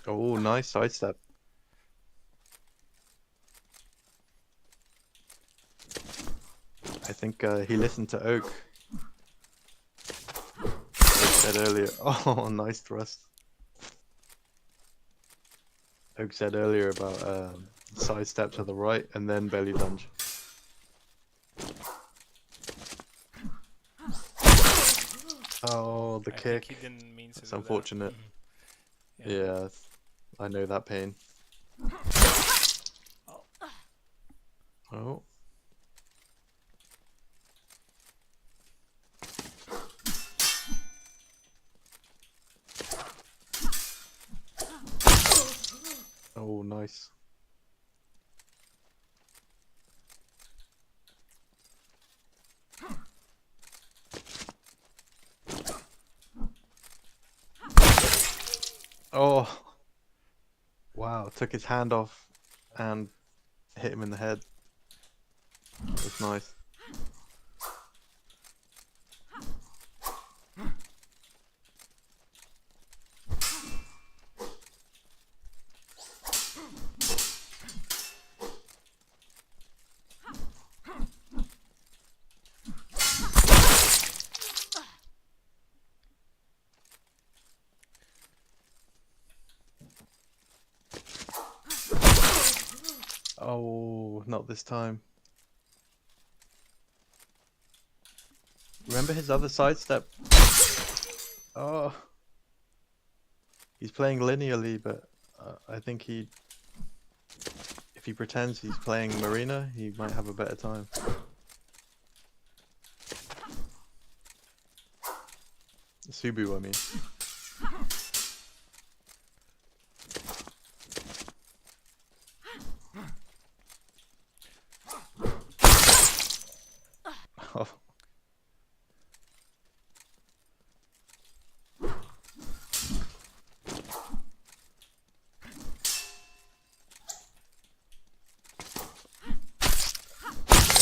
Oh, nice sidestep. I think he listened to Oak. said earlier. Oh, nice thrust. Oak said earlier about sidestep to the right and then belly lunge. Oh, the I think he kick. didn't mean to That's do that. unfortunate. Yeah. Yeah, I know that pain. Oh, Oh, oh, nice. Oh, wow. Took his hand off and hit him in the head. That was nice. Oh, not this time. Remember his other sidestep? Oh, he's playing linearly, but I think if he pretends he's playing Marina, he might have a better time. Subu, I mean. Oh,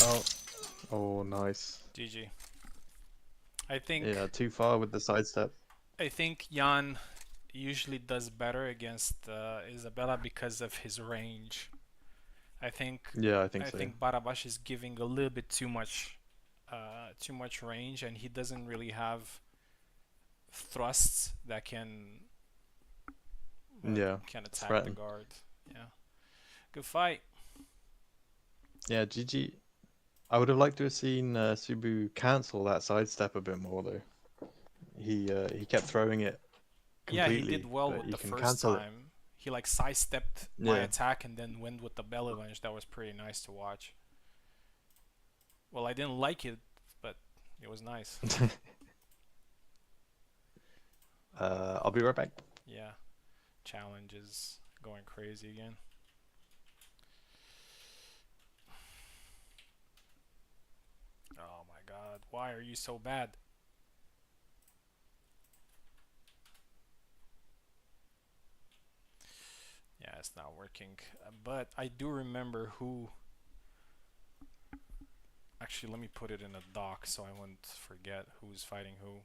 oh, oh, nice. GG. I think Yeah, too far with the sidestep. I think Jan usually does better against Isabella because of his range. I think Yeah, I think I so. think Barabash is giving a little bit too much range, and he doesn't really have thrusts that Yeah, can attack the threaten. guard. Yeah, good fight. Yeah, GG. I would have liked to have seen Subu cancel that sidestep a bit more though. He kept throwing it Yeah, he did completely, well but with you the can first cancel it. time. He like sidestepped my Yeah. attack and then went with the belly lunge. That was pretty nice to watch. Well, I didn't like it, but it was nice. I'll be right back. Yeah, challenges going crazy again. Oh my god, why are you so bad? Yeah, it's not working. But I do remember who. Actually, let me put it in a doc so I won't forget who's fighting who.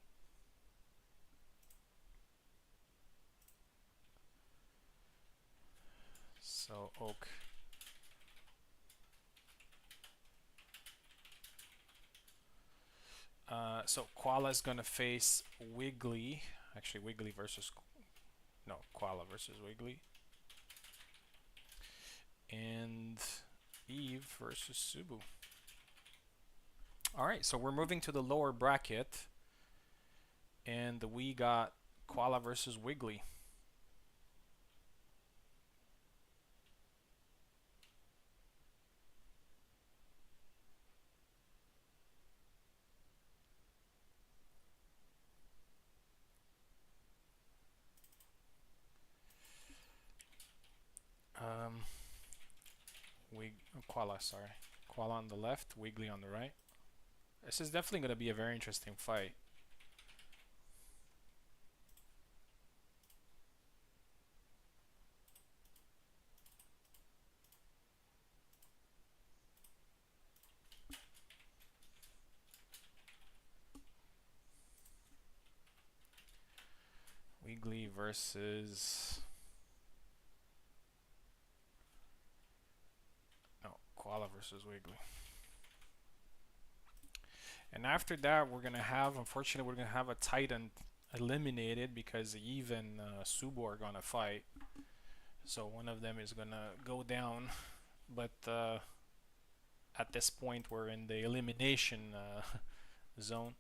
So, Oak. So Koala's gonna face Wiggly. Actually, Wiggly versus. No, Koala versus Wiggly. And Eve versus Subu. Alright, so we're moving to the lower bracket. And we got Koala versus Wiggly. Um, Koala, sorry. Koala on the left, Wiggly on the right. This is definitely going to be a very interesting fight. Wiggly versus... No, Koala versus Wiggly. And after that, we're going to have, unfortunately, we're going to have a Titan eliminated because Eve and Subo are gonna fight. So one of them is gonna go down. But at this point, we're in the elimination zone.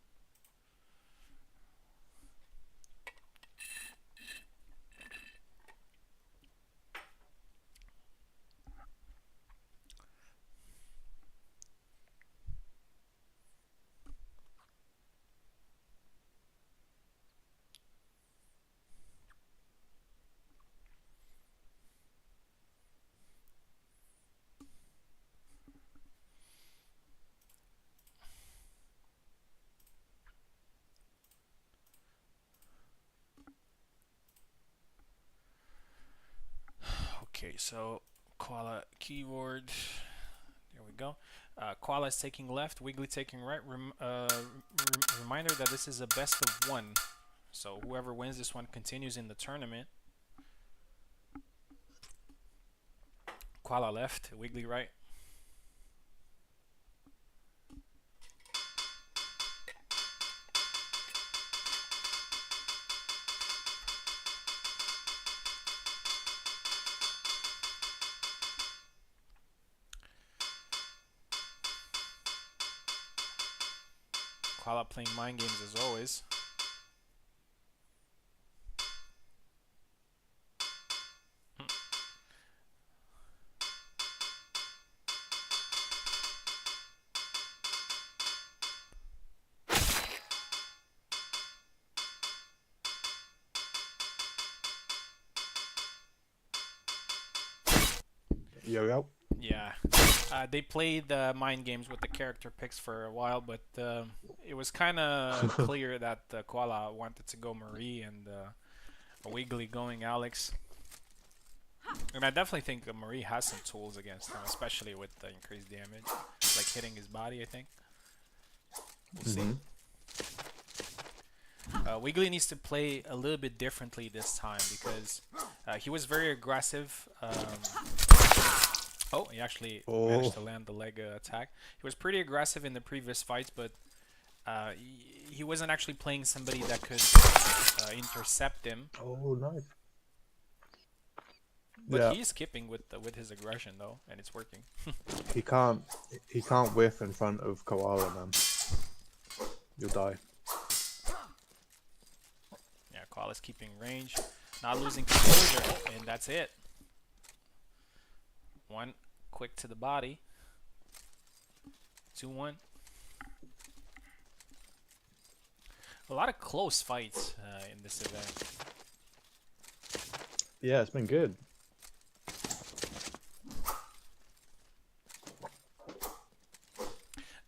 Okay, so koala keyword. There we go. Koala is taking left, Wiggly taking right. Reminder that this is a best of one. So whoever wins this one continues in the tournament. Koala left, Wiggly right. Koala playing mind games as always. Yo yo. Yeah, they played mind games with the character picks for a while, but it was kind of clear that Koala wanted to go Marie and Wiggly going Alex. And I definitely think Marie has some tools against him, especially with the increased damage, like hitting his body, I think. We'll see. Wiggly needs to play a little bit differently this time because he was very aggressive. Oh, he actually managed to land the leg attack. He was pretty aggressive in the previous fights, but he wasn't actually playing somebody that could intercept him. Oh, nice. But he is skipping with his aggression though, and it's working. he can't whiff in front of Koala, man. You'll die. Yeah, Koala's keeping range, not losing composure, and that's it. One quick to the body. 2-1. A lot of close fights in this event. Yeah, it's been good.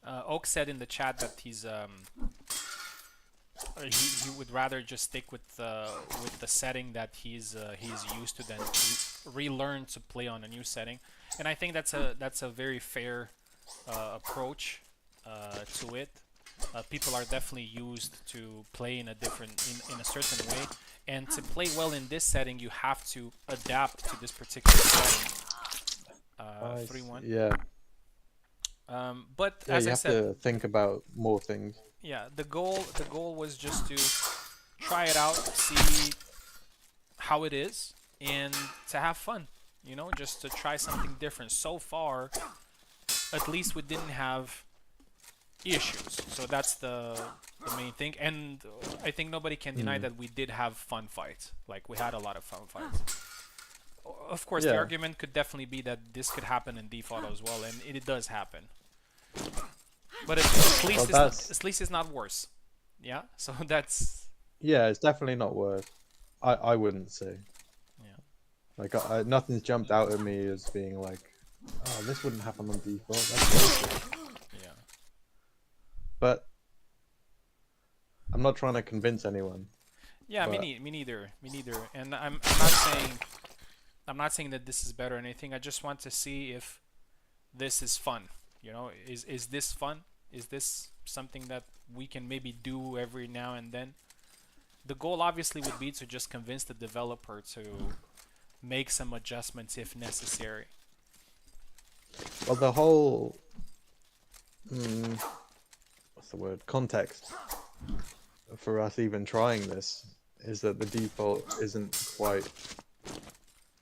Oak said in the chat that he would rather just stick with the setting that he's used to than relearn to play on a new setting, and I think that's a very fair approach to it. People are definitely used to play in a certain way, and to play well in this setting, you have to adapt to this particular setting. 3-1. Yeah. But yeah, as you I have said, to think about more things. yeah, the goal was just to try it out, see how it is, and to have fun. You know, just to try something different. So far, at least we didn't have issues, so that's the main thing. And I think nobody can deny that we did have fun fights. Like, we had a lot of fun fights. Of course, the argument could definitely be that this could happen in default as well, and it does happen. But at least it's not worse. Yeah, so that's... Yeah, it's definitely not worse. I wouldn't say. Yeah. Like, nothing's jumped out at me as being like, oh, this wouldn't happen on default. That's bullshit. Yeah. But I'm not trying to convince anyone. Yeah, but... me neither. And I'm not saying that this is better or anything. I just want to see if this is fun. You know, is this fun? Is this something that we can maybe do every now and then? The goal obviously would be to just convince the developer to make some adjustments if necessary. Well, the whole what's the word? Context for us even trying this is that the default isn't quite.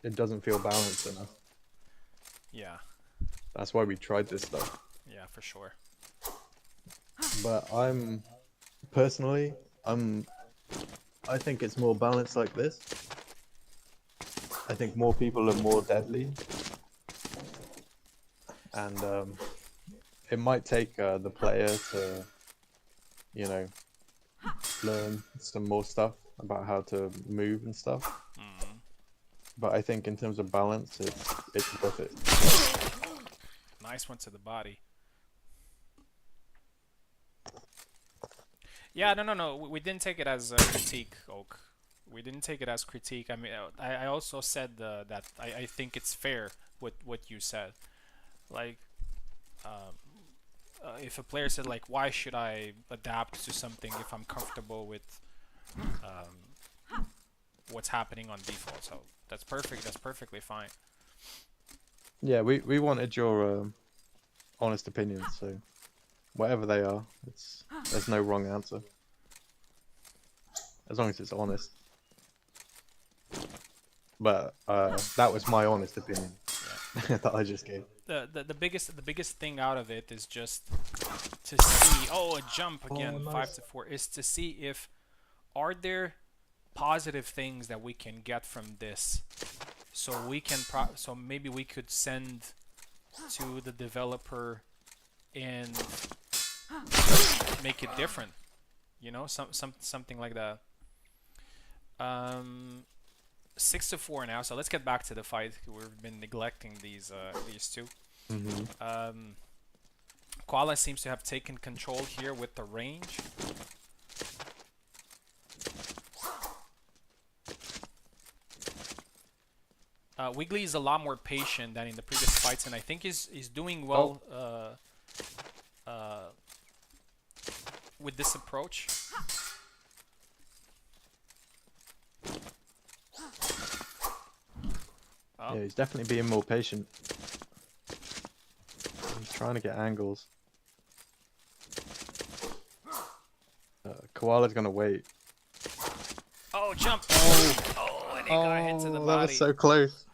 It doesn't feel balanced enough. Yeah, That's why we tried this stuff. yeah, for sure. But personally, I'm. I think it's more balanced like this. I think more people are more deadly, and it might take the player to, you know, learn some more stuff about how to move and stuff. Mm. But I think in terms of balance, it's worth it. Nice one to the body. Yeah, no, no, no. We didn't take it as a critique, Oak. We didn't take it as critique. I mean, I also said that I think it's fair what you said. Like, um, if a player said like, why should I adapt to something if I'm comfortable with what's happening on default? So that's perfect. That's perfectly fine. Yeah, we wanted your honest opinions, so whatever they are, there's no wrong answer as long as it's honest. But that was my honest opinion that I just gave. The biggest thing out of it is just to see. Oh, a jump again, Oh, nice. 5 to 4. Is to see if are there positive things that we can get from this, so we can so maybe we could send to the developer and make it different. You know, something like that. Um, 6 to 4 now. So let's get back to the fight. We've been neglecting these two. Hmm. Koala seems to have taken control here with the range. Wiggly is a lot more patient than in the previous fights, and I think he's doing well with this approach. Oh. Yeah, he's definitely being more patient. He's trying to get angles. Koala's gonna wait. Oh, jump! Oh, Oh, and he got hit to the that body. was so close.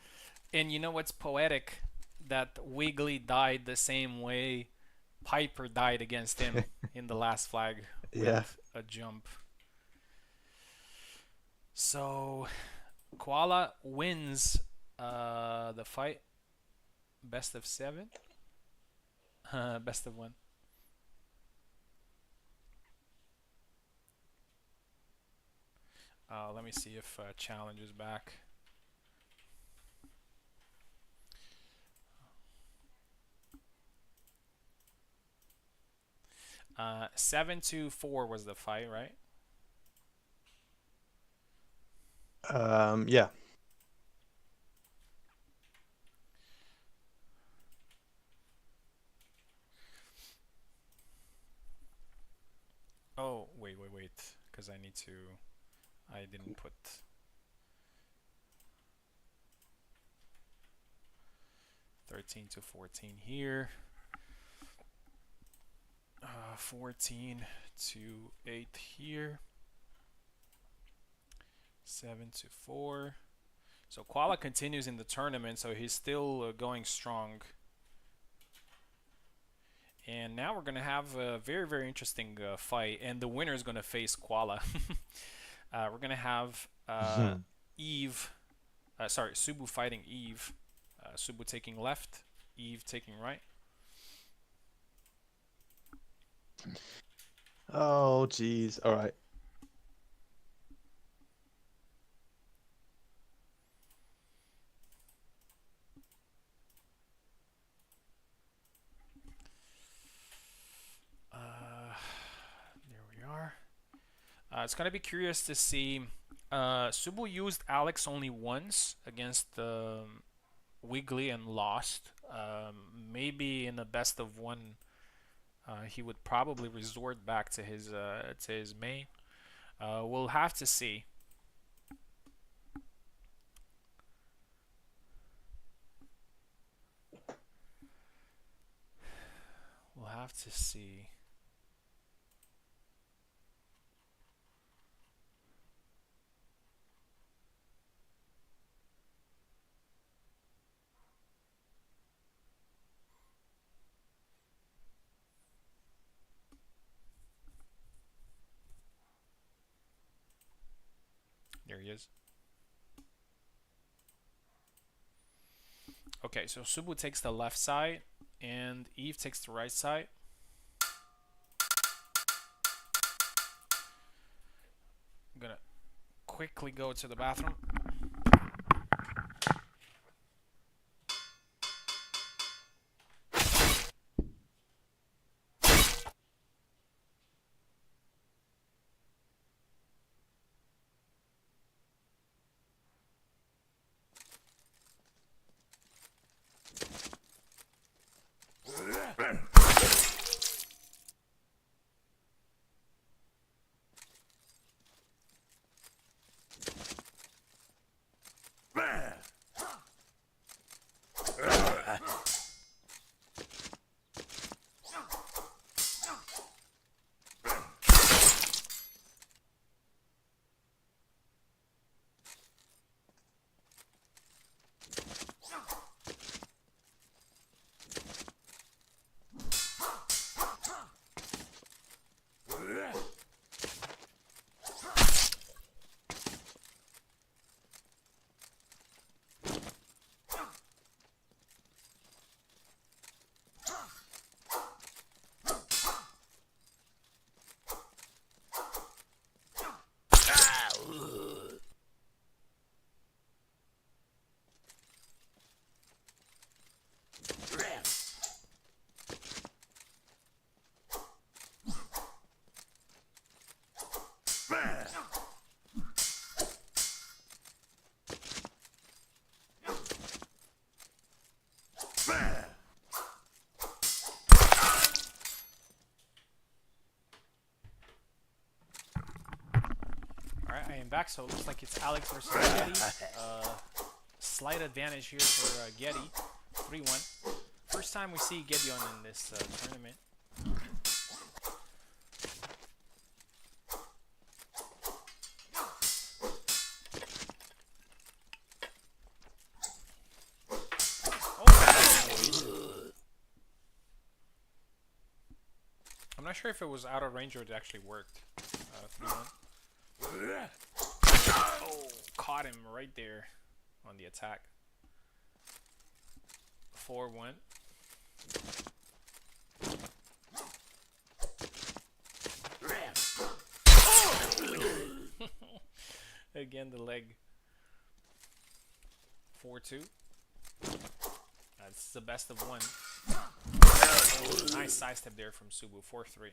And you know what's poetic? That Wiggly died the same way Piper died against him in the last flag with Yeah. a jump. So Koala wins the fight. Best of 7. Best of 1. Let me see if challenge is back. 7-4 was the fight, right? Yeah. Oh, wait, because I need to. I didn't put. 13-14 here. 14-8 here. 7-4. So Koala continues in the tournament, so he's still going strong. And now we're gonna have a very, very interesting fight, and the winner is gonna face Koala. We're gonna have Eve, sorry, Subu fighting Eve. Subu taking left, Eve taking right. Oh, jeez. All right. There we are. It's gonna be curious to see. Subu used Alex only once against Wiggly and lost. Maybe in the best of 1, he would probably resort back to his main. We'll have to see. We'll have to see. There he is. Okay, so Subu takes the left side, and Eve takes the right side. I'm gonna quickly go to the bathroom. Alright, I am back, so it looks like it's Alex versus Getty. Slight advantage here for Getty. 3-1. First time we see Gideon in this tournament. I'm not sure if it was out of range or it actually worked. 3-1. Oh, caught him right there on the attack. 4-1. Again, the leg. 4-2. That's the best of one. Oh, nice sidestep there from Subu. 4-3.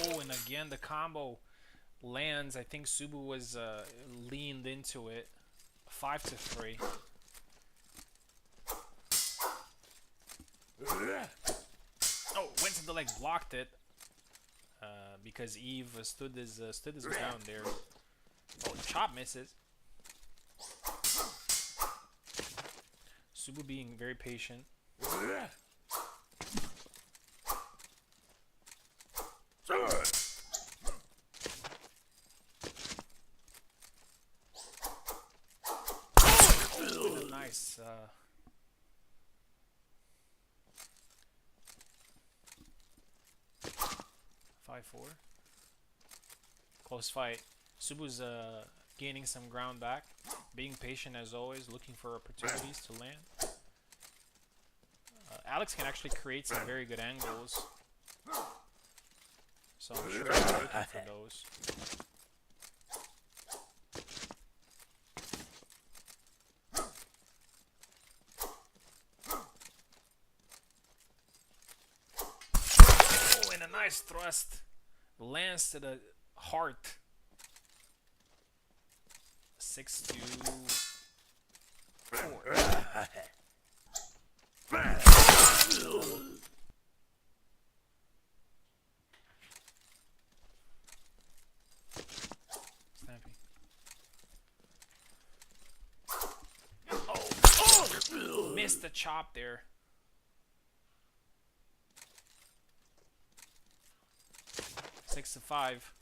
Oh, and again the combo lands. I think Subu was leaned into it. 5-3. Oh, went to the leg, blocked it because Eve stood his ground there. Oh, the chop misses. Subu being very patient. Nice. 5-4. Close fight. Subu's gaining some ground back, being patient as always, looking for opportunities to land. Alex can actually create some very good angles, so I'm sure he's looking for those. Oh, and a nice thrust lands to the heart. 6-4. Snappy. Oh, missed the chop there. 6-5.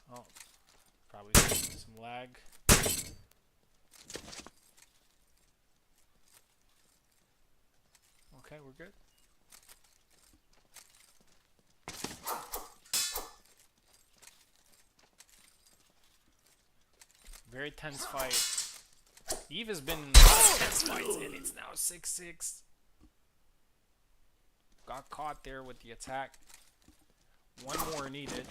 Oh, probably some lag. Okay, we're good. Very tense fight. Eve has been in a lot of tense fights, and it's now 6-6. Got caught there with the attack. One more needed.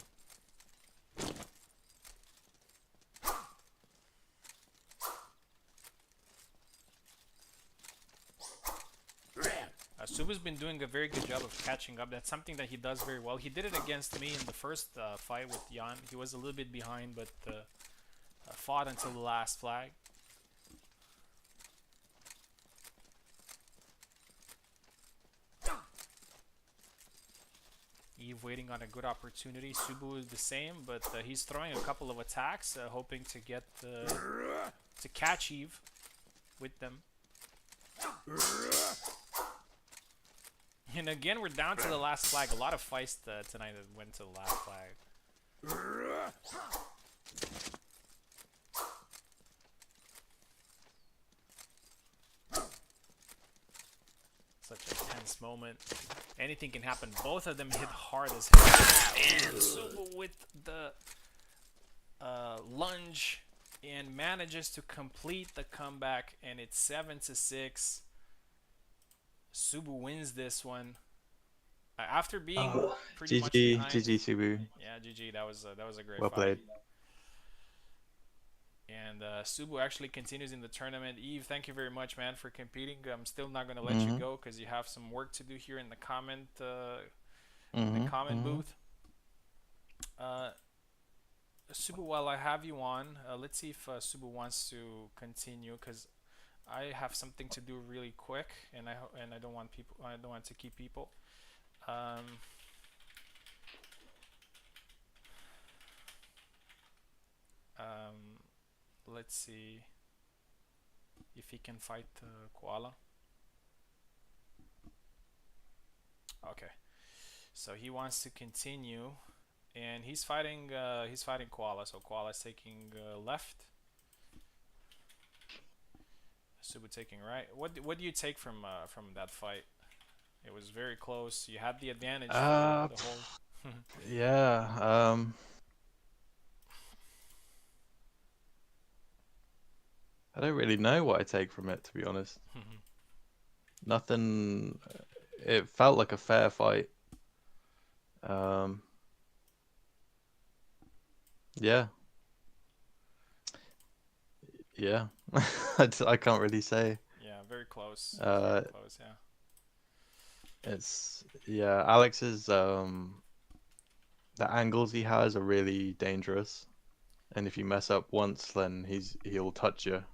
Subu's been doing a very good job of catching up. That's something that he does very well. He did it against me in the first fight with Jan. He was a little bit behind, but fought until the last flag. Eve waiting on a good opportunity. Subu is the same, but he's throwing a couple of attacks, hoping to get to catch Eve with them. And again, we're down to the last flag. A lot of fights tonight that went to the last flag. Such a tense moment. Anything can happen. Both of them hit hard as hell. And Subu with the lunge and manages to complete the comeback. And it's 7-6. Subu wins this one after being pretty much behind. GG, Subu. Yeah, GG. That was a great Well fight. played. And Subu actually continues in the tournament. Eve, thank you very much, man, for competing. I'm still not gonna let you go because you have some work to do here in the comment booth. Subu, while I have you on, let's see if Subu wants to continue because I have something to do really quick, and I don't want people. I don't want to keep people. Let's see if he can fight Koala. Okay, so he wants to continue, and he's fighting Koala. So Koala's taking left. Subu taking right. What do you take from that fight? It was very close. You had the advantage for the whole. Yeah. I don't really know what I take from it, to be honest. Nothing. It felt like a fair fight. Yeah. Yeah. I can't really say. Yeah, very close. Uh, Very close, yeah. Alex's the angles he has are really dangerous. And if you mess up once, then he'll touch you.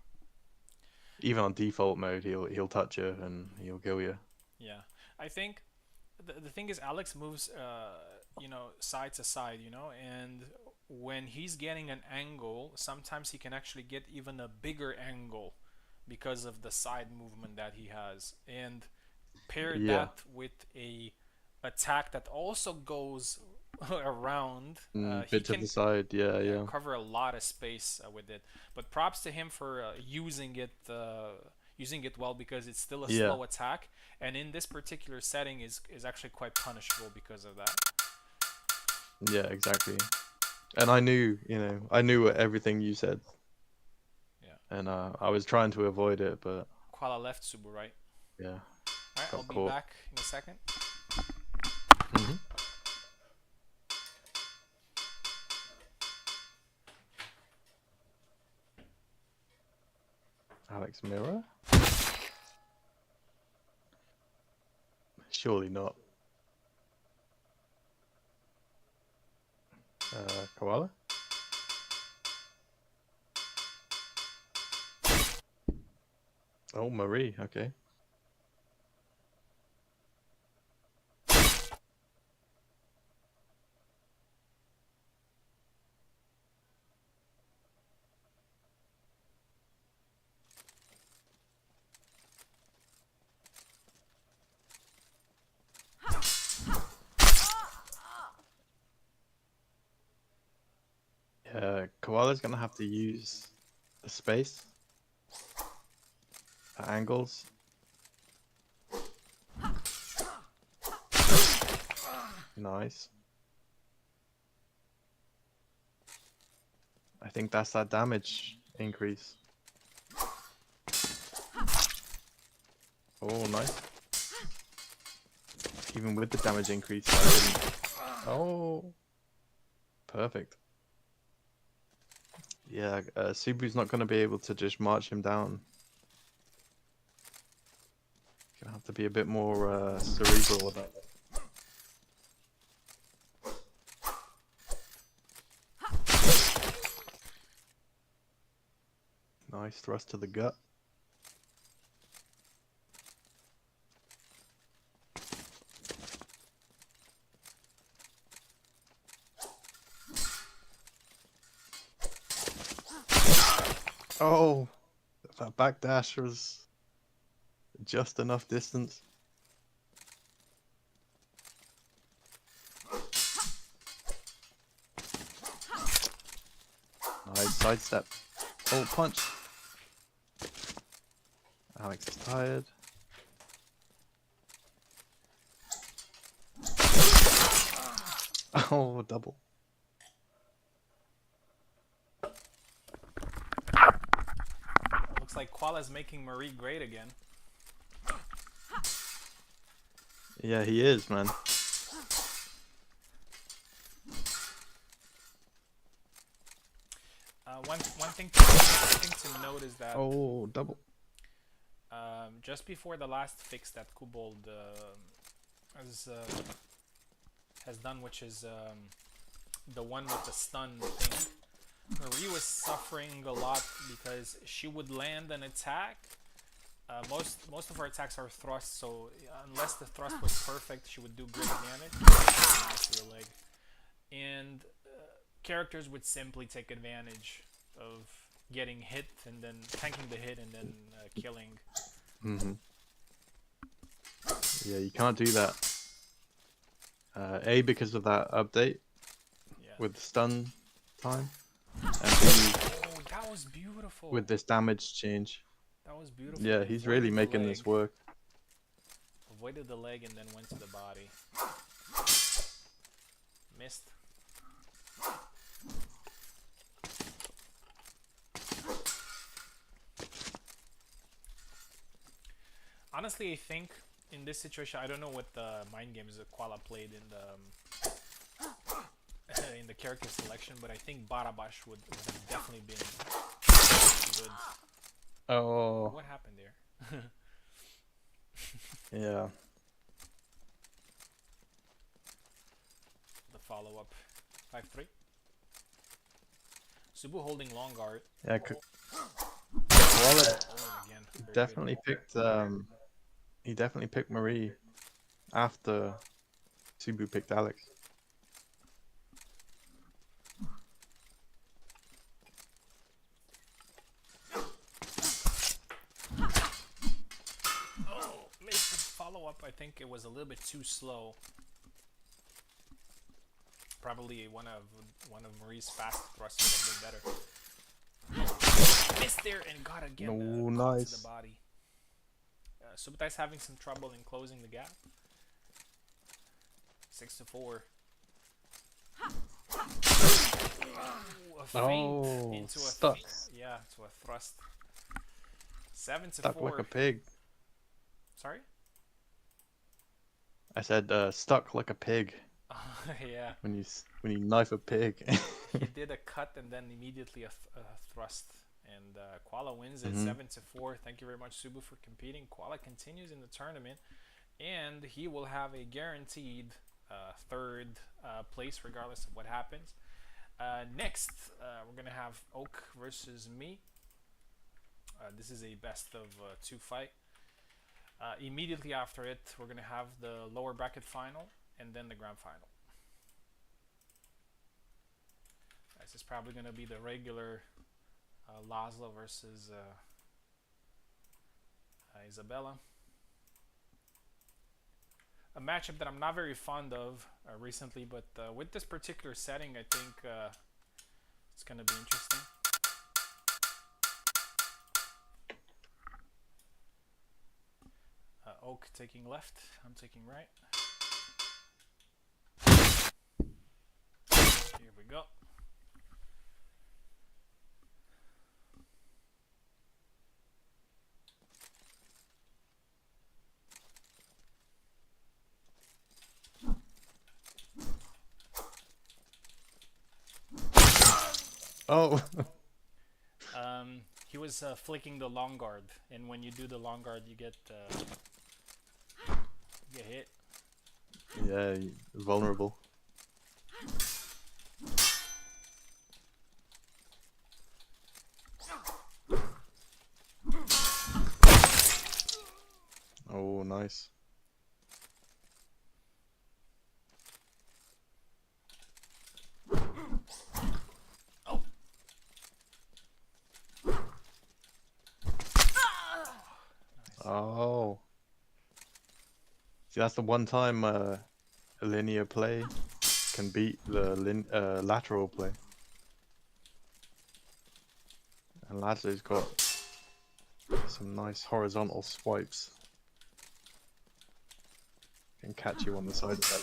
Even on default mode, he'll touch you and he'll kill you. Yeah, I think the thing is Alex moves, side to side, and when he's getting an angle, sometimes he can actually get even a bigger angle because of the side movement that he has, and pair that with a attack that also goes around. He Bit to can the side, yeah. cover a lot of space with it. But props to him for using it well because it's still a slow attack, and in this particular setting is actually quite punishable because of that. Yeah, exactly. And I knew everything you said. Yeah. And I was trying to avoid it, but Koala left, Subu right. yeah. Alright, I'll be caught. back in a second. Alex Mirror? Surely not. Koala? Oh, Marie, okay. Koala's gonna have to use the space at angles. Nice. I think that's that damage increase. Oh, nice. Even with the damage increase, I didn't. Oh, perfect. Yeah, Subu's not going to be able to just march him down. Gonna have to be a bit more cerebral about it. Nice thrust to the gut. Oh, that backdash was just enough distance. Nice sidestep. Oh, punch. Alex is tired. Oh, double. Looks like Koala's making Marie great again. Yeah, he is, man. One thing to note is that Oh, double. just before the last fix that Kubold has done, which is the one with the stun thing, Marie was suffering a lot because she would land an attack. Most of her attacks are thrusts, so unless the thrust was perfect, she would do great damage to the leg. And characters would simply take advantage of getting hit and then tanking the hit and then killing. Mm-hmm. Yeah, you can't do that. A, because of that update Yeah. with stun time, and B, Oh, that was beautiful. with this damage change. That was beautiful. Yeah, He he's really avoided the making leg, this work. Avoided the leg and then went to the body. Missed. Honestly, I think in this situation, I don't know what the mind games that Koala played in the in the character selection, but I think Barabash would have definitely been good. Oh, What happened there? yeah. The follow-up, 5-3. Subu holding long guard. Yeah, Koala Oh, again. Very definitely good. picked. He definitely picked Marie after Subu picked Alex. Oh, missed the follow-up. I think it was a little bit too slow. Probably one of Marie's fast thrusts would have been better. Missed there and got again Oh, caught nice. to the body. Subutai's having some trouble in closing the gap. 6-4. Ooh, a feint Oh, into a stuck. yeah, to a thrust. 7-4. Stuck like a pig. Sorry? I said stuck like a pig Yeah. when you knife a pig. He did a cut and then immediately a thrust. And Koala wins it Mhm. 7-4. Thank you very much, Subu, for competing. Koala continues in the tournament, and he will have a guaranteed third place regardless of what happens. Next, we're gonna have Oak versus me. This is a best of two fight. Immediately after it, we're gonna have the lower bracket final and then the grand final. This is probably gonna be the regular Laszlo versus Isabella. A matchup that I'm not very fond of recently, but with this particular setting, I think It's gonna be interesting. Oak taking left. I'm taking right. Here we go. Oh. He was flicking the long guard, and when you do the long guard, you get hit. Yeah, vulnerable. Oh, nice. Oh. Oh. See, that's the one time a linear play can beat the lateral play. And Ladler's got some nice horizontal swipes. Can catch you on the side of that.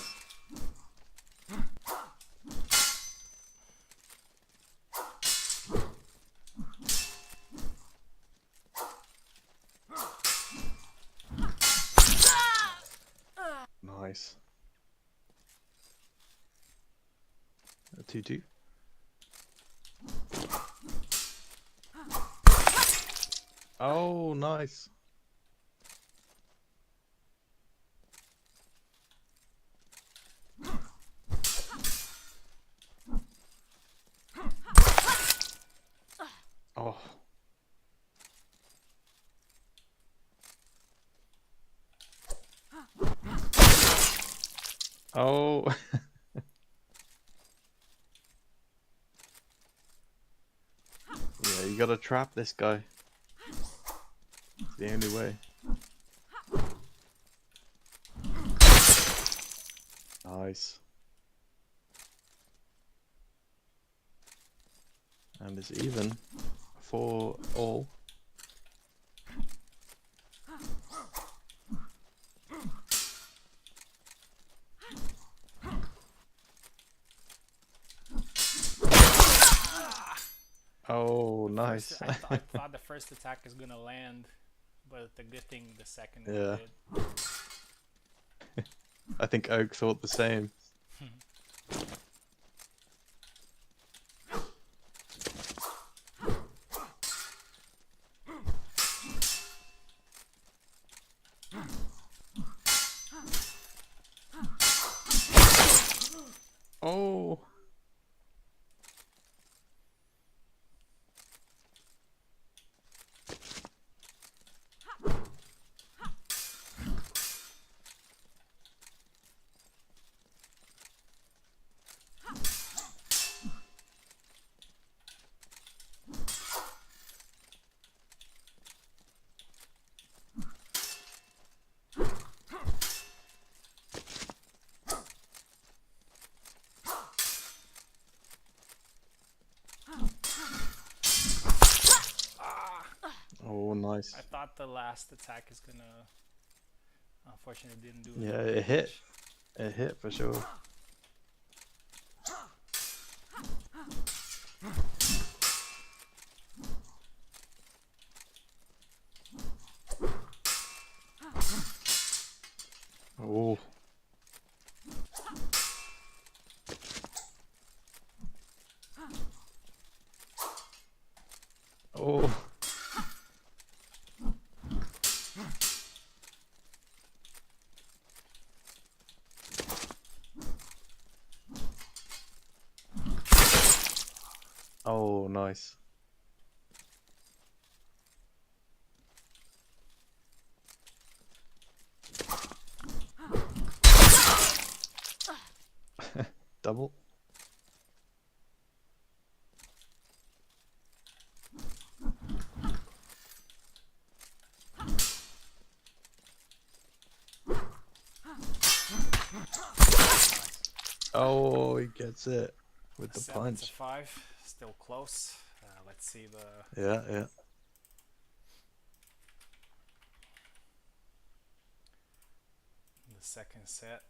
Nice. A 2-2. Oh, nice. Oh. Oh. Yeah, you gotta trap this guy. It's the only way. Nice. And it's even for all. Oh, nice. I thought the first attack is gonna land, but the good thing the second one Yeah. did. I think Oak thought the same. Oh. Oh, nice. I thought the last attack is gonna. Unfortunately, didn't do Yeah, any it hit. damage. It hit for sure. Oh. Oh. Oh, nice. Double. Oh, he gets it with the 7 to punch. 5. Still close. Let's see Yeah, yeah. the second set.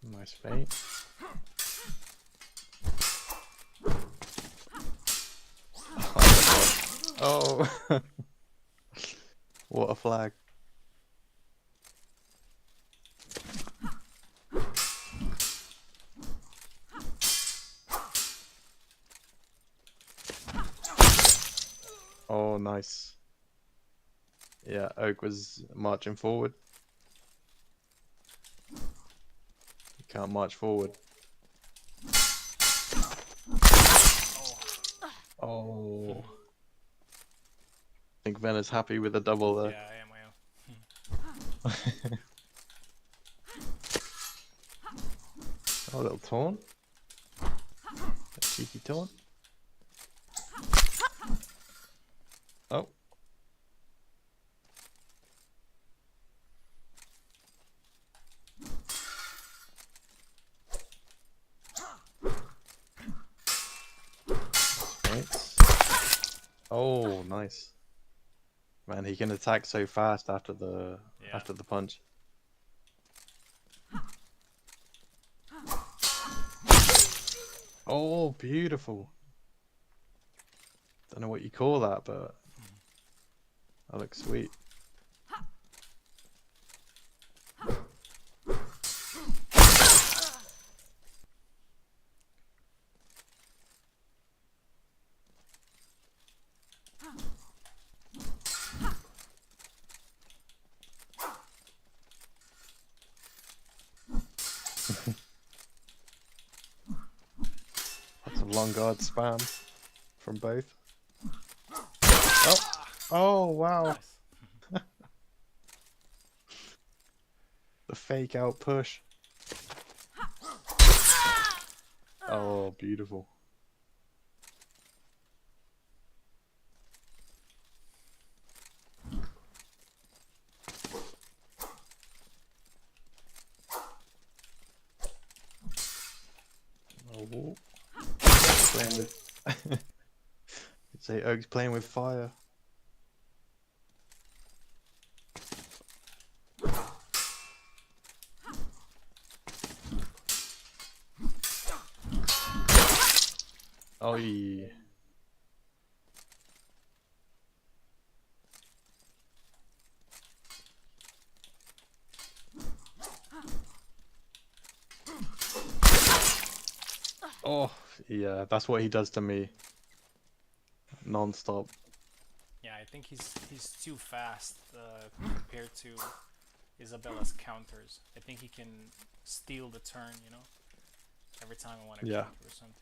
Nice feint. Oh, what a flag. Oh, nice. Yeah, Oak was marching forward. You can't march forward. Oh. I think Vena's happy with the double there. Yeah, I am. Oh, a little taunt. A cheeky taunt. Oh. Right. Oh, nice. Man, he can attack so fast after the punch. Oh, beautiful. Don't know what you call that, but that looks sweet. Lots of long guard spam from both. Oh, oh wow. Nice. The fake out push. Oh, beautiful. Oh, playing with. You'd say Oak's playing with fire. Oh, yeah. Oh, yeah, that's what he does to me. Non-stop. Yeah, I think he's too fast compared to Isabella's counters. I think he can steal the turn, you know, every time I want to Yeah. counter or something.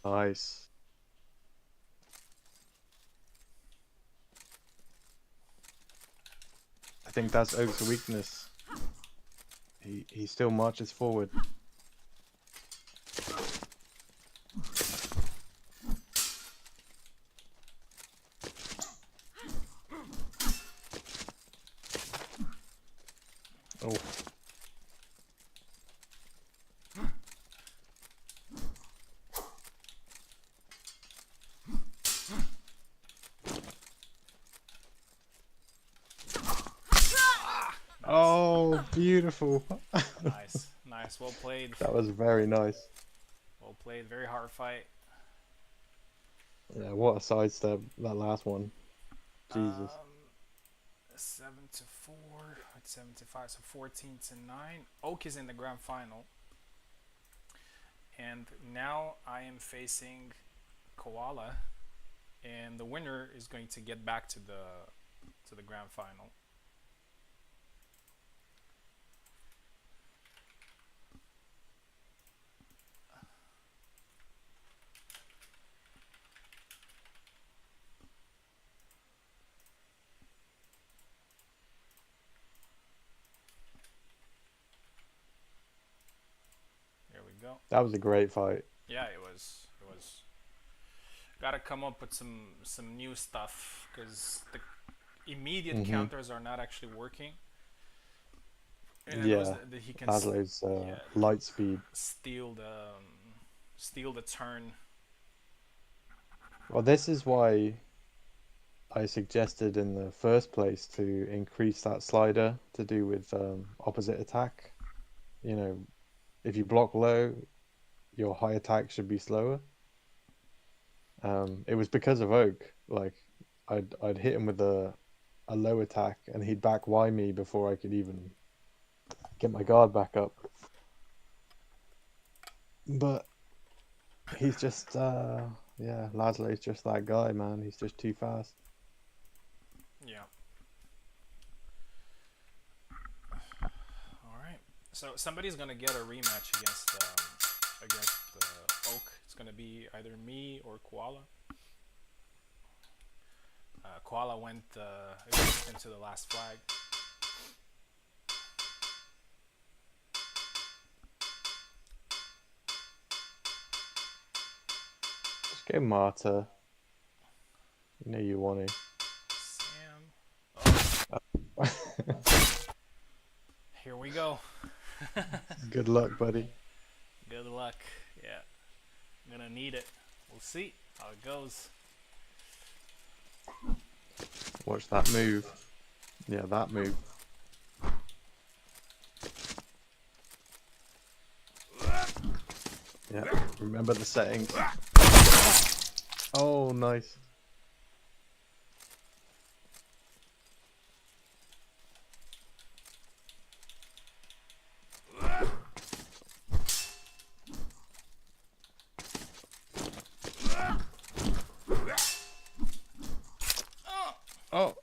Nice. I think that's Oak's weakness. He still marches forward. Oh. Oh, beautiful. Nice, nice, well played. That was very nice. Well played, very hard fight. Yeah, what a sidestep, that last one. Jesus. 7-4, it's 7-5, so 14-9. Oak is in the grand final. And now I am facing Koala, and the winner is going to get back to the grand final. Here we go. That was a great fight. Yeah, it was. It was. Got to come up with some new stuff because the immediate counters are not actually working. And I noticed Yeah, that he can Laszlo's yeah, light speed. steal the turn. Well, this is why I suggested in the first place to increase that slider to do with opposite attack. You know, if you block low, your high attack should be slower. It was because of Oak. Like, I'd hit him with a low attack, and he'd back Y me before I could even get my guard back up. But he's just, yeah, Laszlo's just that guy, man. He's just too fast. Yeah. All right. So somebody's gonna get a rematch against Oak. It's gonna be either me or Koala. Koala went into the last flag. Just go Marta. You know you want to. Sam. Oh, here we go. Good luck, buddy. Good luck. Yeah. I'm gonna need it. We'll see how it goes. Watch that move. Yeah, that move. Yeah, remember the settings. Oh, nice. Oh.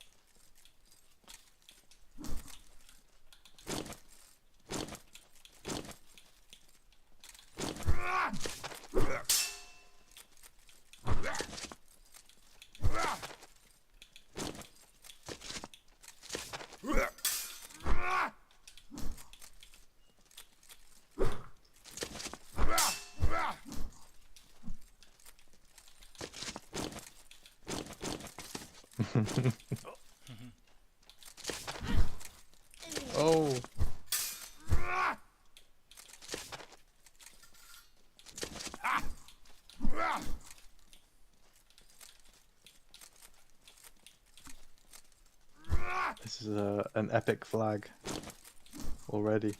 Oh. This is an epic flag already.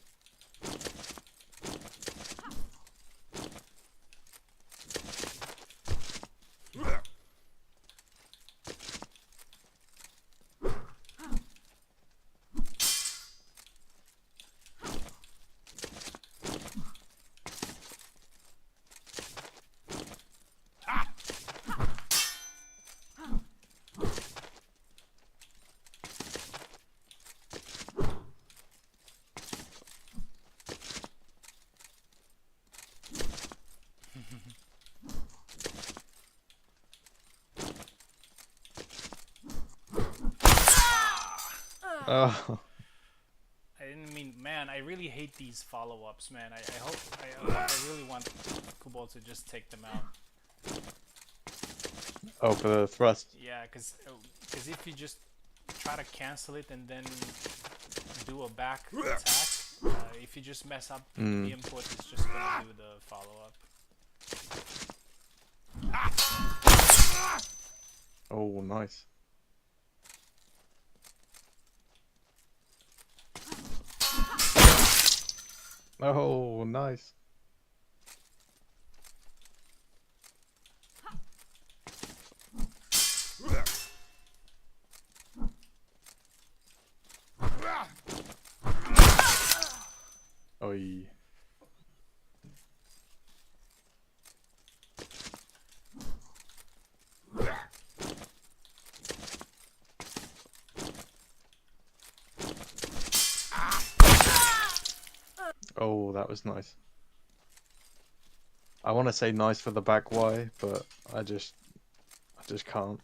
Oh. I didn't mean, man. I really hate these follow-ups, man. I really want Kubal to just take them out. Oh, for the thrust. Yeah, because if you just try to cancel it and then do a back attack, if you just mess up the input, it's just gonna do the follow-up. Oh, nice. Oh, nice. Oi. That was nice. I want to say nice for the back Y, but I just can't.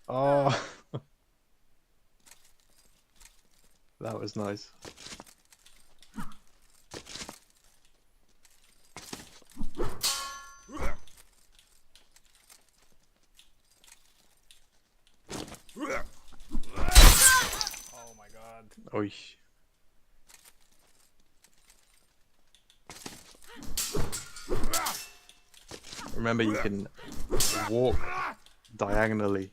Oh, that was nice. Oh my god. Oy. Remember, you can walk diagonally.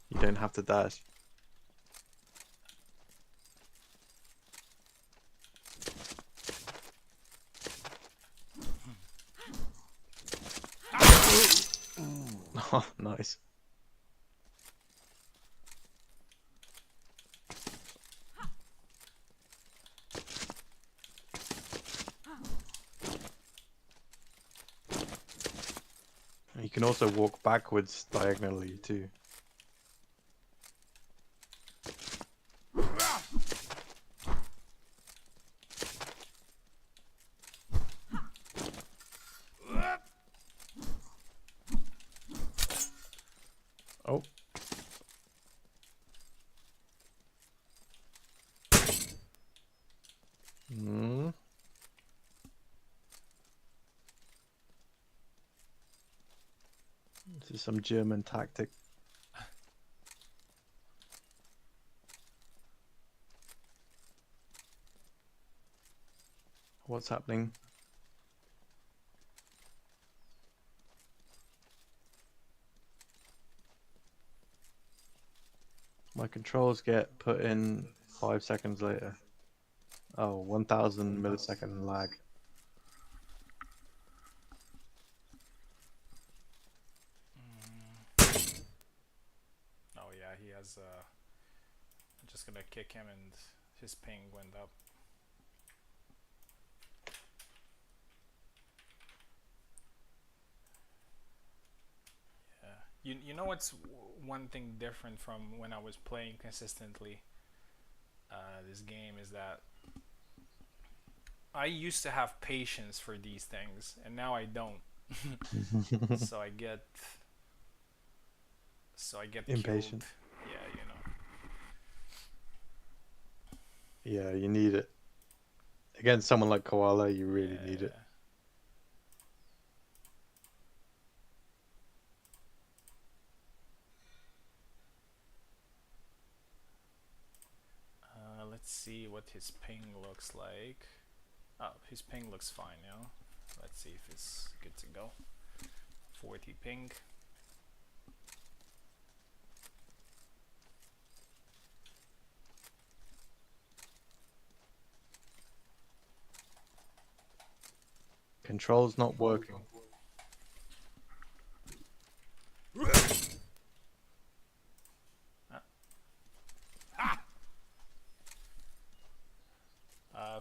You don't have to dash. Oh, nice. You can also walk backwards diagonally too. Oh. Hmm. This is some German tactic. What's happening? My controls get put in 5 seconds later. Oh, 1000 millisecond lag. Oh yeah, he has. I'm just gonna kick him, and his ping went up. Yeah. You know what's one thing different from when I was playing consistently this game is that I used to have patience for these things, and now I don't. so I get killed. Impatient. Yeah, you know. Yeah, you need it. Against someone like Koala, you really Yeah, need it. yeah. Let's see what his ping looks like. Oh, his ping looks fine now. Let's see if it's good to go. 40 ping. Control's not working.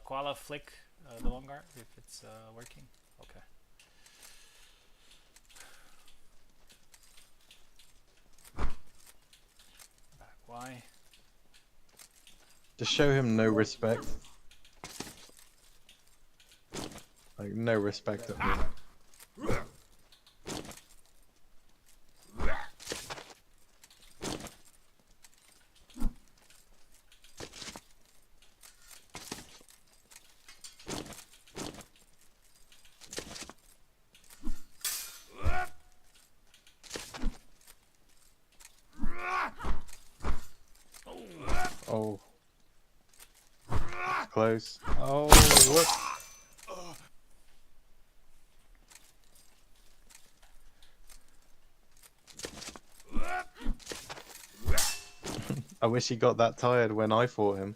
Koala flick the long guard if it's working. Okay. Back Y. Just show him no respect. Like, no respect at all. Oh. Close. Oh, what? I wish he got that tired when I fought him.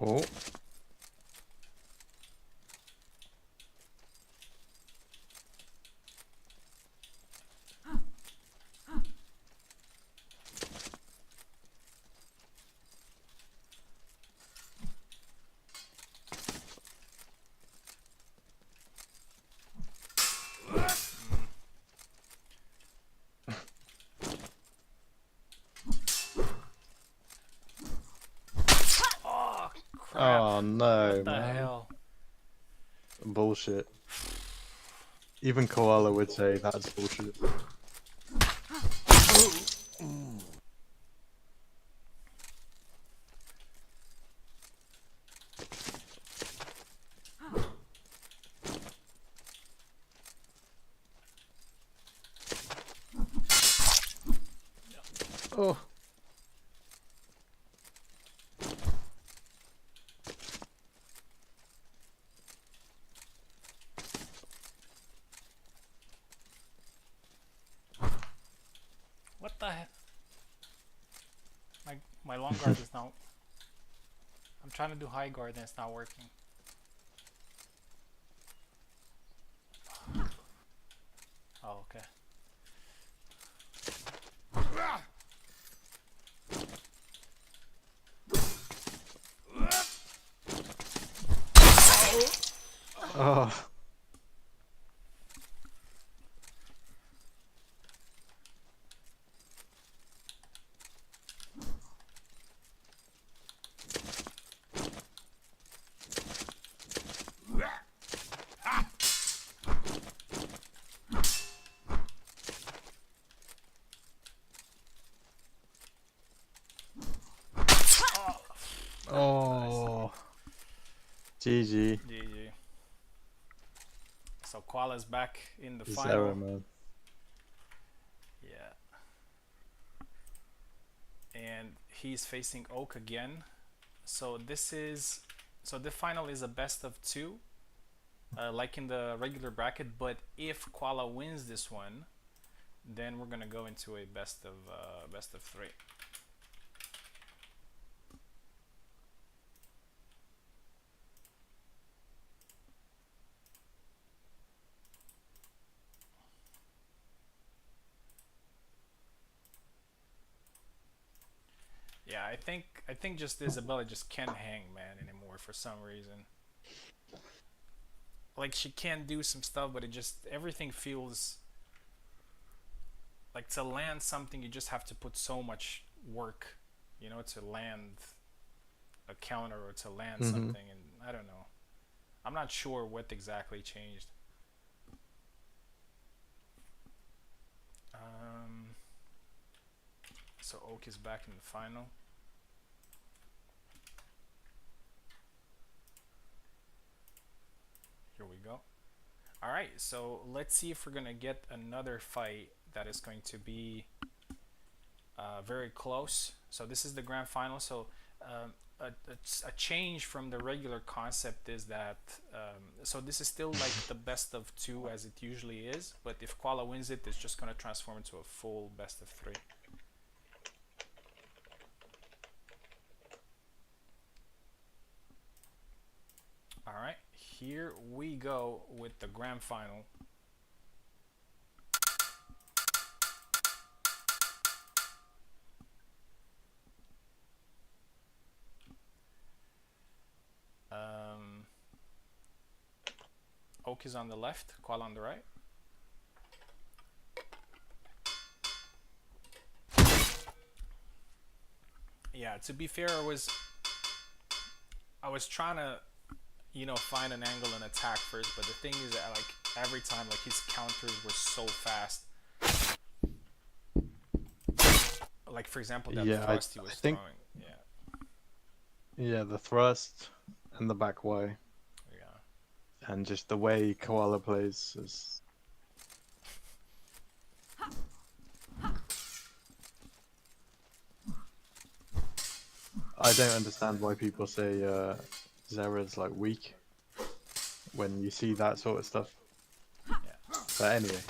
Oh. Oh crap! Oh no, What the man. hell? Bullshit. Even Koala would say that's bullshit. Oh. What the heck? My long guard is now. I'm trying to do high guard and it's not working. Oh, okay. Oh. Oh. GG. GG. So Koala's back in the final. Zero, man. Yeah. And he's facing Oak again. So the final is a best of two, like in the regular bracket. But if Koala wins this one, then we're gonna go into a best of three. Yeah, I think just Isabella just can't hang, man, anymore for some reason. Like she can do some stuff, but it just everything feels like to land something you just have to put so much work, to land a counter or to land something, and I don't know. I'm not sure what exactly changed. So Oak is back in the final. Here we go. All right, so let's see if we're gonna get another fight that is going to be very close. So this is the grand final. So a change from the regular concept is that so this is still like the best of two as it usually is, but if Koala wins it, it's just gonna transform into a full best of three. All right, here we go with the grand final. Oak is on the left, Koala on the right. Yeah, to be fair, I was trying to find an angle and attack first, but the thing is that like every time like his counters were so fast. Like for example that thrust he was throwing. Yeah, the thrust and the back way. Yeah. And just the way Koala plays is I don't understand why people say Zera's like weak when you see that sort of stuff. Yeah. But anyway.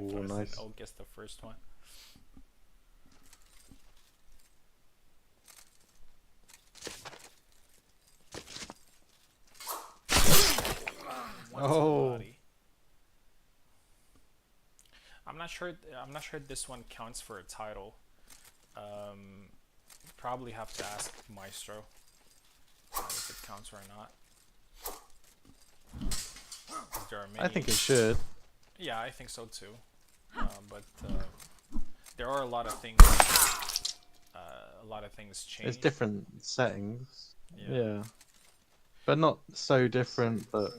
Ooh, and nice. Oak gets the first one. One to the Oh. body. I'm not sure. I'm not sure this one counts for a title. Probably have to ask Maestro if it counts or not. 'Cause there are I many. think it should. Yeah, I think so too. But there are a lot of things. A lot of things change. It's different settings. Yeah. Yeah. But not so different, but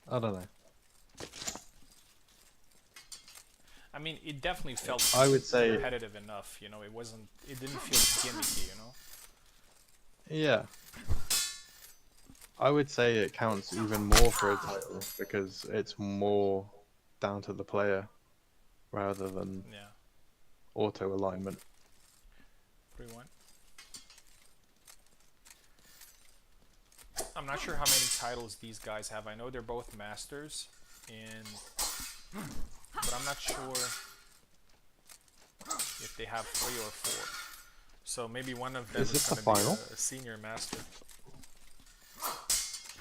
I don't know. I mean, it definitely felt I would say, competitive enough. You know, it wasn't. It didn't feel gimmicky. You know. yeah. I would say it counts even more for a title because it's more down to the player rather than Yeah. auto alignment. 3-1. I'm not sure how many titles these guys have. I know they're both masters, but I'm not sure if they have 3 or 4. So maybe one of them Is is this the going to be final? a senior master.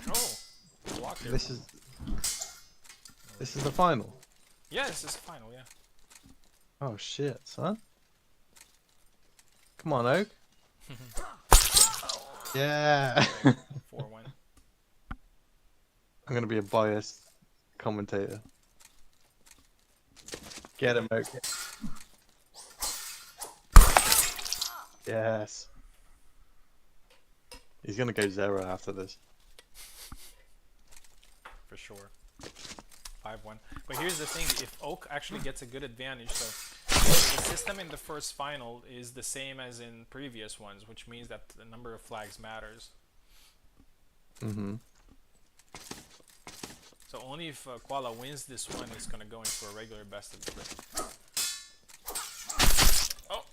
Oh, blocked it. This is the final. Yeah, this is the final. Yeah. Oh shit, son. Come on, Oak. Yeah. 4-1. I'm gonna be a biased commentator. Get him, Oak. Yes. He's gonna go 0 after this. For sure. 5-1. But here's the thing: if Oak actually gets a good advantage, so the system in the first final is the same as in previous ones, which means that the number of flags matters. Mm-hmm. So only if Koala wins this one, it's gonna go into a regular best of 3. Oh,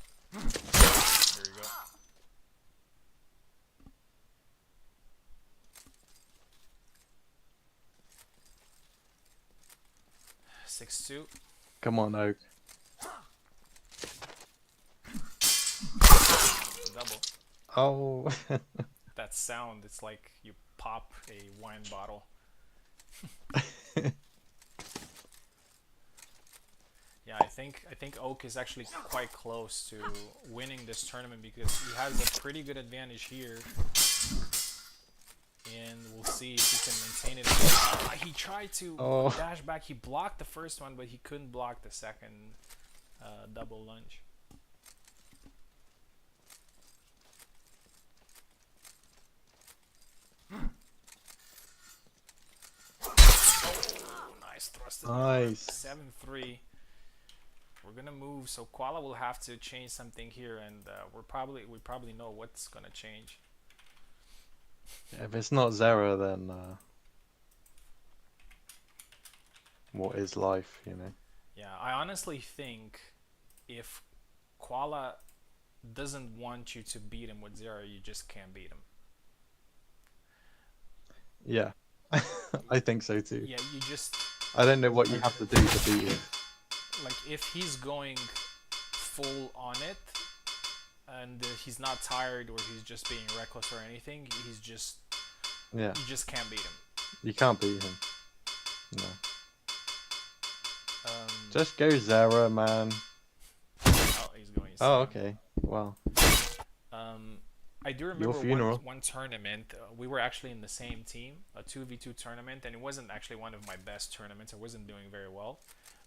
there you go. Six-2. Come on, Oak. Double. Oh. That sound, it's like you pop a wine bottle. Yeah, I think Oak is actually quite close to winning this tournament because he has a pretty good advantage here. And we'll see if he can maintain it. He tried to dash back. He blocked the first one, but he couldn't block the second double lunge. Oh, nice thrust. Nice. 7-3. We're gonna move, so Koala will have to change something here, and we probably know what's gonna change. Yeah, if it's not 0, then what is life, you know? Yeah, I honestly think if Koala doesn't want you to beat him with 0, you just can't beat him. Yeah. I think so too. Yeah, you just... I don't know what you have to do to beat him. Like, if he's going full on it, and he's not tired or he's just being reckless or anything, he's just... Yeah. You just can't beat him. You can't beat him. No. Just go 0, man. Oh, he's going. Oh, okay. Well. I do Your remember funeral. one tournament. We were actually in the same team, a 2v2 tournament, and it wasn't actually one of my best tournaments. I wasn't doing very well,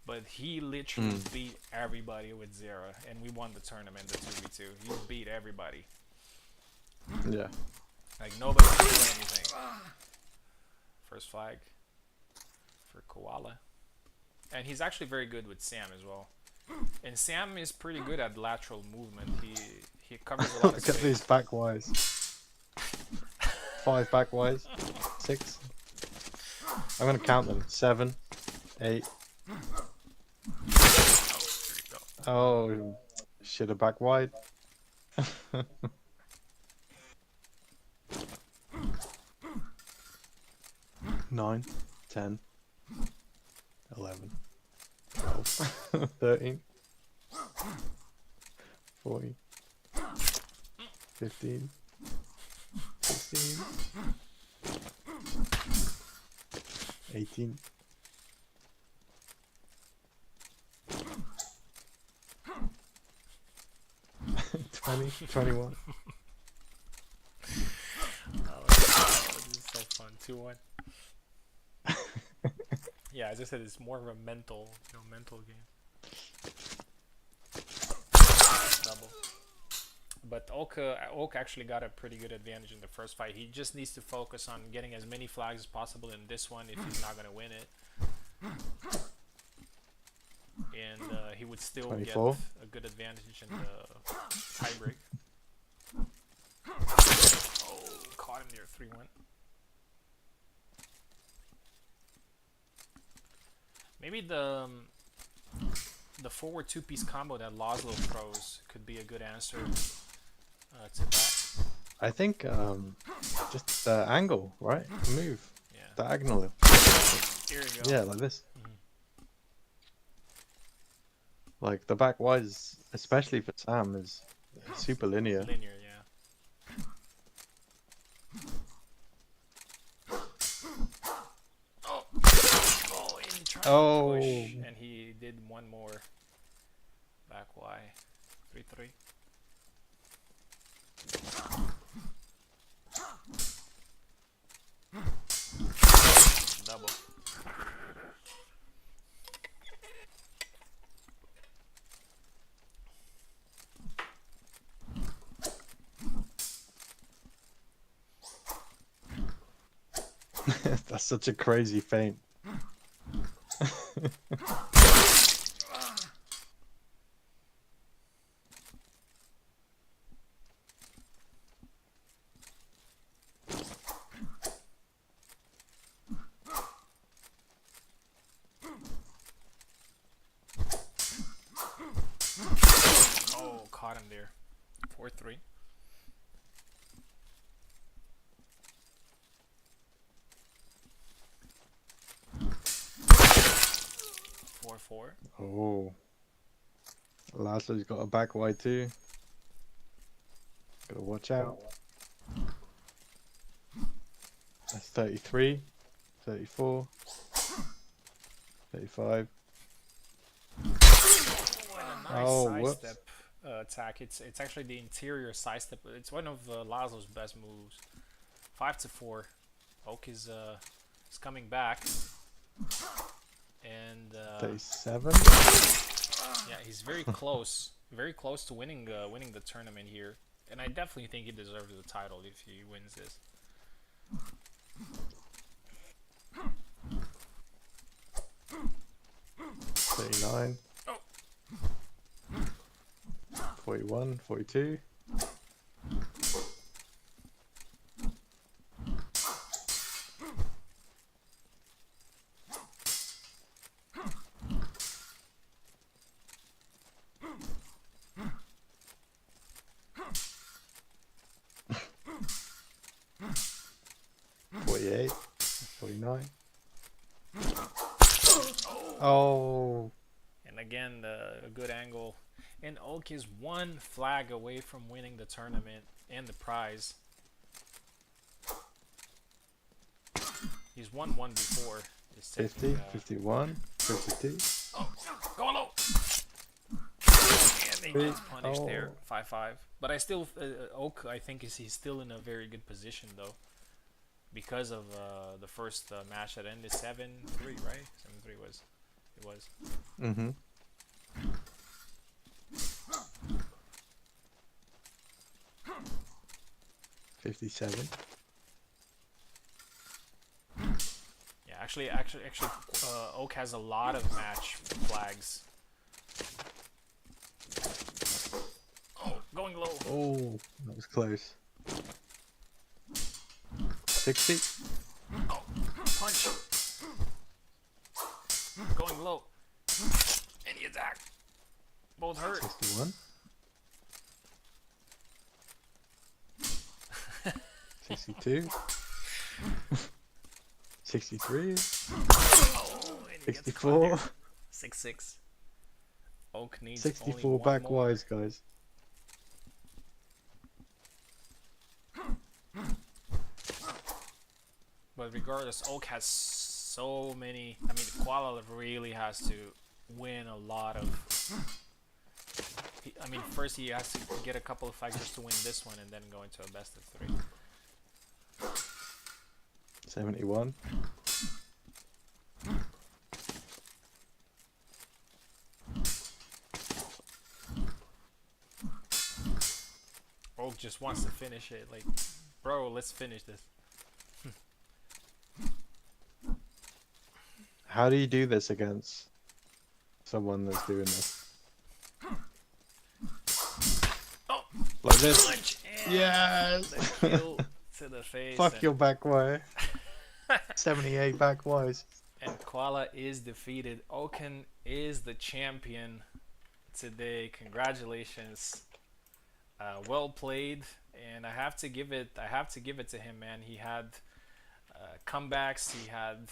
but he literally beat everybody with 0, and we won the tournament, the 2v2. He beat everybody. Yeah. Like, nobody could do anything. First flag for Koala. And he's actually very good with Sam as well. And Sam is pretty good at lateral movement. He covers a lot of Look at space. these back wise. 5 back wise. 6. I'm gonna count them. 7, 8. Oh, should have back wide. 9, 10, 11, 12, 13, 14, 15, 16, 18, 20, 21. Oh, this is so fun. 2-1. Yeah, as I said, it's more of a mental game. Double. But Oak actually got a pretty good advantage in the first fight. He just needs to focus on getting as many flags as possible in this one if he's not gonna win it. And he would still 24. get a good advantage in the tiebreak. Oh, caught him there, 3-1. Maybe the forward two-piece combo that Laszlo throws could be a good answer to that. I think just the angle, right? Move Yeah. diagonally. Here you go. Yeah, like this. Mhm. Like the back wise, especially for Sam, is super linear. Linear, yeah. Oh, in trying Oh. to push, and he did one more. Back Y, 3-3. Double. That's such a crazy feint. Oh, caught him there. 4-3. Four. Oh. Laszlo's got a back wide too. Gotta watch out. That's 33, 34, 35. What a nice Oh, side whoops. step attack. It's actually the interior side step. It's one of Laszlo's best moves. 5-4. Oak is coming back, and 37. yeah, he's very close to winning the tournament here. And I definitely think he deserves the title if he wins this. $39. Oh. 41, 42. $48, 49. Oh, And again, a good angle. And Oak is one flag away from winning the tournament and the prize. He's won one before. He's 50, taking, 51, 52. going low. And he gets punished there, Oh. 5-5. But I still, Oak, I think he's still in a very good position though, because of the first match that ended 7-3, right? 7-3 was, it was. Mm-hmm. $57. Yeah, actually, Oak has a lot of match flags. Oh, going low. Oh, that was close. 60. Oh, punch. Going low. Any attack. Both hurt. 61. 62. 63. Oh, and he gets caught 64. there. 6-6. Oak needs only 64 one back more. wise, guys. But regardless, Oak has so many. I mean, Koala really has to win a lot of. I mean, first he has to get a couple of fights just to win this one, and then go into a best of three. 71. Oak just wants to finish it. Like, bro, let's finish this. How do you do this against someone that's doing this? Oh, Like this? punch and Yes! the kill to the face. Fuck And, your back wire. 78 back wise. and Koala is defeated. Oaken is the champion today. Congratulations. Well played, and I have to give it. I have to give it to him, man. He had comebacks. He had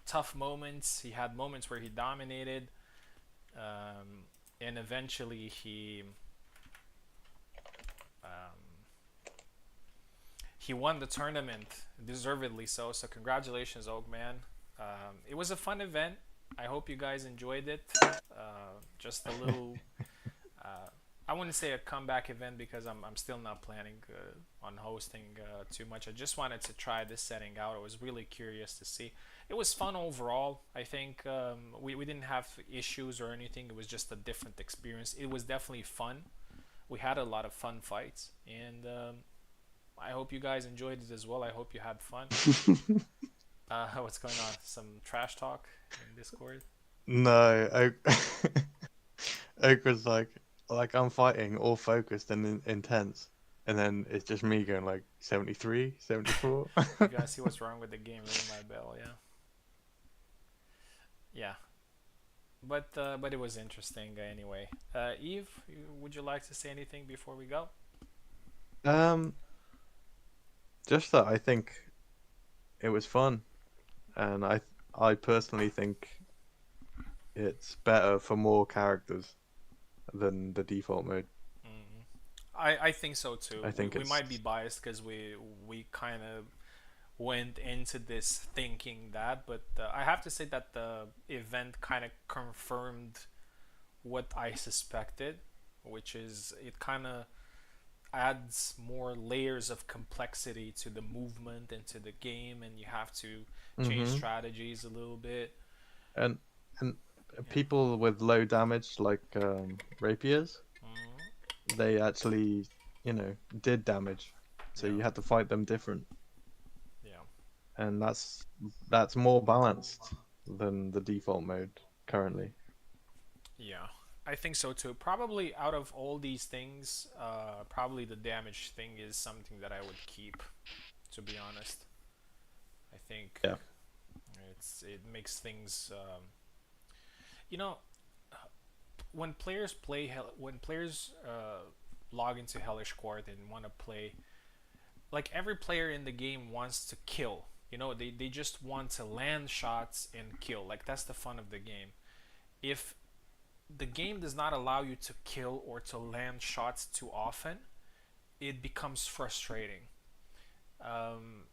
tough moments. He had moments where he dominated, and eventually um, he won the tournament, deservedly so. So congratulations, Oak man. It was a fun event. I hope you guys enjoyed it. Just a little. I wouldn't say a comeback event because I'm still not planning on hosting too much. I just wanted to try this setting out. I was really curious to see. It was fun overall. I think we didn't have issues or anything. It was just a different experience. It was definitely fun. We had a lot of fun fights, and I hope you guys enjoyed it as well. I hope you had fun. What's going on? Some trash talk in Discord? No, Oak, Oak was like I'm fighting, all focused and intense. And then it's just me going like 73, 74. You guys see what's wrong with the game? Ring my bell, yeah. Yeah. But it was interesting anyway. Eve, would you like to say anything before we go? Um, just that I think it was fun, and I personally think it's better for more characters than the default mode. Mm. I think so too. I think We it's might be biased because we kind of went into this thinking that, but I have to say that the event kind of confirmed what I suspected, which is it kind of adds more layers of complexity to the movement and to the game, and you have to change hmm strategies a little bit. and and Yeah. people with low damage like rapiers, Mm, they actually did damage, so yeah. you had to fight them different, Yeah. and that's more balanced than the default mode currently. Yeah, I think so too. Probably out of all these things, probably the damage thing is something that I would keep. To be honest, I think Yeah. it makes things. You know, when players when players log into Hellish Quart and want to play, like every player in the game wants to kill. You know, they just want to land shots and kill. Like that's the fun of the game. If the game does not allow you to kill or to land shots too often, it becomes frustrating. Um,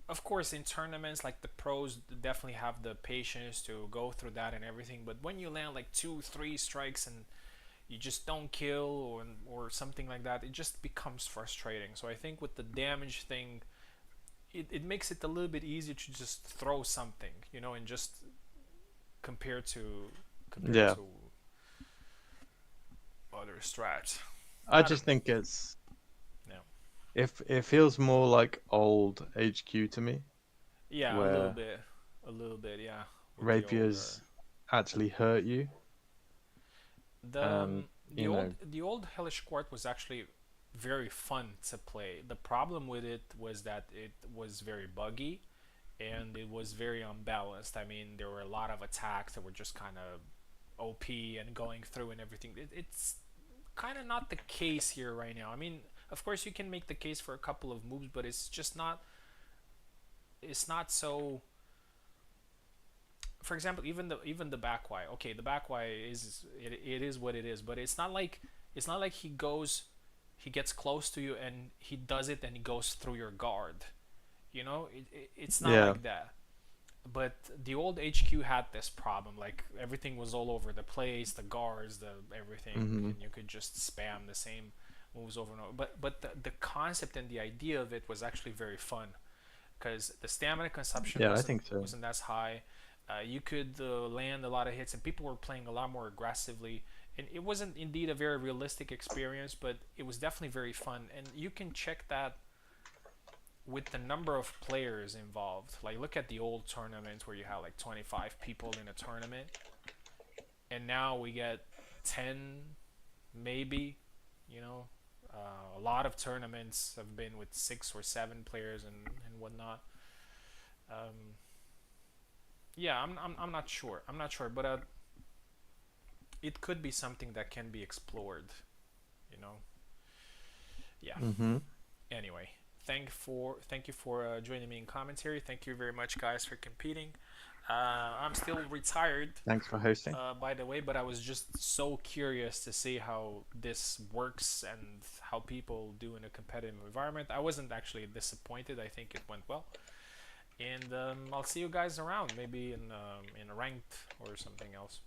of course, in tournaments, like the pros definitely have the patience to go through that and everything. But when you land like two, three strikes and you just don't kill or something like that, it just becomes frustrating. So I think with the damage thing, it makes it a little bit easier to just throw something, you know, and just compare to compare Yeah, to other strats. I I don't just think it's know. if it feels more like old HQ to me, Yeah, where a little bit, yeah, with the older. rapiers actually hurt you, The and the you old know, the old Hellish Quart was actually very fun to play. The problem with it was that it was very buggy and it was very unbalanced. I mean, there were a lot of attacks that were just kind of OP and going through and everything. It's kind of not the case here right now. I mean, of course you can make the case for a couple of moves, but it's just not. It's not so for example, even the back Y. Okay, the back Y it is what it is, but it's not like he gets close to you and he does it and he goes through your guard. It's not Yeah. like that. But the old HQ had this problem. Like everything was all over the place, the guards, the everything, Hmm. and you could just spam the same moves over and over. But the concept and the idea of it was actually very fun because the stamina consumption Yeah, I think so. wasn't as high. You could land a lot of hits, and people were playing a lot more aggressively. And it wasn't indeed a very realistic experience, but it was definitely very fun. And you can check that with the number of players involved. Like, look at the old tournaments where you had like 25 people in a tournament, and now we get 10, maybe. You know, a lot of tournaments have been with 6 or 7 players and whatnot. Um, yeah, I'm not sure. I'm not sure, but it could be something that can be explored. You know, yeah. Hmm. Anyway, thank you for joining me in commentary. Thank you very much, guys, for competing. I'm still retired, Thanks for hosting. by the way, but I was just so curious to see how this works and how people do in a competitive environment. I wasn't actually disappointed. I think it went well, and I'll see you guys around, maybe in a ranked or something else.